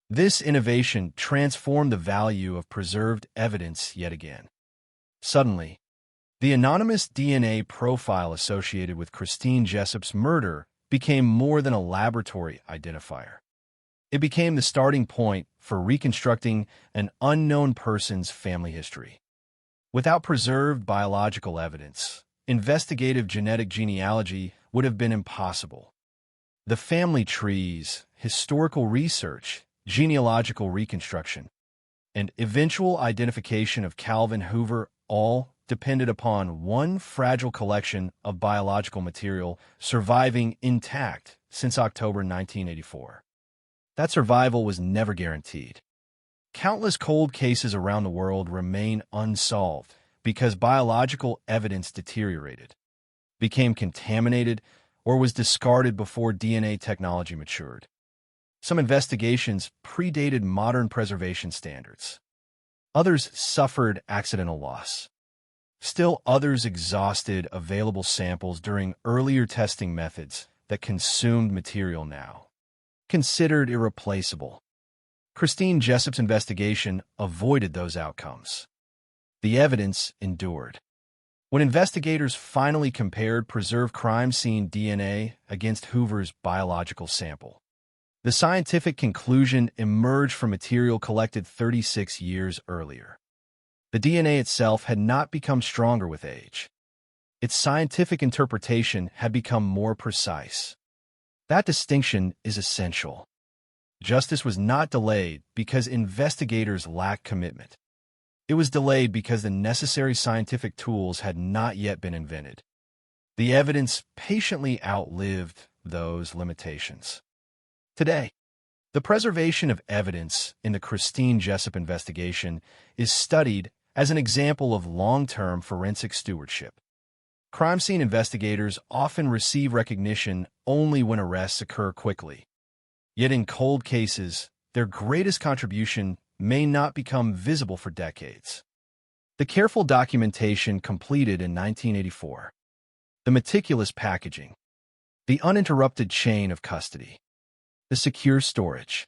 This innovation transformed the value of preserved evidence yet again. Suddenly, the anonymous DNA profile associated with Christine Jessup's murder became more than a laboratory identifier. It became the starting point for reconstructing an unknown person's family history. Without preserved biological evidence, investigative genetic genealogy would have been impossible. The family trees, historical research, genealogical reconstruction, and eventual identification of Calvin Hoover all depended upon one fragile collection of biological material surviving intact since October 1984. That survival was never guaranteed. Countless cold cases around the world remain unsolved because biological evidence deteriorated, became contaminated, or was discarded before DNA technology matured. Some investigations predated modern preservation standards. Others suffered accidental loss. Still others exhausted available samples during earlier testing methods that consumed material now considered irreplaceable. Christine Jessup's investigation avoided those outcomes. The evidence endured. When investigators finally compared preserved crime scene DNA against Hoover's biological sample, the scientific conclusion emerged from material collected 36 years earlier. The DNA itself had not become stronger with age. Its scientific interpretation had become more precise. That distinction is essential. Justice was not delayed because investigators lacked commitment. It was delayed because the necessary scientific tools had not yet been invented. The evidence patiently outlived those limitations. Today, the preservation of evidence in the Christine Jessup investigation is studied as an example of long-term forensic stewardship. Crime scene investigators often receive recognition only when arrests occur quickly. Yet in cold cases, their greatest contribution may not become visible for decades. The careful documentation completed in 1984, the meticulous packaging, the uninterrupted chain of custody, the secure storage,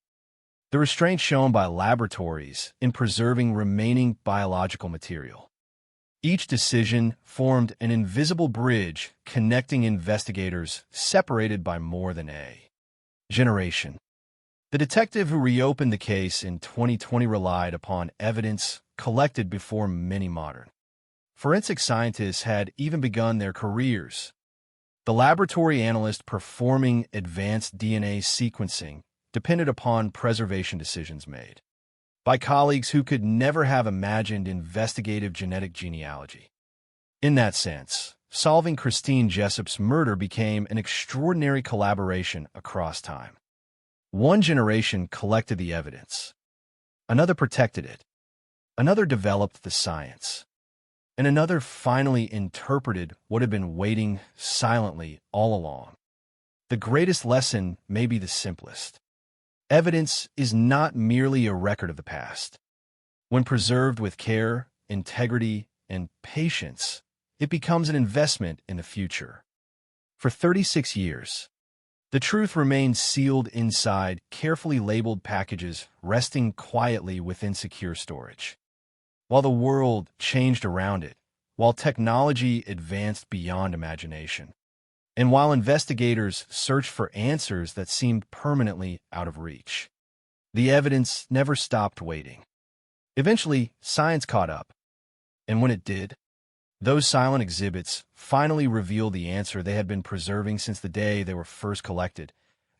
the restraint shown by laboratories in preserving remaining biological material. Each decision formed an invisible bridge connecting investigators separated by more than a generation. The detective who reopened the case in 2020 relied upon evidence collected before many modern forensic scientists had even begun their careers. The laboratory analyst performing advanced DNA sequencing depended upon preservation decisions made by colleagues who could never have imagined investigative genetic genealogy. In that sense, solving Christine Jessup's murder became an extraordinary collaboration across time. One generation collected the evidence, another protected it, another developed the science, and another finally interpreted what had been waiting silently all along. The greatest lesson may be the simplest. Evidence is not merely a record of the past. When preserved with care, integrity, and patience, it becomes an investment in the future. For 36 years, the truth remained sealed inside carefully labeled packages resting quietly within secure storage. While the world changed around it, while technology advanced beyond imagination, and while investigators searched for answers that seemed permanently out of reach, the evidence never stopped waiting. Eventually, science caught up, and when it did, those silent exhibits finally revealed the answer they had been preserving since the day they were first collected,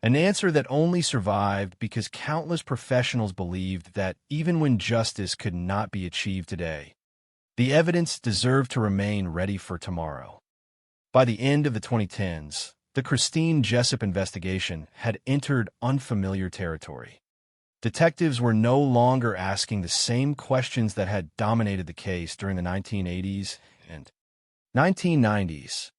an answer that only survived because countless professionals believed that even when justice could not be achieved today, the evidence deserved to remain ready for tomorrow. By the end of the 2010s, the Christine Jessup investigation had entered unfamiliar territory. Detectives were no longer asking the same questions that had dominated the case during the 1980s and 1990s.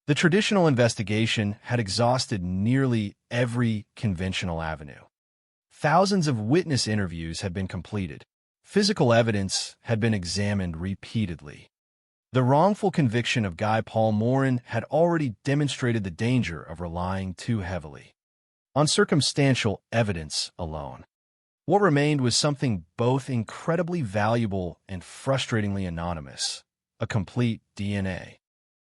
The traditional investigation had exhausted nearly every conventional avenue. Thousands of witness interviews had been completed. Physical evidence had been examined repeatedly. The wrongful conviction of Guy Paul Morin had already demonstrated the danger of relying too heavily on circumstantial evidence alone. What remained was something both incredibly valuable and frustratingly anonymous: a complete DNA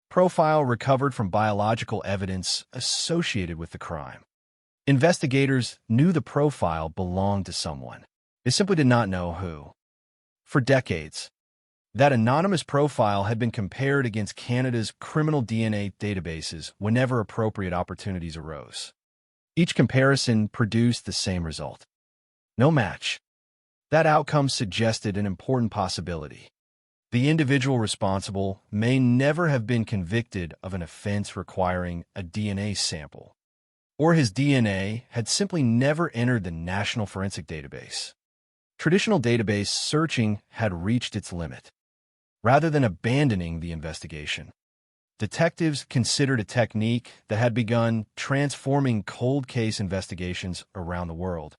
profile recovered from biological evidence associated with the crime. Investigators knew the profile belonged to someone. They simply did not know who. For decades, that anonymous profile had been compared against Canada's criminal DNA databases whenever appropriate opportunities arose. Each comparison produced the same result: no match. That outcome suggested an important possibility. The individual responsible may never have been convicted of an offense requiring a DNA sample, or his DNA had simply never entered the National Forensic Database. Traditional database searching had reached its limit. Rather than abandoning the investigation, detectives considered a technique that had begun transforming cold case investigations around the world: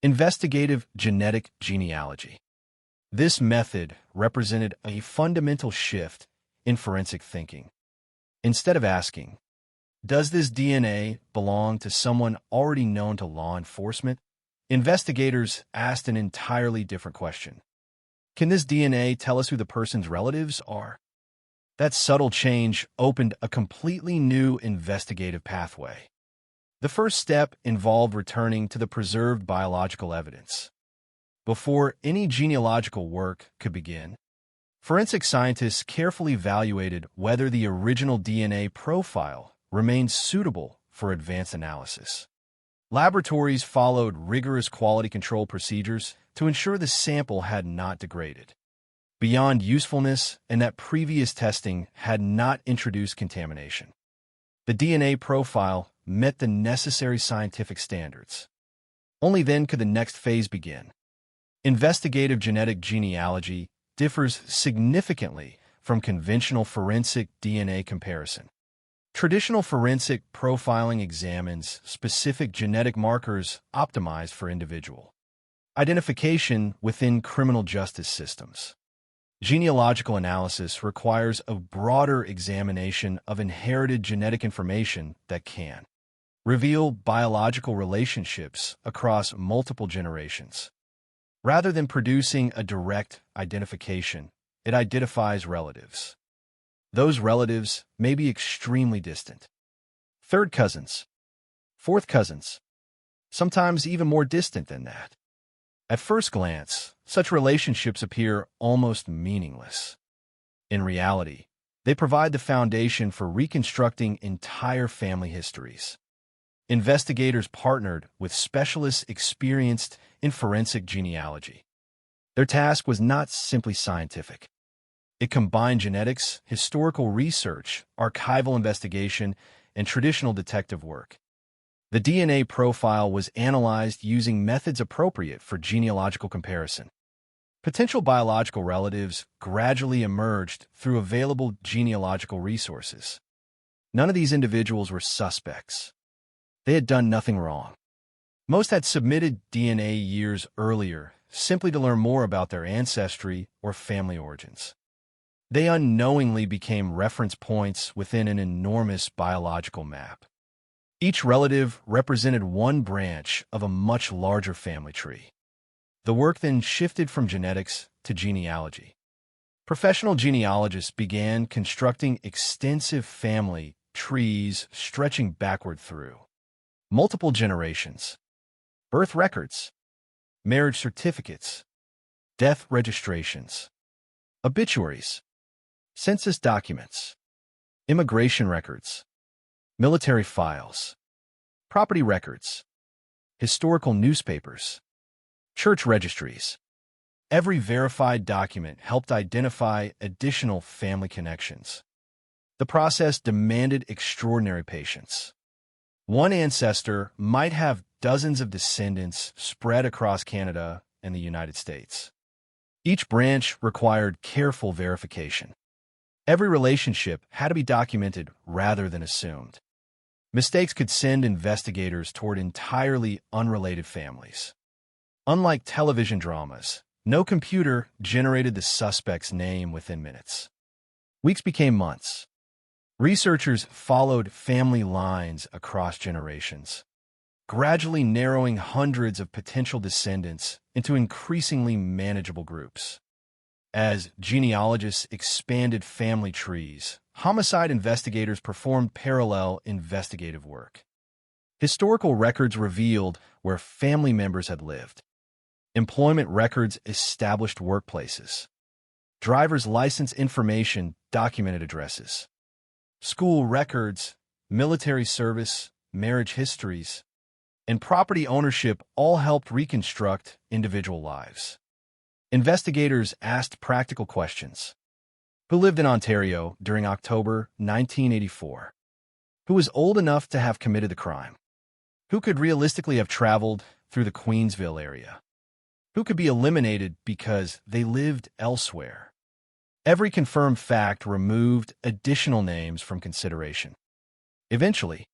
investigative genetic genealogy. This method represented a fundamental shift in forensic thinking. Instead of asking, "Does this DNA belong to someone already known to law enforcement?" investigators asked an entirely different question: "Can this DNA tell us who the person's relatives are?" That subtle change opened a completely new investigative pathway. The first step involved returning to the preserved biological evidence. Before any genealogical work could begin, forensic scientists carefully evaluated whether the original DNA profile remained suitable for advanced analysis. Laboratories followed rigorous quality control procedures to ensure the sample had not degraded beyond usefulness and that previous testing had not introduced contamination. The DNA profile met the necessary scientific standards. Only then could the next phase begin. Investigative genetic genealogy differs significantly from conventional forensic DNA comparison. Traditional forensic profiling examines specific genetic markers optimized for individual identification within criminal justice systems. Genealogical analysis requires a broader examination of inherited genetic information that can reveal biological relationships across multiple generations. Rather than producing a direct identification, it identifies relatives. Those relatives may be extremely distant. Third cousins, fourth cousins, sometimes even more distant than that. At first glance, such relationships appear almost meaningless. In reality, they provide the foundation for reconstructing entire family histories. Investigators partnered with specialists experienced in forensic genealogy. Their task was not simply scientific. It combined genetics, historical research, archival investigation, and traditional detective work. The DNA profile was analyzed using methods appropriate for genealogical comparison. Potential biological relatives gradually emerged through available genealogical resources. None of these individuals were suspects. They had done nothing wrong. Most had submitted DNA years earlier, simply to learn more about their ancestry or family origins. They unknowingly became reference points within an enormous biological map. Each relative represented one branch of a much larger family tree. The work then shifted from genetics to genealogy. Professional genealogists began constructing extensive family trees stretching backward through multiple generations, birth records, marriage certificates, death registrations, obituaries, census documents, immigration records, military files, property records, historical newspapers, church registries. Every verified document helped identify additional family connections. The process demanded extraordinary patience. One ancestor might have dozens of descendants spread across Canada and the United States. Each branch required careful verification. Every relationship had to be documented rather than assumed. Mistakes could send investigators toward entirely unrelated families. Unlike television dramas, no computer generated the suspect's name within minutes. Weeks became months. Researchers followed family lines across generations, gradually narrowing hundreds of potential descendants into increasingly manageable groups. As genealogists expanded family trees, homicide investigators performed parallel investigative work. Historical records revealed where family members had lived. Employment records established workplaces. Driver's license information documented addresses. School records, military service, marriage histories, and property ownership all helped reconstruct individual lives. Investigators asked practical questions. Who lived in Ontario during October 1984? Who was old enough to have committed the crime? Who could realistically have traveled through the Queensville area? Who could be eliminated because they lived elsewhere? Every confirmed fact removed additional names from consideration. Eventually,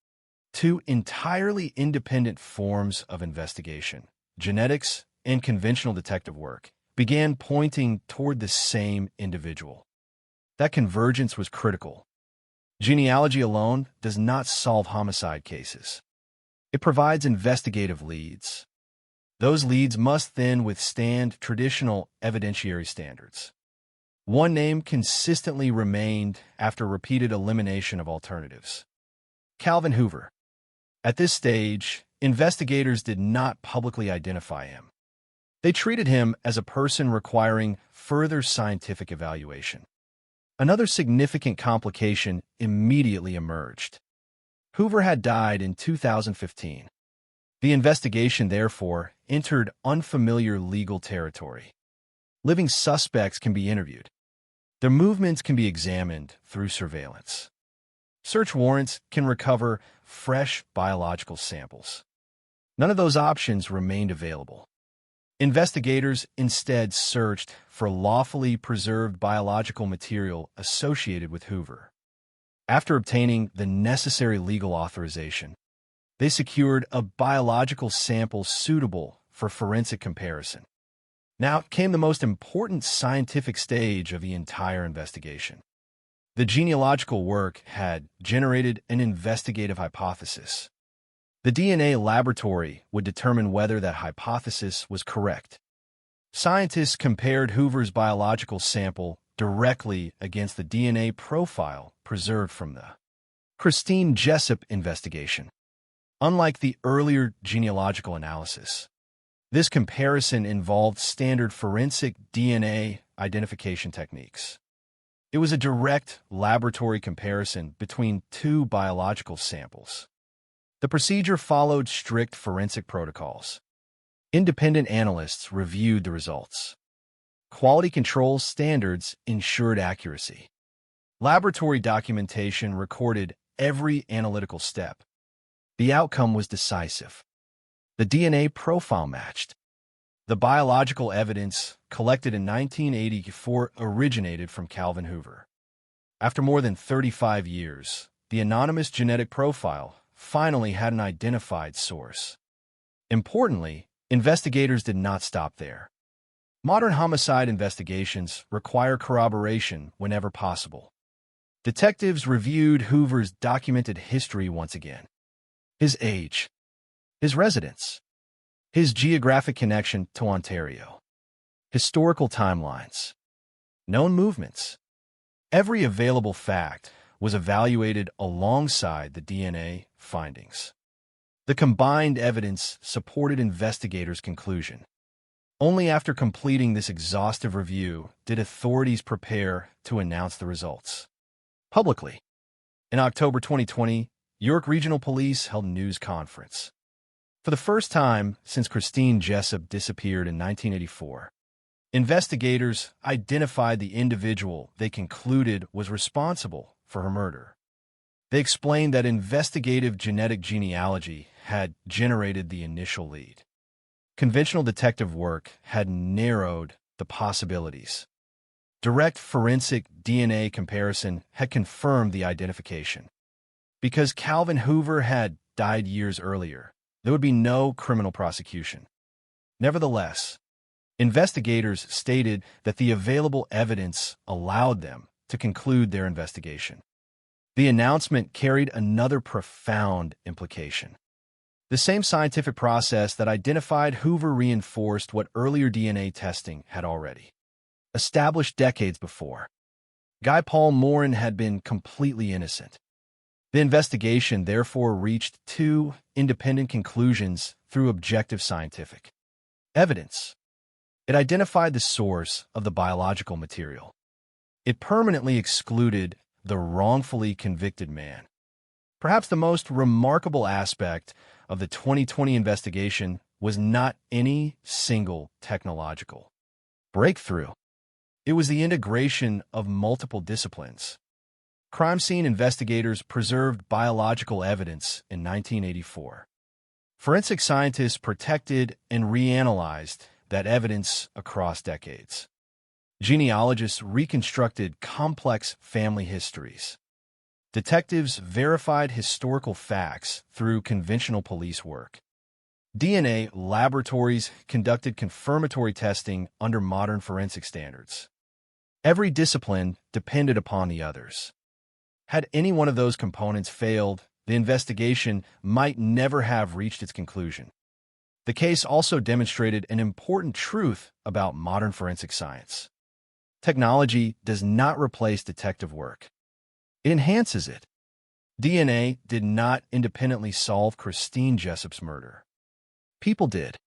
two entirely independent forms of investigation, genetics and conventional detective work, began pointing toward the same individual. That convergence was critical. Genealogy alone does not solve homicide cases. It provides investigative leads. Those leads must then withstand traditional evidentiary standards. One name consistently remained after repeated elimination of alternatives: Calvin Hoover. At this stage, investigators did not publicly identify him. They treated him as a person requiring further scientific evaluation. Another significant complication immediately emerged. Hoover had died in 2015. The investigation, therefore, entered unfamiliar legal territory. Living suspects can be interviewed. Their movements can be examined through surveillance. Search warrants can recover fresh biological samples. None of those options remained available. Investigators instead searched for lawfully preserved biological material associated with Hoover. After obtaining the necessary legal authorization, they secured a biological sample suitable for forensic comparison. Now came the most important scientific stage of the entire investigation. The genealogical work had generated an investigative hypothesis. The DNA laboratory would determine whether that hypothesis was correct. Scientists compared Hoover's biological sample directly against the DNA profile preserved from the Christine Jessup investigation. Unlike the earlier genealogical analysis, this comparison involved standard forensic DNA identification techniques. It was a direct laboratory comparison between two biological samples. The procedure followed strict forensic protocols. Independent analysts reviewed the results. Quality control standards ensured accuracy. Laboratory documentation recorded every analytical step. The outcome was decisive. The DNA profile matched. The biological evidence collected in 1984 originated from Calvin Hoover. After more than 35 years, the anonymous genetic profile finally had an identified source. Importantly, investigators did not stop there. Modern homicide investigations require corroboration whenever possible. Detectives reviewed Hoover's documented history once again. His age, his residence, his geographic connection to Ontario, historical timelines, known movements. Every available fact was evaluated alongside the DNA findings. The combined evidence supported investigators' conclusion. Only after completing this exhaustive review did authorities prepare to announce the results publicly. In October 2020, York Regional Police held a news conference. For the first time since Christine Jessup disappeared in 1984, investigators identified the individual they concluded was responsible for her murder. They explained that investigative genetic genealogy had generated the initial lead. Conventional detective work had narrowed the possibilities. Direct forensic DNA comparison had confirmed the identification. Because Calvin Hoover had died years earlier, there would be no criminal prosecution. Nevertheless, investigators stated that the available evidence allowed them to conclude their investigation. The announcement carried another profound implication. The same scientific process that identified Hoover reinforced what earlier DNA testing had already established decades before. Guy Paul Morin had been completely innocent. The investigation therefore reached two independent conclusions through objective scientific evidence. It identified the source of the biological material. It permanently excluded the wrongfully convicted man. Perhaps the most remarkable aspect of the 2020 investigation was not any single technological breakthrough. It was the integration of multiple disciplines. Crime scene investigators preserved biological evidence in 1984. Forensic scientists protected and reanalyzed that evidence across decades. Genealogists reconstructed complex family histories. Detectives verified historical facts through conventional police work. DNA laboratories conducted confirmatory testing under modern forensic standards. Every discipline depended upon the others. Had any one of those components failed, the investigation might never have reached its conclusion. The case also demonstrated an important truth about modern forensic science. Technology does not replace detective work. It enhances it. DNA did not independently solve Christine Jessup's murder. People did.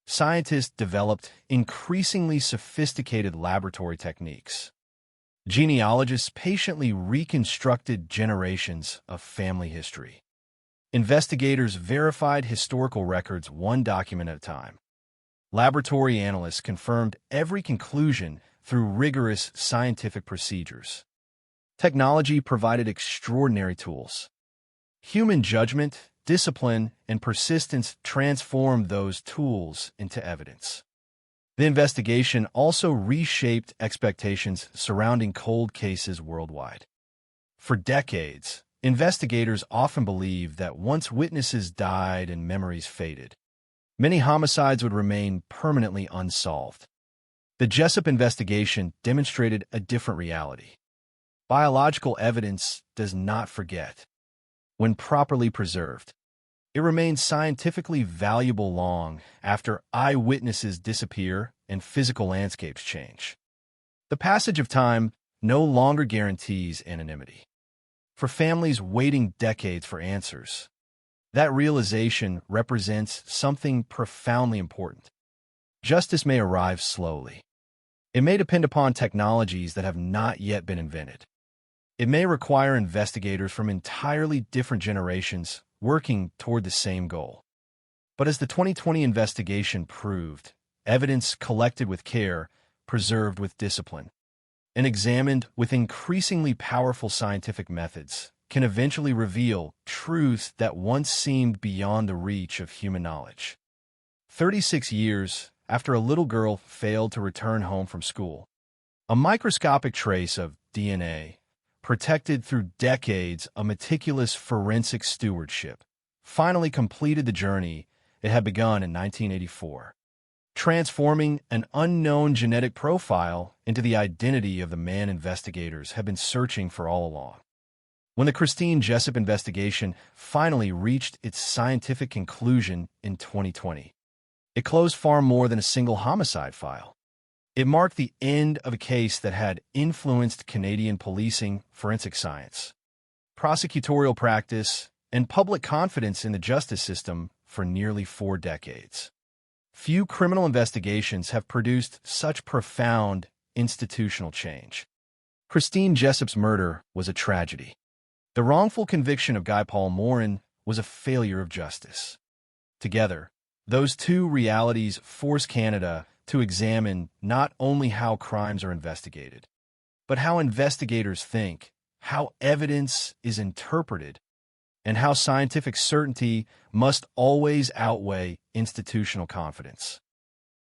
Scientists developed increasingly sophisticated laboratory techniques. Genealogists patiently reconstructed generations of family history. Investigators verified historical records one document at a time. Laboratory analysts confirmed every conclusion through rigorous scientific procedures. Technology provided extraordinary tools. Human judgment, discipline, and persistence transformed those tools into evidence. The investigation also reshaped expectations surrounding cold cases worldwide. For decades, investigators often believed that once witnesses died and memories faded, many homicides would remain permanently unsolved. The Jessup investigation demonstrated a different reality. Biological evidence does not forget. When properly preserved, it remains scientifically valuable long after eyewitnesses disappear and physical landscapes change. The passage of time no longer guarantees anonymity. For families waiting decades for answers, that realization represents something profoundly important. Justice may arrive slowly. It may depend upon technologies that have not yet been invented. It may require investigators from entirely different generations working toward the same goal. But as the 2020 investigation proved, evidence collected with care, preserved with discipline, and examined with increasingly powerful scientific methods can eventually reveal truths that once seemed beyond the reach of human knowledge. 36 years after a little girl failed to return home from school, a microscopic trace of DNA, protected through decades of meticulous forensic stewardship, finally completed the journey it had begun in 1984, transforming an unknown genetic profile into the identity of the man investigators had been searching for all along. When the Christine Jessup investigation finally reached its scientific conclusion in 2020, it closed far more than a single homicide file. It marked the end of a case that had influenced Canadian policing, forensic science, prosecutorial practice, and public confidence in the justice system for nearly 4 decades. Few criminal investigations have produced such profound institutional change. Christine Jessup's murder was a tragedy. The wrongful conviction of Guy Paul Morin was a failure of justice. Together, those two realities force Canada to examine not only how crimes are investigated, but how investigators think, how evidence is interpreted, and how scientific certainty must always outweigh institutional confidence.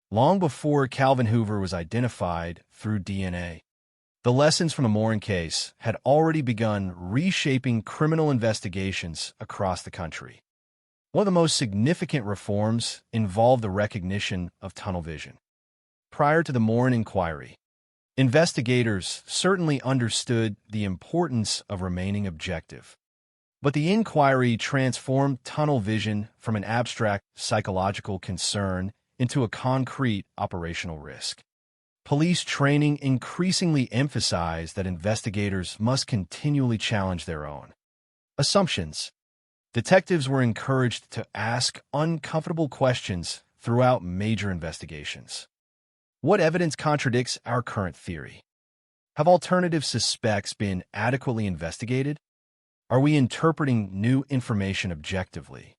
Long before Calvin Hoover was identified through DNA, the lessons from the Morin case had already begun reshaping criminal investigations across the country. One of the most significant reforms involved the recognition of tunnel vision. Prior to the Morin inquiry, investigators certainly understood the importance of remaining objective. But the inquiry transformed tunnel vision from an abstract psychological concern into a concrete operational risk. Police training increasingly emphasized that investigators must continually challenge their own assumptions. Detectives were encouraged to ask uncomfortable questions throughout major investigations. What evidence contradicts our current theory? Have alternative suspects been adequately investigated? Are we interpreting new information objectively,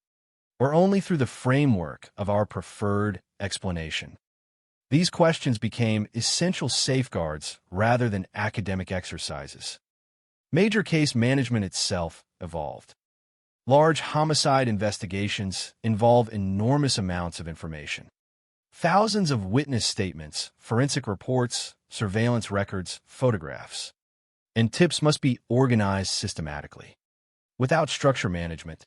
or only through the framework of our preferred explanation? These questions became essential safeguards rather than academic exercises. Major case management itself evolved. Large homicide investigations involve enormous amounts of information. Thousands of witness statements, forensic reports, surveillance records, photographs, and tips must be organized systematically. Without structure management,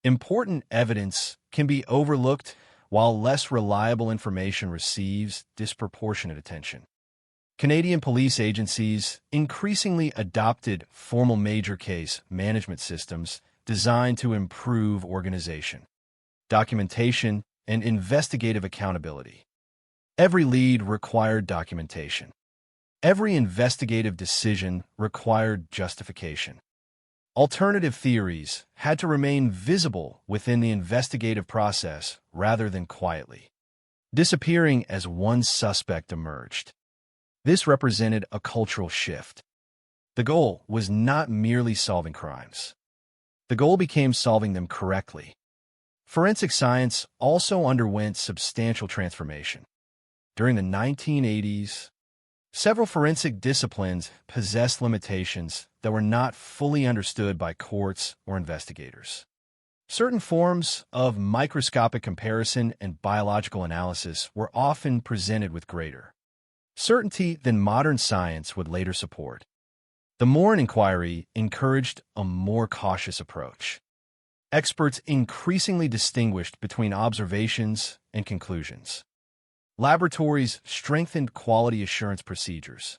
important evidence can be overlooked while less reliable information receives disproportionate attention. Canadian police agencies increasingly adopted formal major case management systems designed to improve organization, documentation, and investigative accountability. Every lead required documentation. Every investigative decision required justification. Alternative theories had to remain visible within the investigative process rather than quietly disappearing as one suspect emerged. This represented a cultural shift. The goal was not merely solving crimes. The goal became solving them correctly. Forensic science also underwent substantial transformation. During the 1980s, several forensic disciplines possessed limitations that were not fully understood by courts or investigators. Certain forms of microscopic comparison and biological analysis were often presented with greater certainty than modern science would later support. The Morin inquiry encouraged a more cautious approach. Experts increasingly distinguished between observations and conclusions. Laboratories strengthened quality assurance procedures.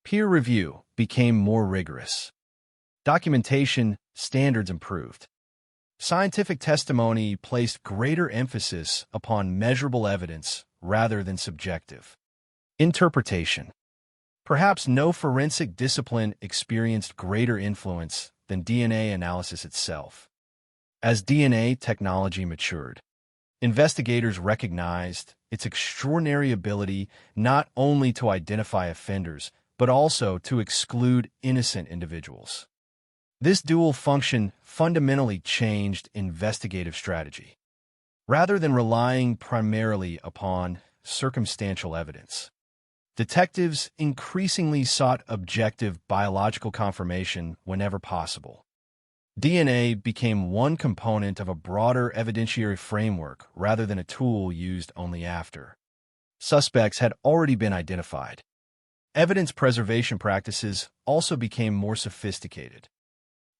Peer review became more rigorous. Documentation standards improved. Scientific testimony placed greater emphasis upon measurable evidence rather than subjective interpretation. Perhaps no forensic discipline experienced greater influence than DNA analysis itself. As DNA technology matured, investigators recognized its extraordinary ability not only to identify offenders, but also to exclude innocent individuals. This dual function fundamentally changed investigative strategy. Rather than relying primarily upon circumstantial evidence, detectives increasingly sought objective biological confirmation whenever possible. DNA became one component of a broader evidentiary framework rather than a tool used only after suspects had already been identified. Evidence preservation practices also became more sophisticated.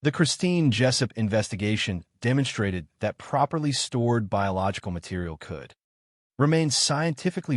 The Christine Jessup investigation demonstrated that properly stored biological material could remain scientifically